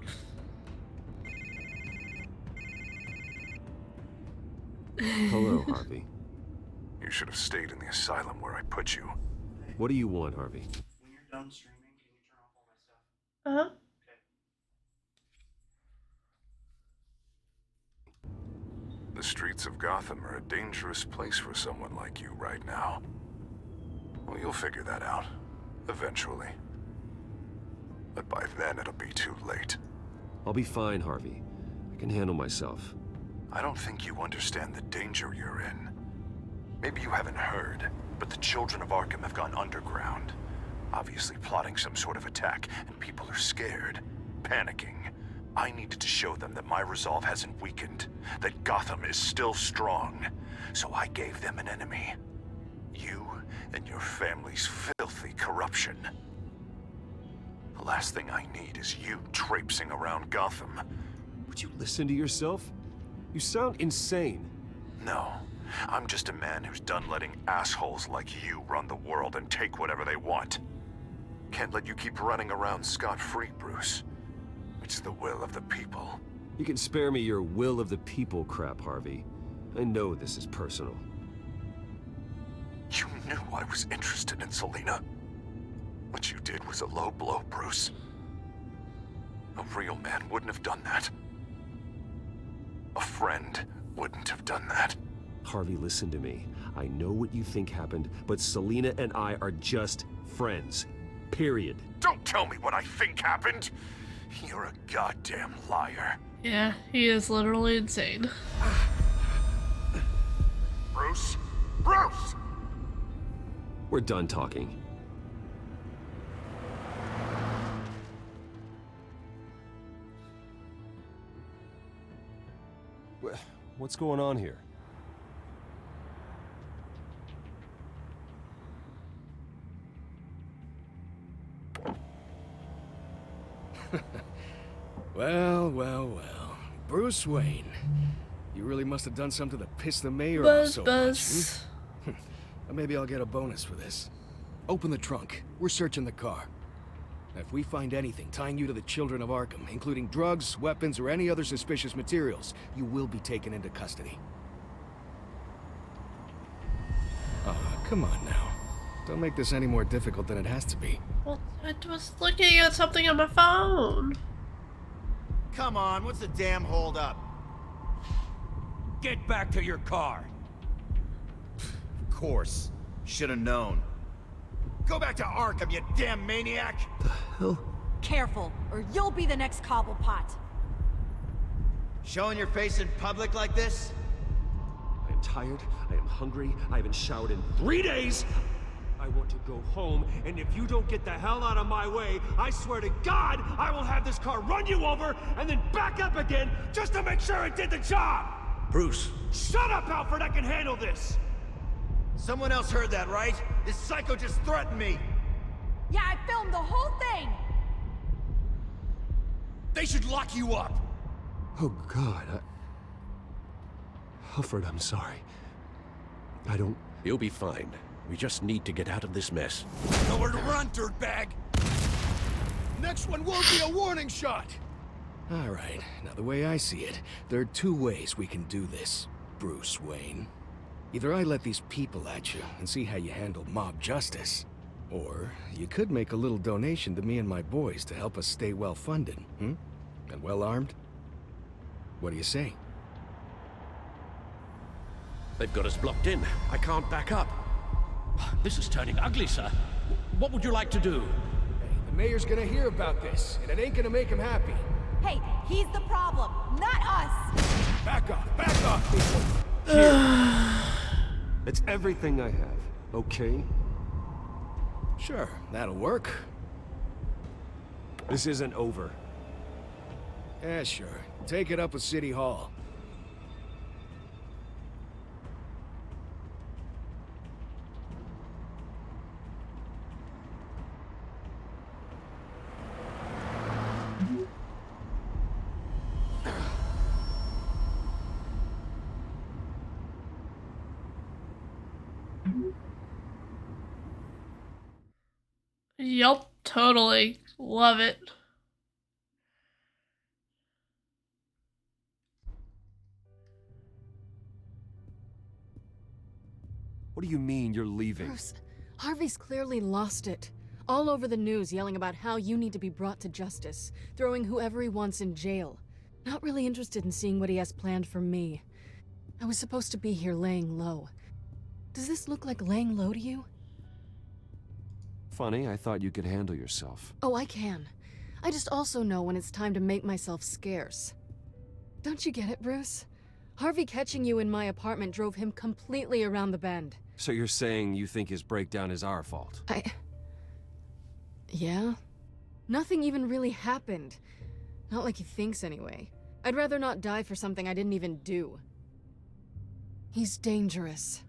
Hello, Harvey. You should have stayed in the asylum where I put you. What do you want, Harvey? When you're done streaming, can you turn off all my stuff? Uh-huh. The streets of Gotham are a dangerous place for someone like you right now. Well, you'll figure that out. Eventually. But by then, it'll be too late. I'll be fine, Harvey. I can handle myself. I don't think you understand the danger you're in. Maybe you haven't heard, but the children of Arkham have gone underground. Obviously plotting some sort of attack, and people are scared, panicking. I needed to show them that my resolve hasn't weakened, that Gotham is still strong. So I gave them an enemy. You and your family's filthy corruption. The last thing I need is you traipsing around Gotham. Would you listen to yourself? You sound insane. No, I'm just a man who's done letting assholes like you run the world and take whatever they want. Can't let you keep running around scot-free, Bruce. It's the will of the people. You can spare me your will of the people crap, Harvey. I know this is personal. You knew I was interested in Selina. What you did was a low blow, Bruce. A real man wouldn't have done that. A friend wouldn't have done that. Harvey, listen to me. I know what you think happened, but Selina and I are just friends. Period. Don't tell me what I think happened! You're a goddamn liar. Yeah, he is literally insane. Bruce? Bruce! We're done talking. What's going on here? Well, well, well. Bruce Wayne. You really must have done something to piss the mayor off Buzz, so buzz. much. Maybe I'll get a bonus for this. Open the trunk. We're searching the car. If we find anything tying you to the children of Arkham, including drugs, weapons, or any other suspicious materials, you will be taken into custody. Come on now. Don't make this any more difficult than it has to be. Well, I was looking at something on my phone. Come on, what's the damn hold up? Get back to your car! Of course. Should've known. Go back to Arkham, you damn maniac! Hell? Careful, or you'll be the next Cobblepot. Showing your face in public like this? I am tired, I am hungry, I haven't showered in 3 days! I want to go home, and if you don't get the hell out of my way, I swear to God, I will have this car run you over, and then back up again, just to make sure it did the job! Bruce. Shut up, Alfred, I can handle this! Someone else heard that, right? This psycho just threatened me! Yeah, I filmed the whole thing! They should lock you up! Oh, God, Alfred, I'm sorry. I don't... You'll be fine. We just need to get out of this mess. Nowhere to run, dirtbag! Next one won't be a warning shot! Alright, now the way I see it, there are two ways we can do this, Bruce Wayne. Either I let these people at you and see how you handle mob justice, or you could make a little donation to me and my boys to help us stay well-funded, And well-armed? What do you say? They've got us blocked in. I can't back up. This is turning ugly, sir. What would you like to do? Hey, the mayor's gonna hear about this, and it ain't gonna make him happy. Hey, he's the problem, not us! Back off, people! It's everything I have, okay? Sure, that'll work. This isn't over. Yeah, sure. Take it up with City Hall. Yup, totally. Love it. What do you mean you're leaving? Bruce, Harvey's clearly lost it. All over the news yelling about how you need to be brought to justice, throwing whoever he wants in jail. Not really interested in seeing what he has planned for me. I was supposed to be here laying low. Does this look like laying low to you? Funny, I thought you could handle yourself. Oh, I can. I just also know when it's time to make myself scarce. Don't you get it, Bruce? Harvey catching you in my apartment drove him completely around the bend. So you're saying you think his breakdown is our fault? Yeah? Nothing even really happened. Not like he thinks, anyway. I'd rather not die for something I didn't even do. He's dangerous.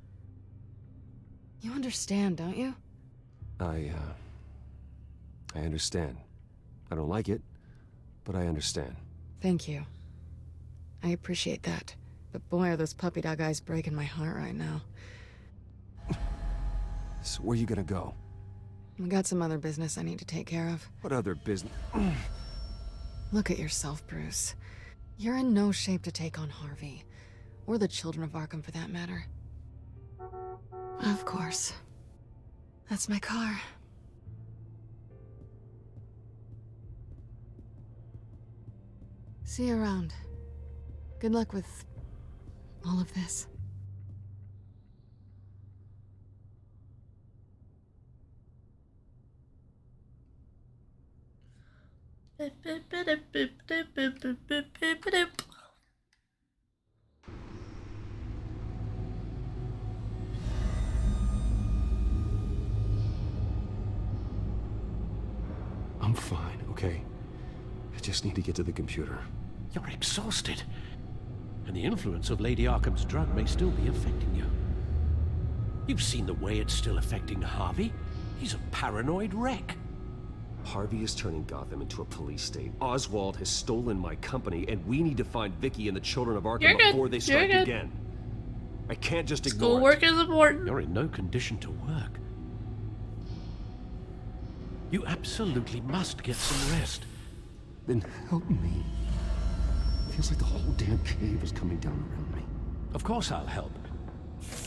You understand, don't you? I understand. I don't like it, but I understand. Thank you. I appreciate that. But boy, are those puppy dog eyes breaking my heart right now. So where are you gonna go? I got some other business I need to take care of. What other business? Look at yourself, Bruce. You're in no shape to take on Harvey. Or the children of Arkham, for that matter. Of course. That's my car. See you around. Good luck with all of this. I'm fine, okay? I just need to get to the computer. You're exhausted. And the influence of Lady Arkham's drug may still be affecting you. You've seen the way it's still affecting Harvey. He's a paranoid wreck. Harvey is turning Gotham into a police state. Oswald has stolen my company, and we need to find Vicky and the children of Arkham before they strike again. I can't just ignore Schoolwork is important. You're in no condition to work. You absolutely must get some rest. Then help me. Feels like the whole damn cave is coming down around me. Of course I'll help.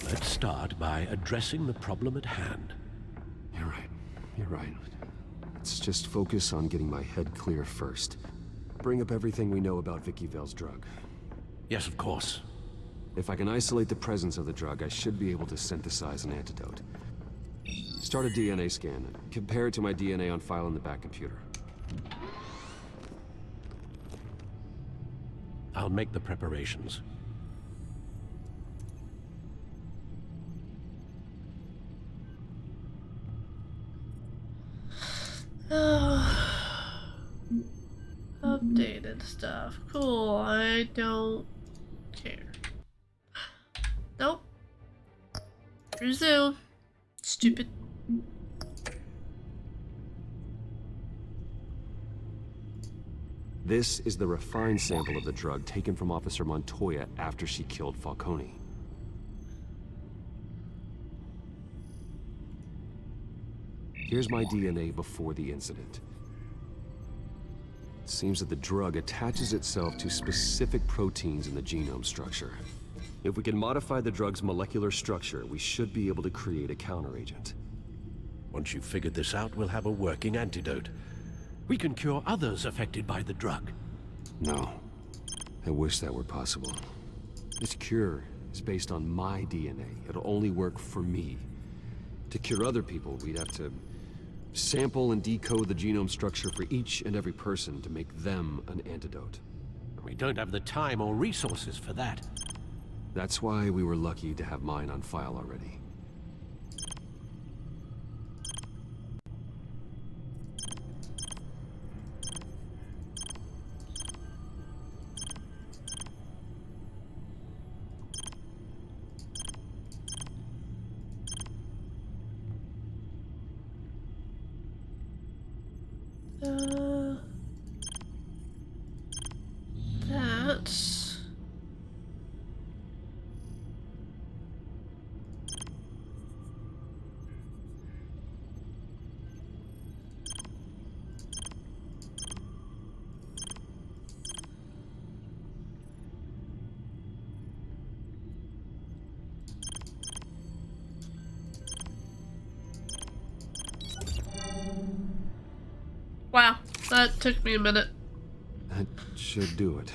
Let's start by addressing the problem at hand. You're right. You're right. Let's just focus on getting my head clear first. Bring up everything we know about Vicky Vale's drug. Yes, of course. If I can isolate the presence of the drug, I should be able to synthesize an antidote. Start a DNA scan. Compare it to my DNA on file in the back computer. I'll make the preparations. Updated stuff. Cool. I don't care. Nope. Resume. Stupid. This is the refined sample of the drug taken from Officer Montoya after she killed Falcone. Here's my DNA before the incident. It seems that the drug attaches itself to specific proteins in the genome structure. If we can modify the drug's molecular structure, we should be able to create a counteragent. Once you've figured this out, we'll have a working antidote. We can cure others affected by the drug. No. I wish that were possible. This cure is based on my DNA. It'll only work for me. To cure other people, we'd have to sample and decode the genome structure for each and every person to make them an antidote. We don't have the time or resources for that. That's why we were lucky to have mine on file already. That's... Wow, that took me a minute. That should do it.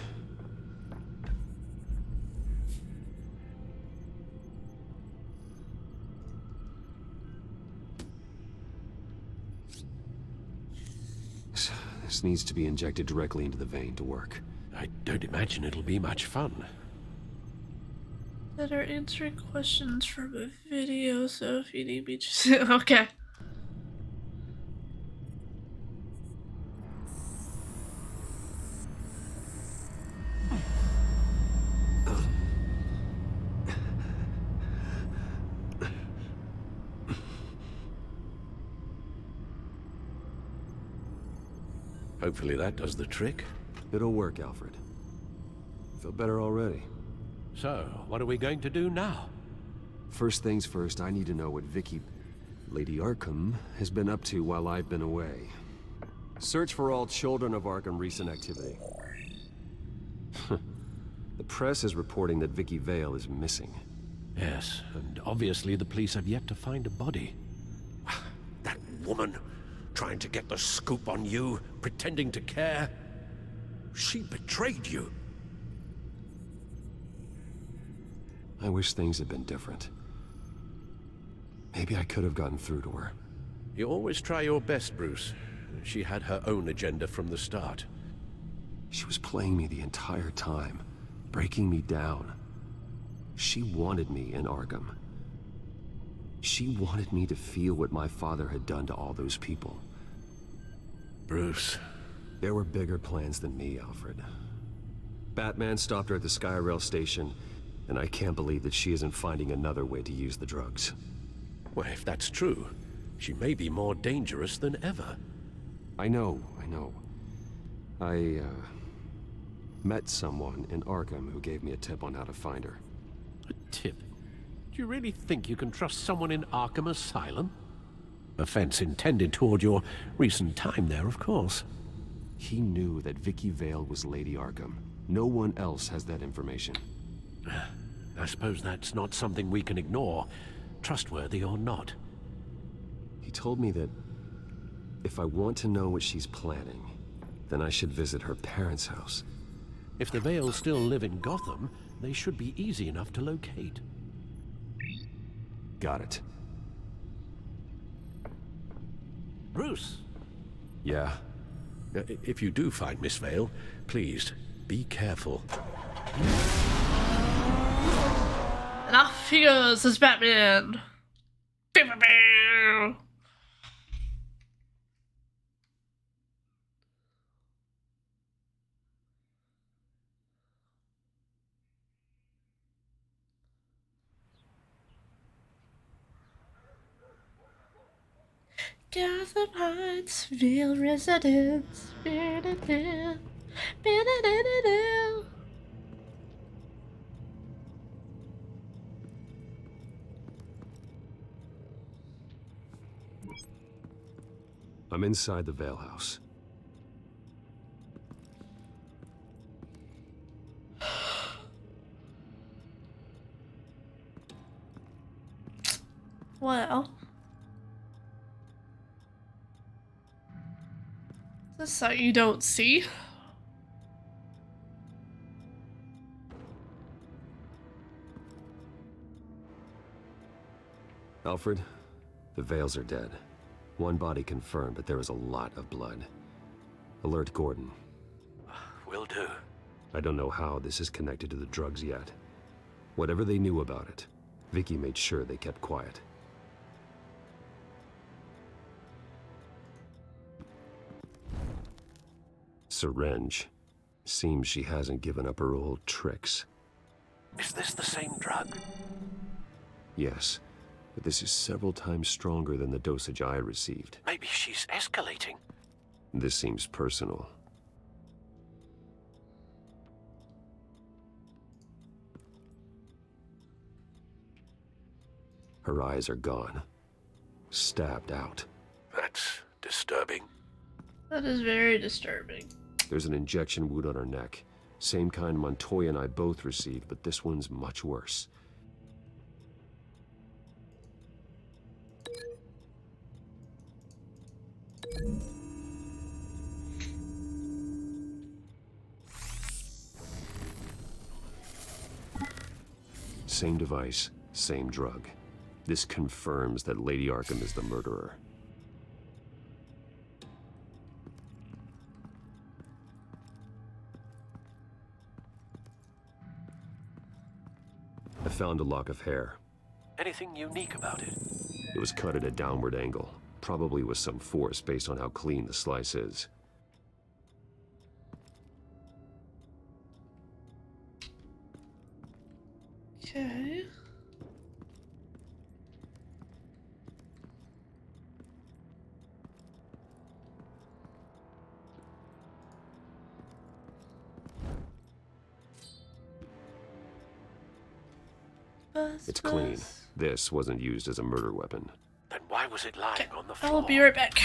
This needs to be injected directly into the vein to work. I don't imagine it'll be much fun. that are answering questions from a video, so if you need me to okay. Hopefully that does the trick. It'll work, Alfred. Feel better already. So, what are we going to do now? First things first, I need to know what Lady Arkham, has been up to while I've been away. Search for all children of Arkham recent activity. The press is reporting that Vicky Vale is missing. Yes, and obviously the police have yet to find a body. That woman, trying to get the scoop on you, pretending to care. She betrayed you. I wish things had been different. Maybe I could have gotten through to her. You always try your best, Bruce. She had her own agenda from the start. She was playing me the entire time, breaking me down. She wanted me in Arkham. She wanted me to feel what my father had done to all those people. Bruce. There were bigger plans than me, Alfred. Batman stopped her at the Skyrail station, and I can't believe that she isn't finding another way to use the drugs. Well, if that's true, she may be more dangerous than ever. I know. I met someone in Arkham who gave me a tip on how to find her. A tip? Do you really think you can trust someone in Arkham Asylum? Offense intended toward your recent time there, of course. He knew that Vicky Vale was Lady Arkham. No one else has that information. I suppose that's not something we can ignore, trustworthy or not. He told me that if I want to know what she's planning, then I should visit her parents' house. If the Vales still live in Gotham, they should be easy enough to locate. Got it. Bruce! Yeah? If you do find Miss Vale, please, be careful. And off he goes as Batman. Gotham Heights, real residents. I'm inside the Vale house. Well. Is this something you don't see? Alfred, the Vales are dead. One body confirmed, but there is a lot of blood. Alert Gordon. Will do. I don't know how this is connected to the drugs yet. Whatever they knew about it, Vicky made sure they kept quiet. Syringe. Seems she hasn't given up her old tricks. Is this the same drug? Yes, but this is several times stronger than the dosage I received. Maybe she's escalating. This seems personal. Her eyes are gone. Stabbed out. That's disturbing. That is very disturbing. There's an injection wound on her neck. Same kind Montoya and I both received, but this one's much worse. Same device, same drug. This confirms that Lady Arkham is the murderer. A found a lock of hair. Anything unique about it? It was cut at a downward angle, probably with some force based on how clean the slice is. Okay. It's clean. This wasn't used as a murder weapon. Then why was it lying on the floor? I'll be right back.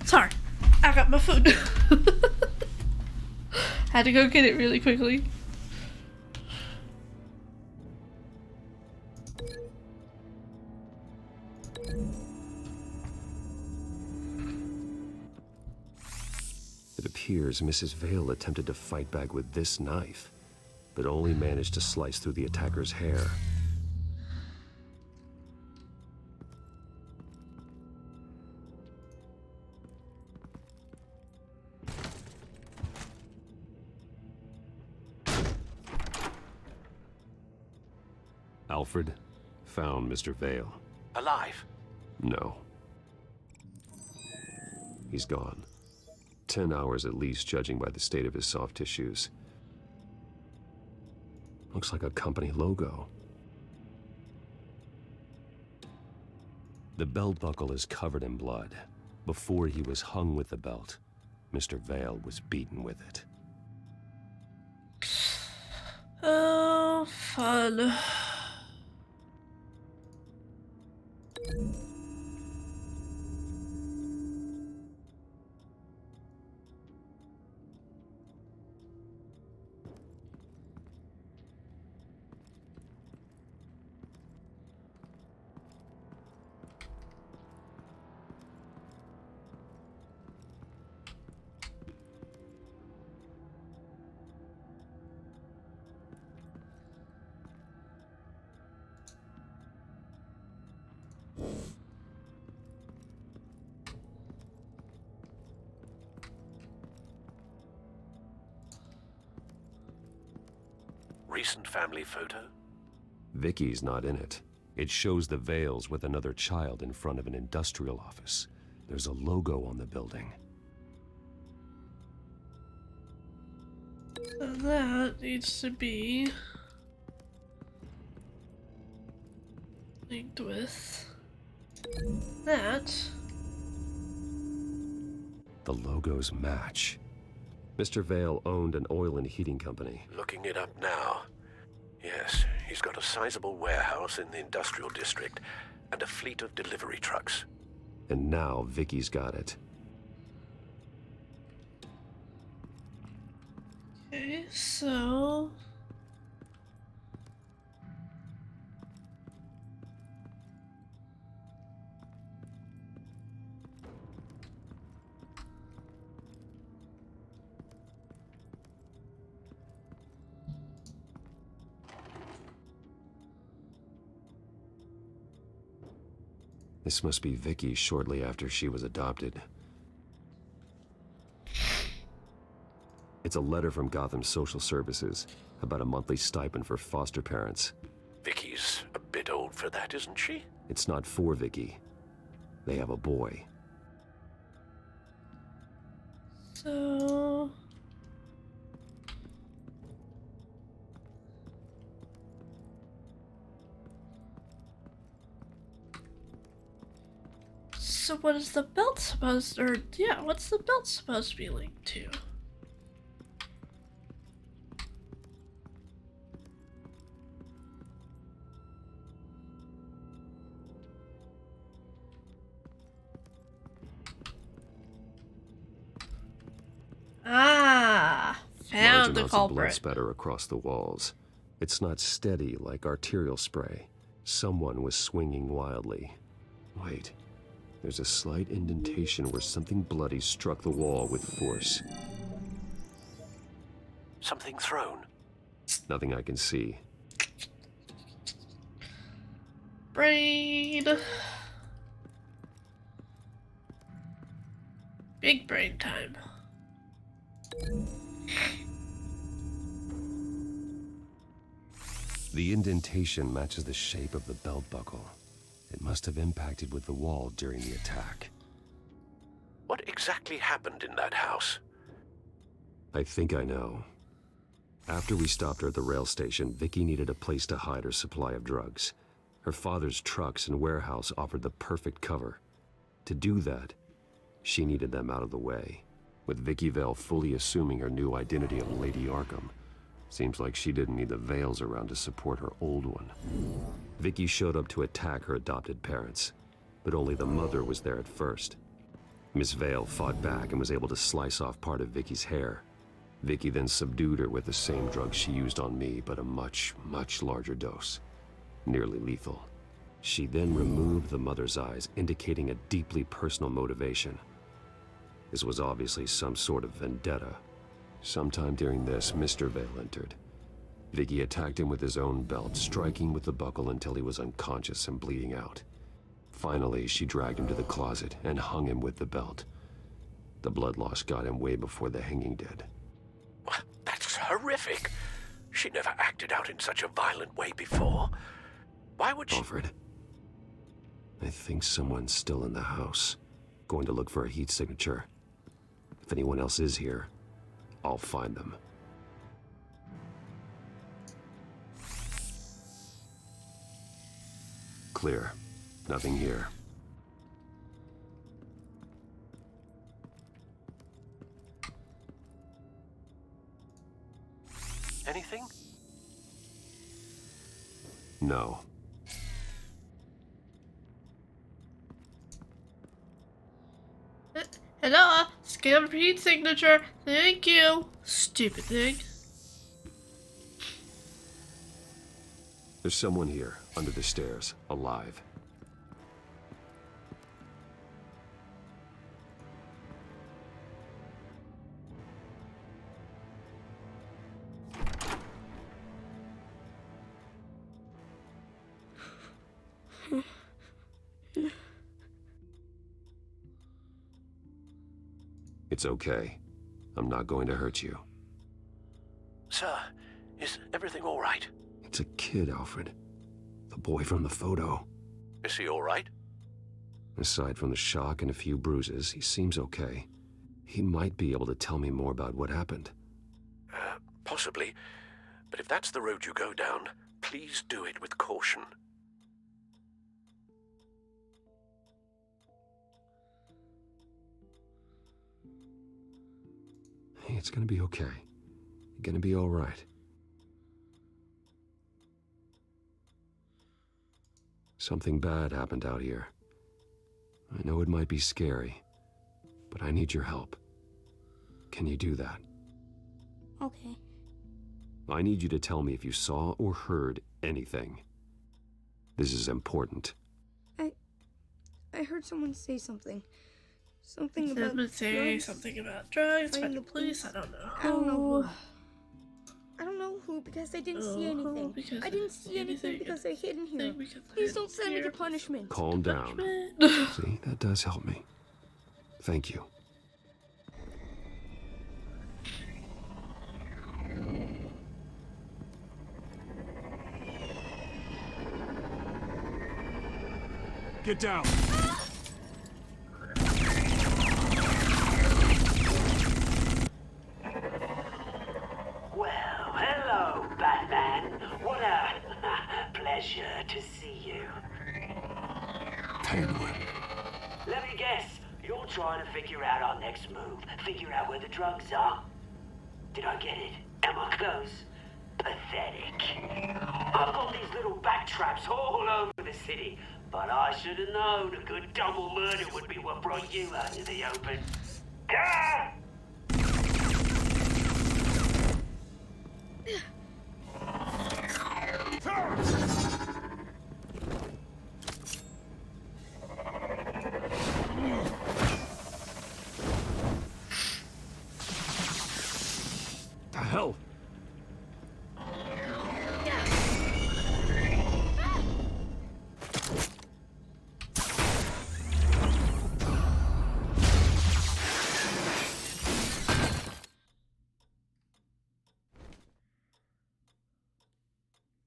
Sorry, I got my food. Had to go get it really quickly. It appears Mrs. Vale attempted to fight back with this knife, but only managed to slice through the attacker's hair. Alfred found Mr. Vale. Alive? No. He's gone. 10 hours at least, judging by the state of his soft tissues. Looks like a company logo. The belt buckle is covered in blood. Before he was hung with the belt, Mr. Vale was beaten with it. Oh, fun. Recent family photo? Vicky's not in it. It shows the Vales with another child in front of an industrial office. There's a logo on the building. So that needs to be linked with that. The logos match. Mr. Vale owned an oil and heating company. Looking it up now. Yes, he's got a sizable warehouse in the industrial district and a fleet of delivery trucks. And now Vicky's got it. Okay, so This must be Vicky shortly after she was adopted. It's a letter from Gotham Social Services about a monthly stipend for foster parents. Vicky's a bit old for that, isn't she? It's not for Vicky. They have a boy. So... So what is the belt supposed, or yeah, what's the belt supposed to be linked to? Ah, found the Large amounts of blood culprit. spatter across the walls. It's not steady like arterial spray. Someone was swinging wildly. Wait, there's a slight indentation where something bloody struck the wall with force. Something thrown. Nothing I can see. Brain. Big brain time. The indentation matches the shape of the belt buckle. It must have impacted with the wall during the attack. What exactly happened in that house? I think I know. After we stopped her at the rail station, Vicky needed a place to hide her supply of drugs. Her father's trucks and warehouse offered the perfect cover. To do that, she needed them out of the way. With Vicky Vale fully assuming her new identity of Lady Arkham, seems like she didn't need the veils around to support her old one. Vicky showed up to attack her adopted parents, but only the mother was there at first. Miss Vale fought back and was able to slice off part of Vicky's hair. Vicky then subdued her with the same drug she used on me, but a much, much larger dose. Nearly lethal. She then removed the mother's eyes, indicating a deeply personal motivation. This was obviously some sort of vendetta. Sometime during this, Mr. Vale entered. Vicky attacked him with his own belt, striking with the buckle until he was unconscious and bleeding out. Finally, she dragged him to the closet and hung him with the belt. The blood loss got him way before the hanging did. That's horrific. She never acted out in such a violent way before. Why would she... Alfred, I think someone's still in the house. Going to look for a heat signature. If anyone else is here, I'll find them. Clear. Nothing here. Anything? No. Hello, scan for heat signature. Thank you. Stupid thing. There's someone here, under the stairs, alive. It's okay. I'm not going to hurt you. Sir, is everything all right? It's a kid, Alfred. The boy from the photo. Is he all right? Aside from the shock and a few bruises, he seems okay. He might be able to tell me more about what happened. Possibly. But if that's the road you go down, please do it with caution. Hey, it's gonna be okay. You're gonna be all right. Something bad happened out here. I know it might be scary, but I need your help. Can you do that? Okay. I need you to tell me if you saw or heard anything. This is important. I heard someone say something. Something Someone about say drugs. something about drugs, Find by the the police, police. I don't know. I don't know who. I don't know who, No, because I didn't see anything. because I didn't see anything because I hid in here. Please don't send me to punishment. Calm down. See, that does help me. Thank you. Get down! Well, hello, Batman. What a pleasure to see you. Penguin. Let me guess, you're trying to figure out our next move. Figure out where the drugs are. Did I get it? Am I close? Pathetic. I've got these little bat traps all over the city, but I should have known a good double murder would be what brought you out into the open. Ah! The hell?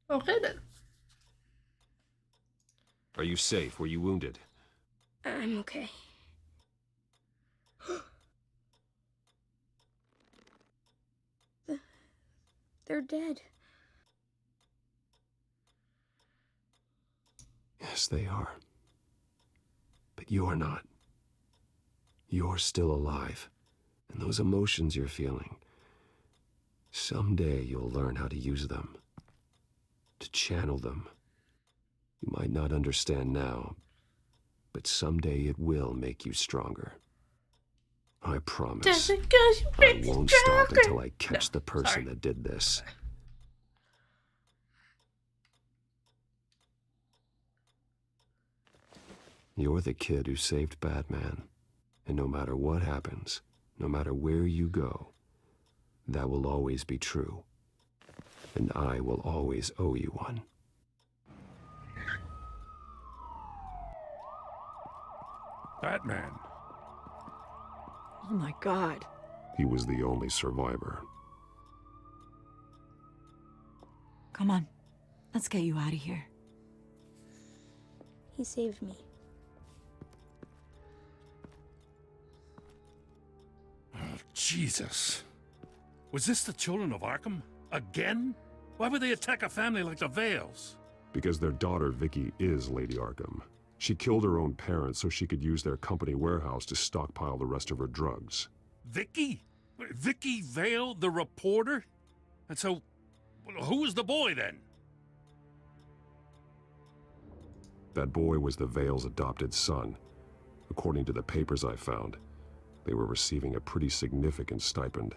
Okay then. Are you safe? Were you wounded? I'm okay. They're dead. Yes, they are. But you're not. You're still alive. And those emotions you're feeling, someday you'll learn how to use them. To channel them. You might not understand now, but someday it will make you stronger. I promise. I won't stop until I catch the person that did this. You're the kid who saved Batman. And no matter what happens, no matter where you go, that will always be true. And I will always owe you one. Batman. Oh my God. He was the only survivor. Come on. Let's get you out of here. He saved me. Oh, Jesus. Was this the children of Arkham? Again? Why would they attack a family like the Vales? Because their daughter, Vicky, is Lady Arkham. She killed her own parents so she could use their company warehouse to stockpile the rest of her drugs. Vicky? Vicky Vale, the reporter? And so, who was the boy then? That boy was the Vale's adopted son. According to the papers I found, they were receiving a pretty significant stipend.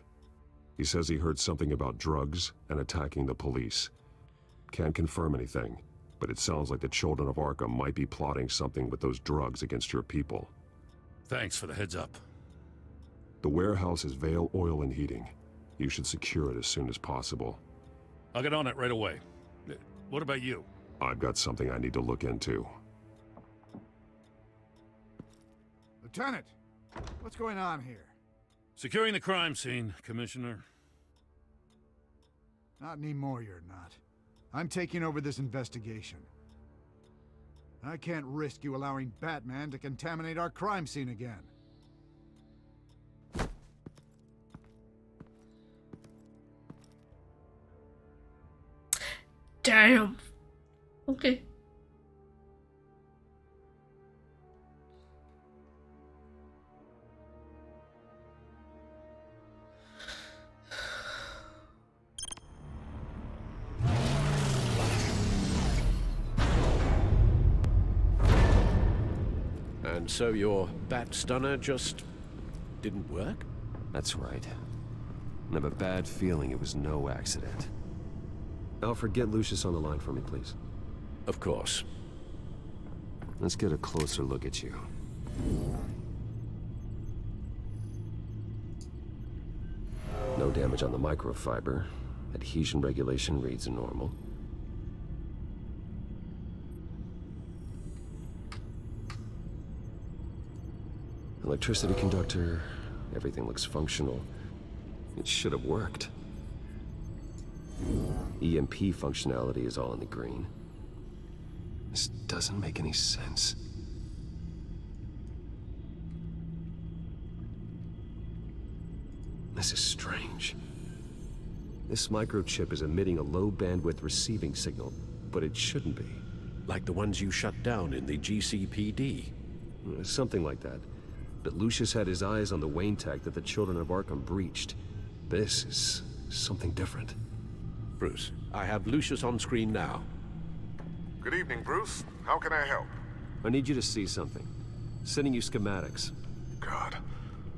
He says he heard something about drugs and attacking the police. Can't confirm anything, but it sounds like the children of Arkham might be plotting something with those drugs against your people. Thanks for the heads up. The warehouse is Vale Oil and Heating. You should secure it as soon as possible. I'll get on it right away. What about you? I've got something I need to look into. Lieutenant, what's going on here? Securing the crime scene, Commissioner. Not anymore, you're not. I'm taking over this investigation. I can't risk you allowing Batman to contaminate our crime scene again. Damn. Okay. And so your bat stunner just didn't work? That's right. I have a bad feeling it was no accident. Alfred, get Lucius on the line for me, please. Of course. Let's get a closer look at you. No damage on the microfiber. Adhesion regulation reads normal. Electricity conductor, everything looks functional. It should have worked. EMP functionality is all in the green. This doesn't make any sense. This is strange. This microchip is emitting a low-bandwidth receiving signal, but it shouldn't be. Like the ones you shut down in the GCPD? Something like that. But Lucius had his eyes on the Wayne tech that the Children of Arkham breached. This is something different. Bruce, I have Lucius on screen now. Good evening, Bruce. How can I help? I need you to see something. Sending you schematics. God,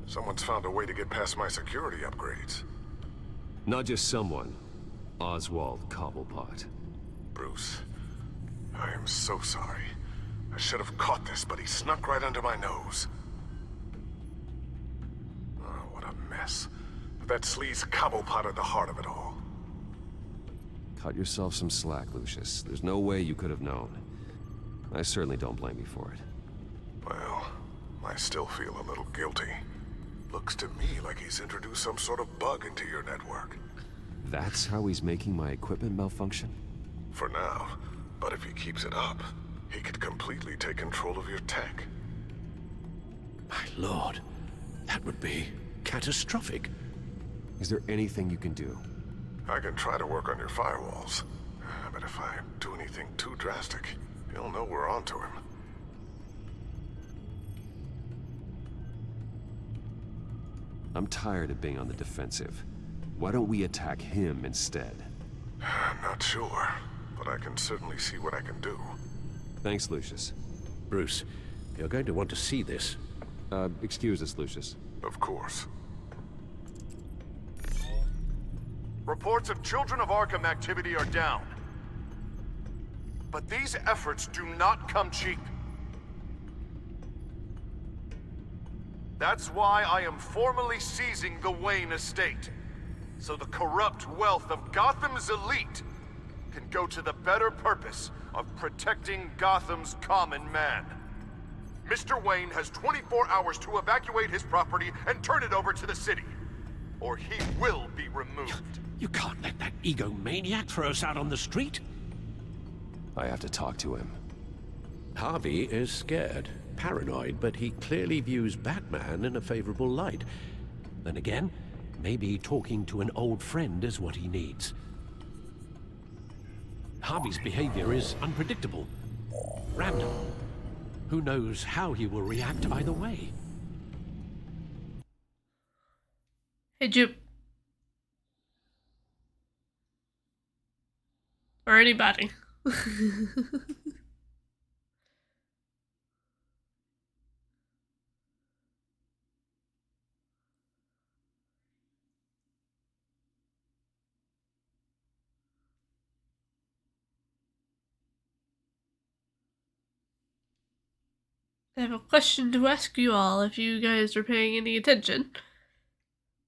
someone's found a way to get past my security upgrades. Not just someone. Oswald Cobblepot. Bruce, I am so sorry. I should have caught this, but he snuck right under my nose. Oh, what a mess. That sleaze Cobblepot at the heart of it all. Cut yourself some slack, Lucius. There's no way you could have known. I certainly don't blame you for it. Well, I still feel a little guilty. Looks to me like he's introduced some sort of bug into your network. That's how he's making my equipment malfunction? For now. But if he keeps it up, he could completely take control of your tech. My lord, that would be catastrophic. Is there anything you can do? I can try to work on your firewalls. But if I do anything too drastic, he'll know we're onto him. I'm tired of being on the defensive. Why don't we attack him instead? Not sure, but I can certainly see what I can do. Thanks, Lucius. Bruce, you're going to want to see this. Excuse us, Lucius. Of course. Reports of Children of Arkham activity are down. But these efforts do not come cheap. That's why I am formally seizing the Wayne estate, so the corrupt wealth of Gotham's elite can go to the better purpose of protecting Gotham's common man. Mr. Wayne has 24 hours to evacuate his property and turn it over to the city, or he will be removed. You can't let that egomaniac throw us out on the street. I have to talk to him. Harvey is scared, paranoid, but he clearly views Batman in a favorable light. Then again, maybe talking to an old friend is what he needs. Harvey's behavior is unpredictable, random. Who knows how he will react either way? Hey, Jupe. Or anybody. I have a question to ask you all if you guys are paying any attention.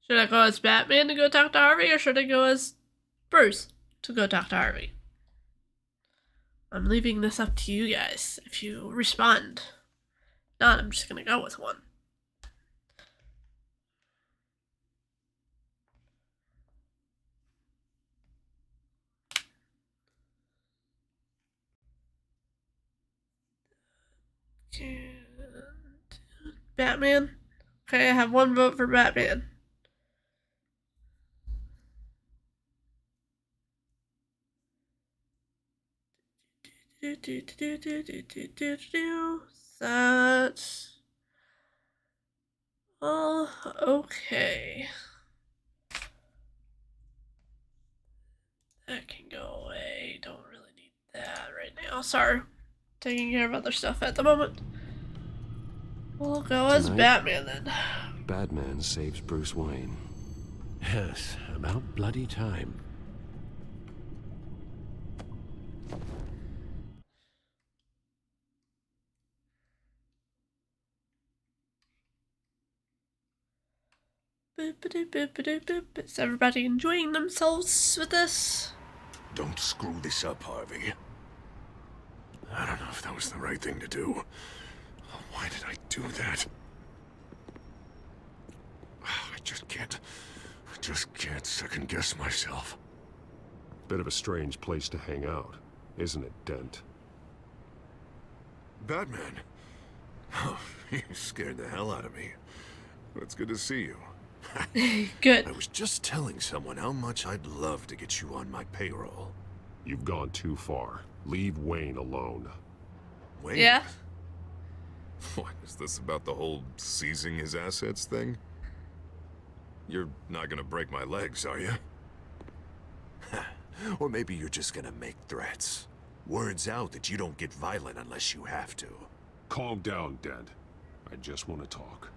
Should I go as Batman to go talk to Harvey, or should I go as Bruce to go talk to Harvey? I'm leaving this up to you guys if you respond. Not, I'm just gonna go with one. Batman? Okay, I have one vote for Batman. That's all okay. That can go away. Don't really need that right now. Sorry. Taking care of other stuff at the moment. We'll go as Batman then. Batman saves Bruce Wayne. Yes, about bloody time. Is everybody enjoying themselves with this? Don't screw this up, Harvey. I don't know if that was the right thing to do. Why did I do that? I just can't second guess myself. Bit of a strange place to hang out, isn't it, Dent? Batman. Oh, you scared the hell out of me. It's good to see you. Good. I was just telling someone how much I'd love to get you on my payroll. You've gone too far. Leave Wayne alone. Wayne? Yeah? What, is this about the whole seizing his assets thing? You're not gonna break my legs, are you? Or maybe you're just gonna make threats. Words out that you don't get violent unless you have to. Calm down, Dent. I just want to talk.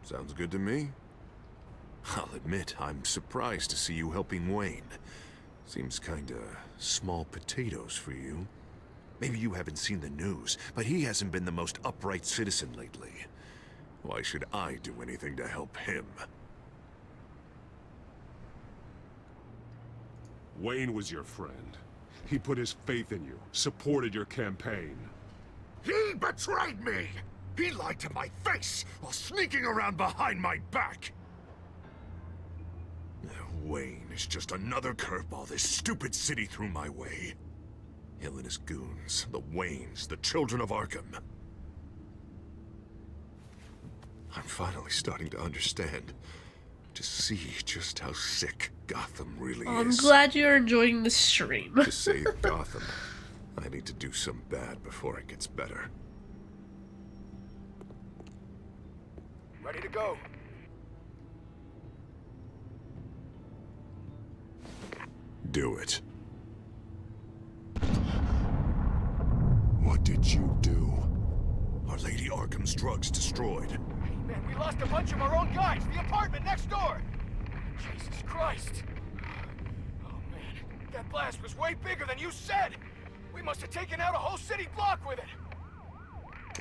Sounds good to me. I'll admit, I'm surprised to see you helping Wayne. Seems kinda small potatoes for you. Maybe you haven't seen the news, but he hasn't been the most upright citizen lately. Why should I do anything to help him? Wayne was your friend. He put his faith in you, supported your campaign. He betrayed me! He lied to my face while sneaking around behind my back! Wayne is just another curveball this stupid city threw my way. Hill and his goons, the Waynes, the children of Arkham. I'm finally starting to understand. To see just how sick Gotham really I'm is. glad you're enjoying the stream. To save Gotham, I need to do some bad before it gets better. Ready to go. Do it. What did you do? Our Lady Arkham's drugs destroyed. Hey, man, we lost a bunch of our own guys. The apartment next door. Jesus Christ. Oh, man. That blast was way bigger than you said. We must have taken out a whole city block with it.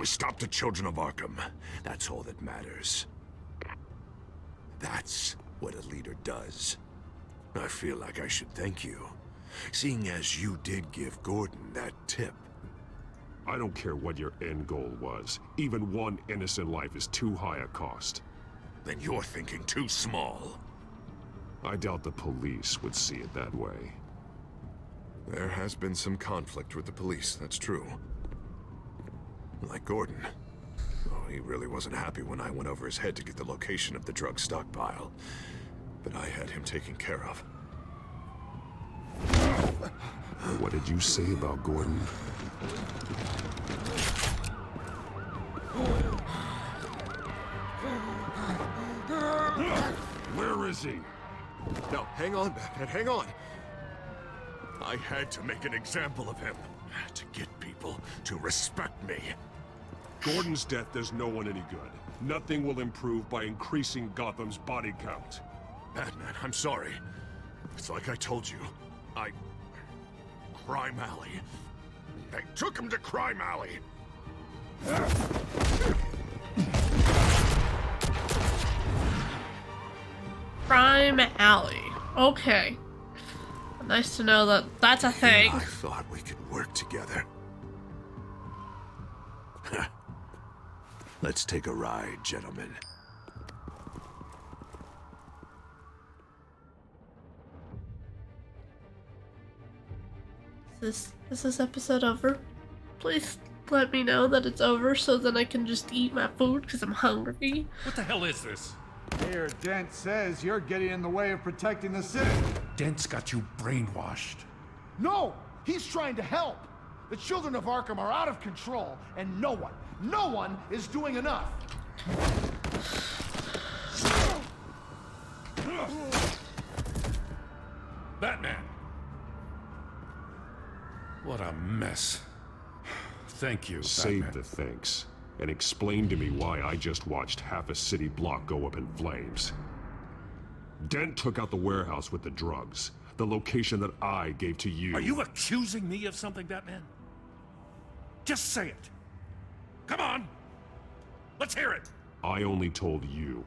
We stopped the children of Arkham. That's all that matters. That's what a leader does. I feel like I should thank you, seeing as you did give Gordon that tip. I don't care what your end goal was. Even one innocent life is too high a cost. Then you're thinking too small. I doubt the police would see it that way. There has been some conflict with the police, that's true. Like Gordon. Oh, he really wasn't happy when I went over his head to get the location of the drug stockpile. But I had him taken care of. What did you say about Gordon? Where is he? No, hang on, Batman, hang on. I had to make an example of him. To get people to respect me. Gordon's death does no one any good. Nothing will improve by increasing Gotham's body count. Batman, I'm sorry. It's like I told you. Crime Alley. They took him to Crime Alley. Crime Alley. Okay. Nice to know that that's a thing. I thought we could work together. Let's take a ride, gentlemen. Is this episode over? Please let me know that it's over so then I can just eat my food because I'm hungry. What the hell is this? Mayor Dent says you're getting in the way of protecting the city. Dent's got you brainwashed. No! He's trying to help! The children of Arkham are out of control, and no one is doing enough! Batman! What a mess. Thank you, Save Batman. the thanks, and explain to me why I just watched half a city block go up in flames. Dent took out the warehouse with the drugs, the location that I gave to you. Are you accusing me of something, Batman? Just say it. Come on! Let's hear it! I only told you.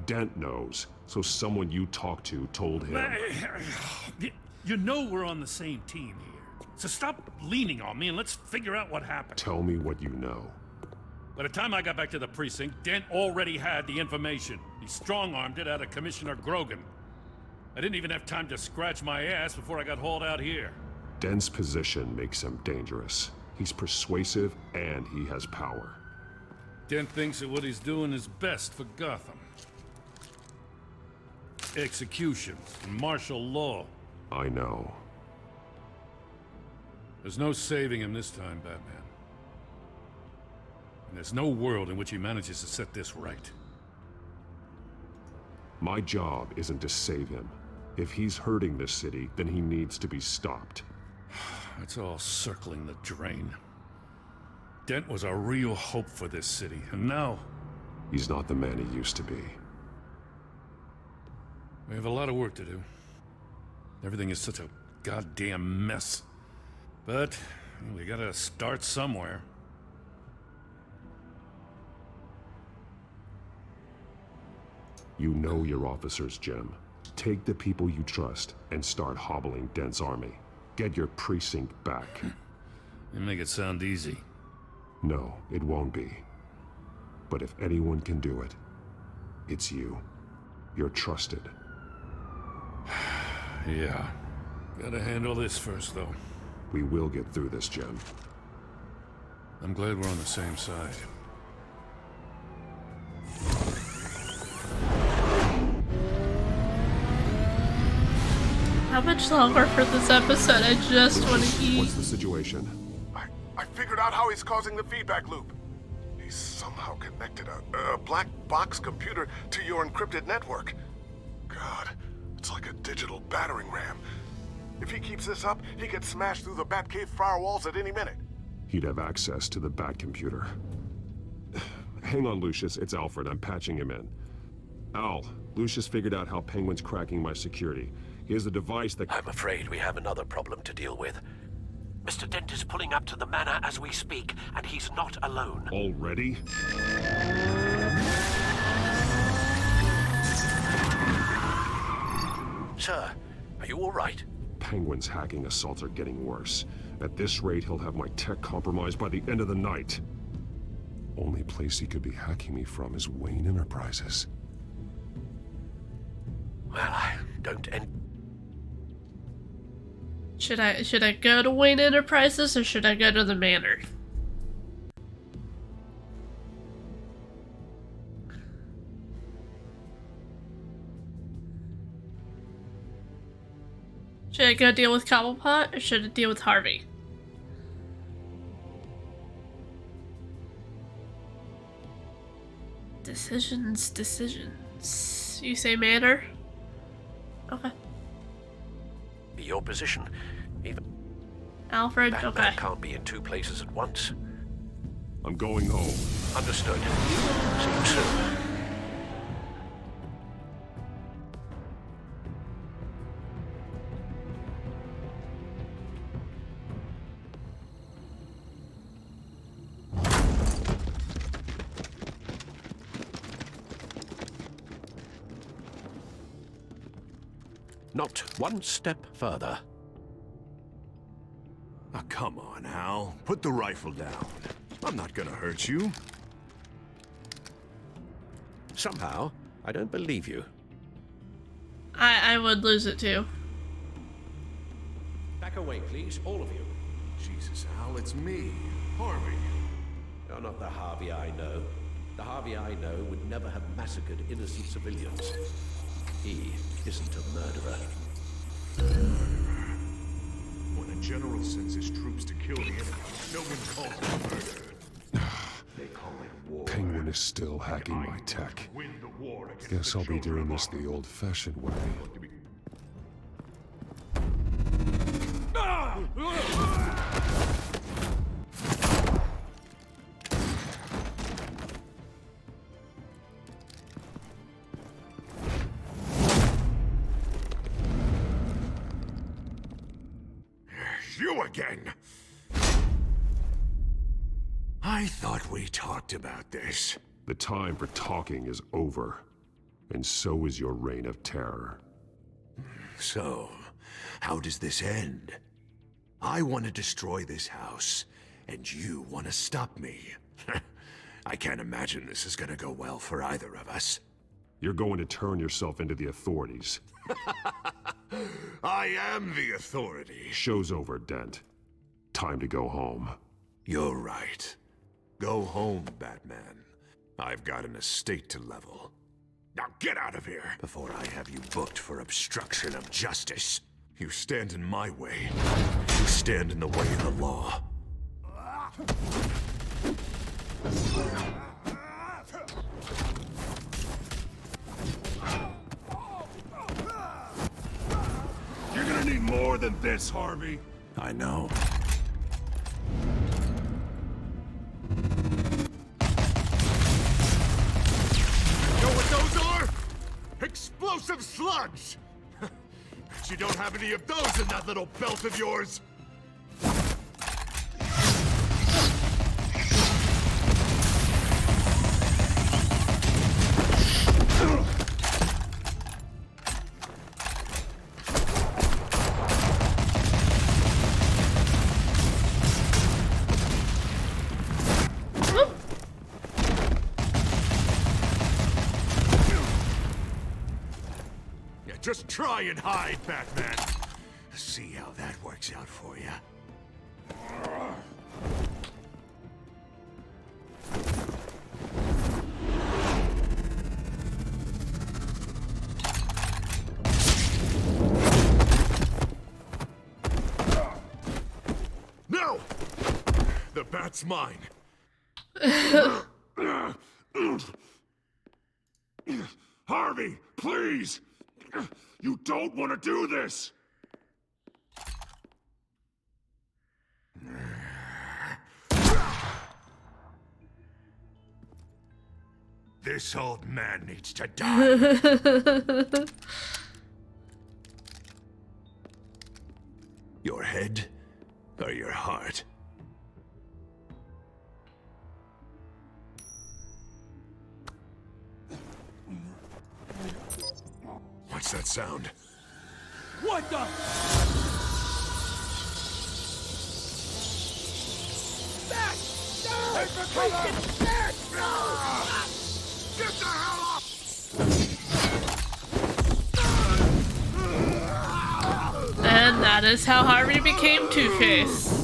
Dent knows, so someone you talked to told him. You know we're on the same team here. So stop leaning on me and let's figure out what happened. Tell me what you know. By the time I got back to the precinct, Dent already had the information. He strong-armed it out of Commissioner Grogan. I didn't even have time to scratch my ass before I got hauled out here. Dent's position makes him dangerous. He's persuasive and he has power. Dent thinks that what he's doing is best for Gotham. Execution and martial law. I know. There's no saving him this time, Batman. And there's no world in which he manages to set this right. My job isn't to save him. If he's hurting this city, then he needs to be stopped. It's all circling the drain. Dent was a real hope for this city, and now... He's not the man he used to be. We have a lot of work to do. Everything is such a goddamn mess. But we gotta start somewhere. You know your officers, Jim. Take the people you trust and start hobbling Dent's army. Get your precinct back. You make it sound easy. No, it won't be. But if anyone can do it, it's you. You're trusted. Yeah. Gotta handle this first, though. We will get through this, Jim. I'm glad we're on the same side. How much longer for this episode? I just want to eat. What's the situation? I figured out how he's causing the feedback loop. He's somehow connected a black box computer to your encrypted network. God, it's like a digital battering ram. If he keeps this up, he could smash through the Batcave firewalls at any minute. He'd have access to the Bat computer. Hang on, Lucius. It's Alfred. I'm patching him in. Al, Lucius figured out how Penguin's cracking my security. He has a device that... I'm afraid we have another problem to deal with. Mr. Dent is pulling up to the manor as we speak, and he's not alone. Already? Sir, are you all right? Penguin's hacking assaults are getting worse. At this rate, he'll have my tech compromised by the end of the night. Only place he could be hacking me from is Wayne Enterprises. Well, I don't Should I go to Wayne Enterprises or should I go to the manor? Should I go deal with Cobblepot or should I deal with Harvey? Decisions. You say manor? Okay. Your position, even Alfred, Batman okay. can't be in two places at once. I'm going home. Understood. See you soon. Not one step further. Oh, come on, Al. Put the rifle down. I'm not gonna hurt you. Somehow, I don't believe you. I would lose it too. Back away, please, all of you. Jesus, Al, it's me, Harvey. You're not the Harvey I know. The Harvey I know would never have massacred innocent civilians. He isn't a murderer. When a general sends his troops to kill the enemy, no one calls it murder. They call it war. Penguin is still hacking my tech. Guess I'll be doing this the old-fashioned way. You again! I thought we talked about this. The time for talking is over. And so is your reign of terror. So, how does this end? I want to destroy this house, and you want to stop me. I can't imagine this is gonna go well for either of us. You're going to turn yourself into the authorities. I am the authority. Show's over, Dent. Time to go home. You're right. Go home, Batman. I've got an estate to level. Now get out of here before I have you booked for obstruction of justice. You stand in my way. You stand in the way of the law. You're gonna need more than this, Harvey. I know. Know what those are? Explosive slugs! But you don't have any of those in that little belt of yours! Just try and hide, Batman. See how that works out for you. No! The bat's mine. Harvey, please! You don't want to do this! This old man needs to die. Your head or your heart? What's that sound? What the? Back! No! Take the cover! Back! No! Get the hell off! And that is how Harvey became Two-Face.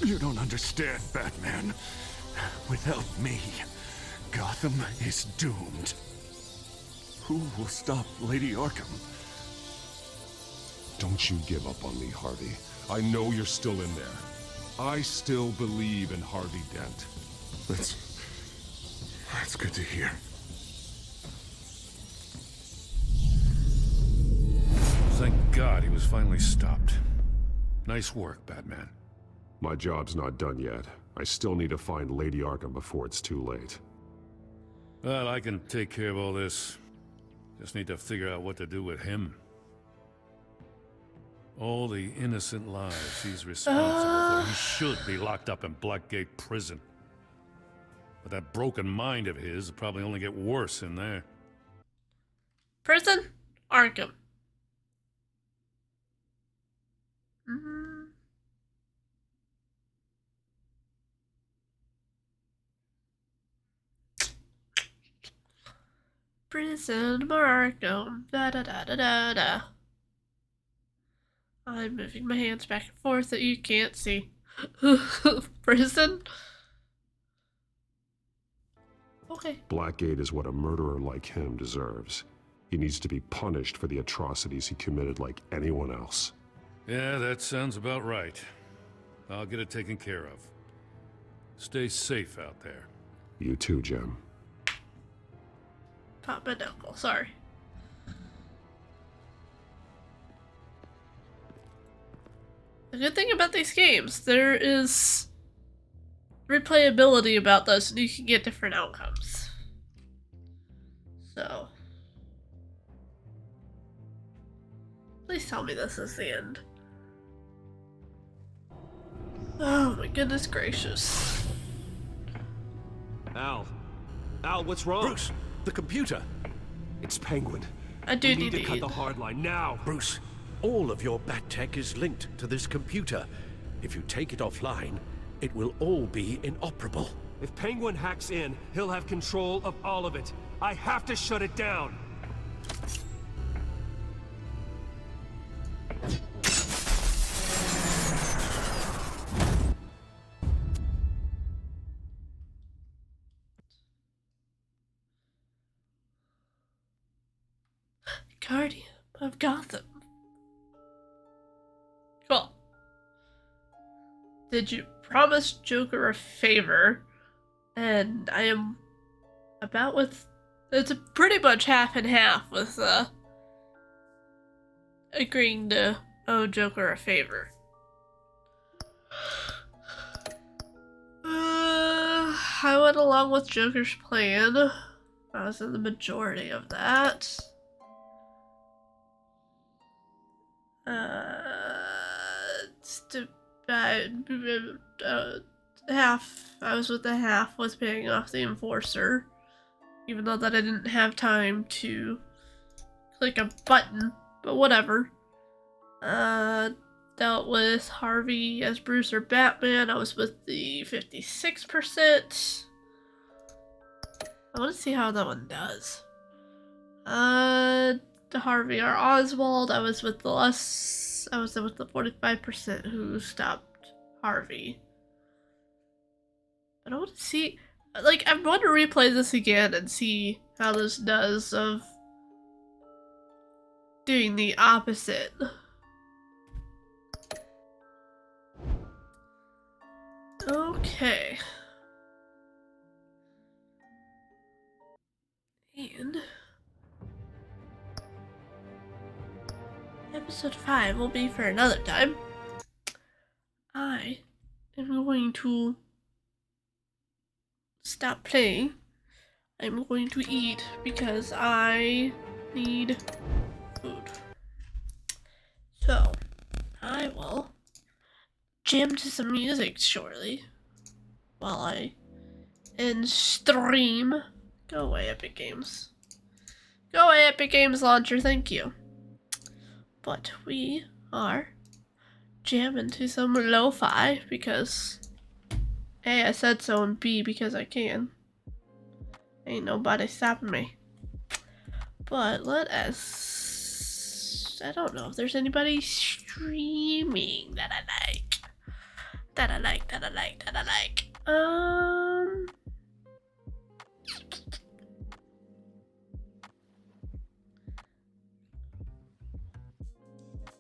You don't understand, Batman. Without me, Gotham is doomed. Who will stop Lady Arkham? Don't you give up on me, Harvey. I know you're still in there. I still believe in Harvey Dent. That's good to hear. Thank God he was finally stopped. Nice work, Batman. My job's not done yet. I still need to find Lady Arkham before it's too late. Well, I can take care of all this. Just need to figure out what to do with him. All the innocent lives he's responsible for. He should be locked up in Blackgate Prison. But that broken mind of his will probably only get worse in there. Prison? Arkham. Prison Arkham. Da da da da da da. I'm moving my hands back and forth that you can't see. Prison? Okay. Blackgate is what a murderer like him deserves. He needs to be punished for the atrocities he committed like anyone else. Yeah, that sounds about right. I'll get it taken care of. Stay safe out there. You too, Jim. Pop my knuckle, sorry. The good thing about these games, there is replayability about those, and you can get different outcomes. So, please tell me this is the end. Oh my goodness gracious. Al, what's wrong? Bruce, the computer. It's Penguin. I do need to cut the hard line now. Bruce, all of your bat tech is linked to this computer. If you take it offline, it will all be inoperable. If Penguin hacks in, he'll have control of all of it. I have to shut it down. Guardian of Gotham. Cool. Did you promise Joker a favor? And I am about with... It's pretty much half and half with agreeing to owe Joker a favor. I went along with Joker's plan. I was in the majority of that. Half. I was with the half was paying off the enforcer, even though that I didn't have time to click a button. But whatever. Dealt with Harvey as Bruce or Batman. I was with the 56%. I want to see how that one does. To Harvey or Oswald, I was with the 45% who stopped Harvey. But I want to see, like, I want to replay this again and see how this does of doing the opposite. Okay. And episode 5 will be for another time. I am going to stop playing. I'm going to eat because I need food. So, I will jam to some music shortly while I end stream. Go away, Epic Games. Go away, Epic Games Launcher, thank you. But we are jamming to some lo-fi because A, I said so, and B, because I can. Ain't nobody stopping me. But let us... I don't know if there's anybody streaming that I like.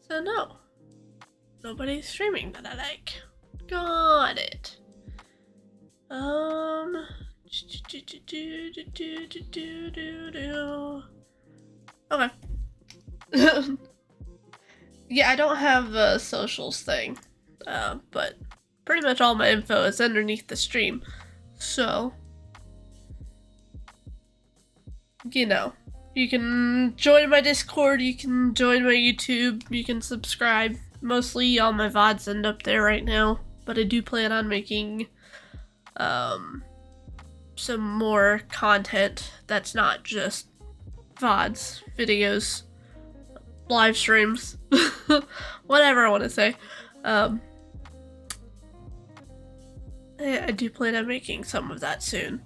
So no. Nobody's streaming that I like. Got it. Okay. Yeah, I don't have a socials thing, but pretty much all my info is underneath the stream, so, you know, you can join my Discord, you can join my YouTube, you can subscribe. Mostly all my VODs end up there right now, but I do plan on making some more content that's not just VODs, videos, live streams, whatever I want to say. I do plan on making some of that soon.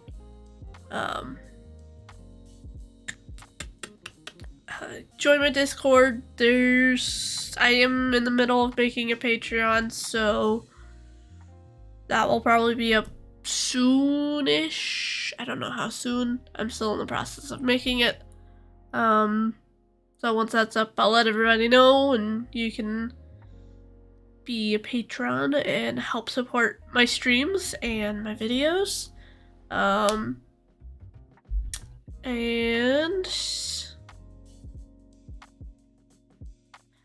Join my Discord. I am in the middle of making a Patreon, so that will probably be up soonish. I don't know how soon. I'm still in the process of making it. So once that's up, I'll let everybody know, and you can be a patron and help support my streams and my videos. And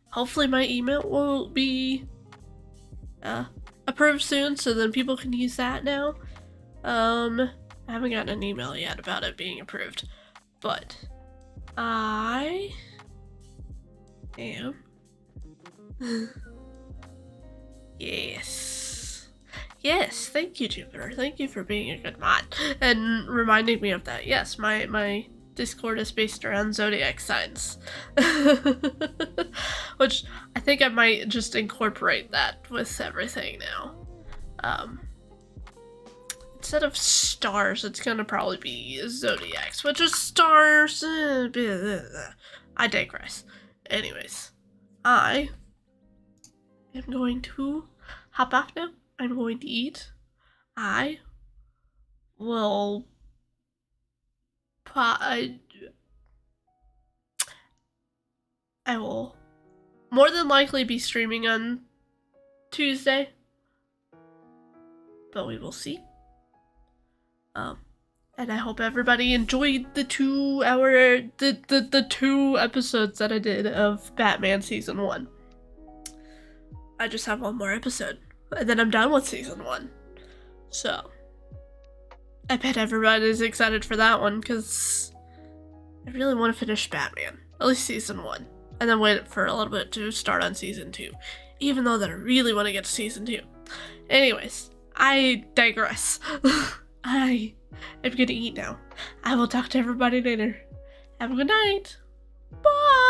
hopefully my email will be approved soon, so then people can use that now. I haven't gotten an email yet about it being approved, but I am. Yes, thank you, Jupiter. Thank you for being a good mod and reminding me of that. Yes, my Discord is based around zodiac signs. Which I think I might just incorporate that with everything now. Instead of stars, it's gonna probably be zodiacs, which is stars. I digress. Anyways, I am going to hop off now. I'm going to eat. I will I will more than likely be streaming on Tuesday, but we will see. And I hope everybody enjoyed the 2 episodes that I did of Batman Season 1. I just have one more episode, and then I'm done with Season 1. So, I bet everybody's excited for that one, because I really want to finish Batman. At least Season 1. And then wait for a little bit to start on Season 2. Even though that I really want to get to Season 2. Anyways, I digress. I am gonna eat now. I will talk to everybody later. Have a good night. Bye!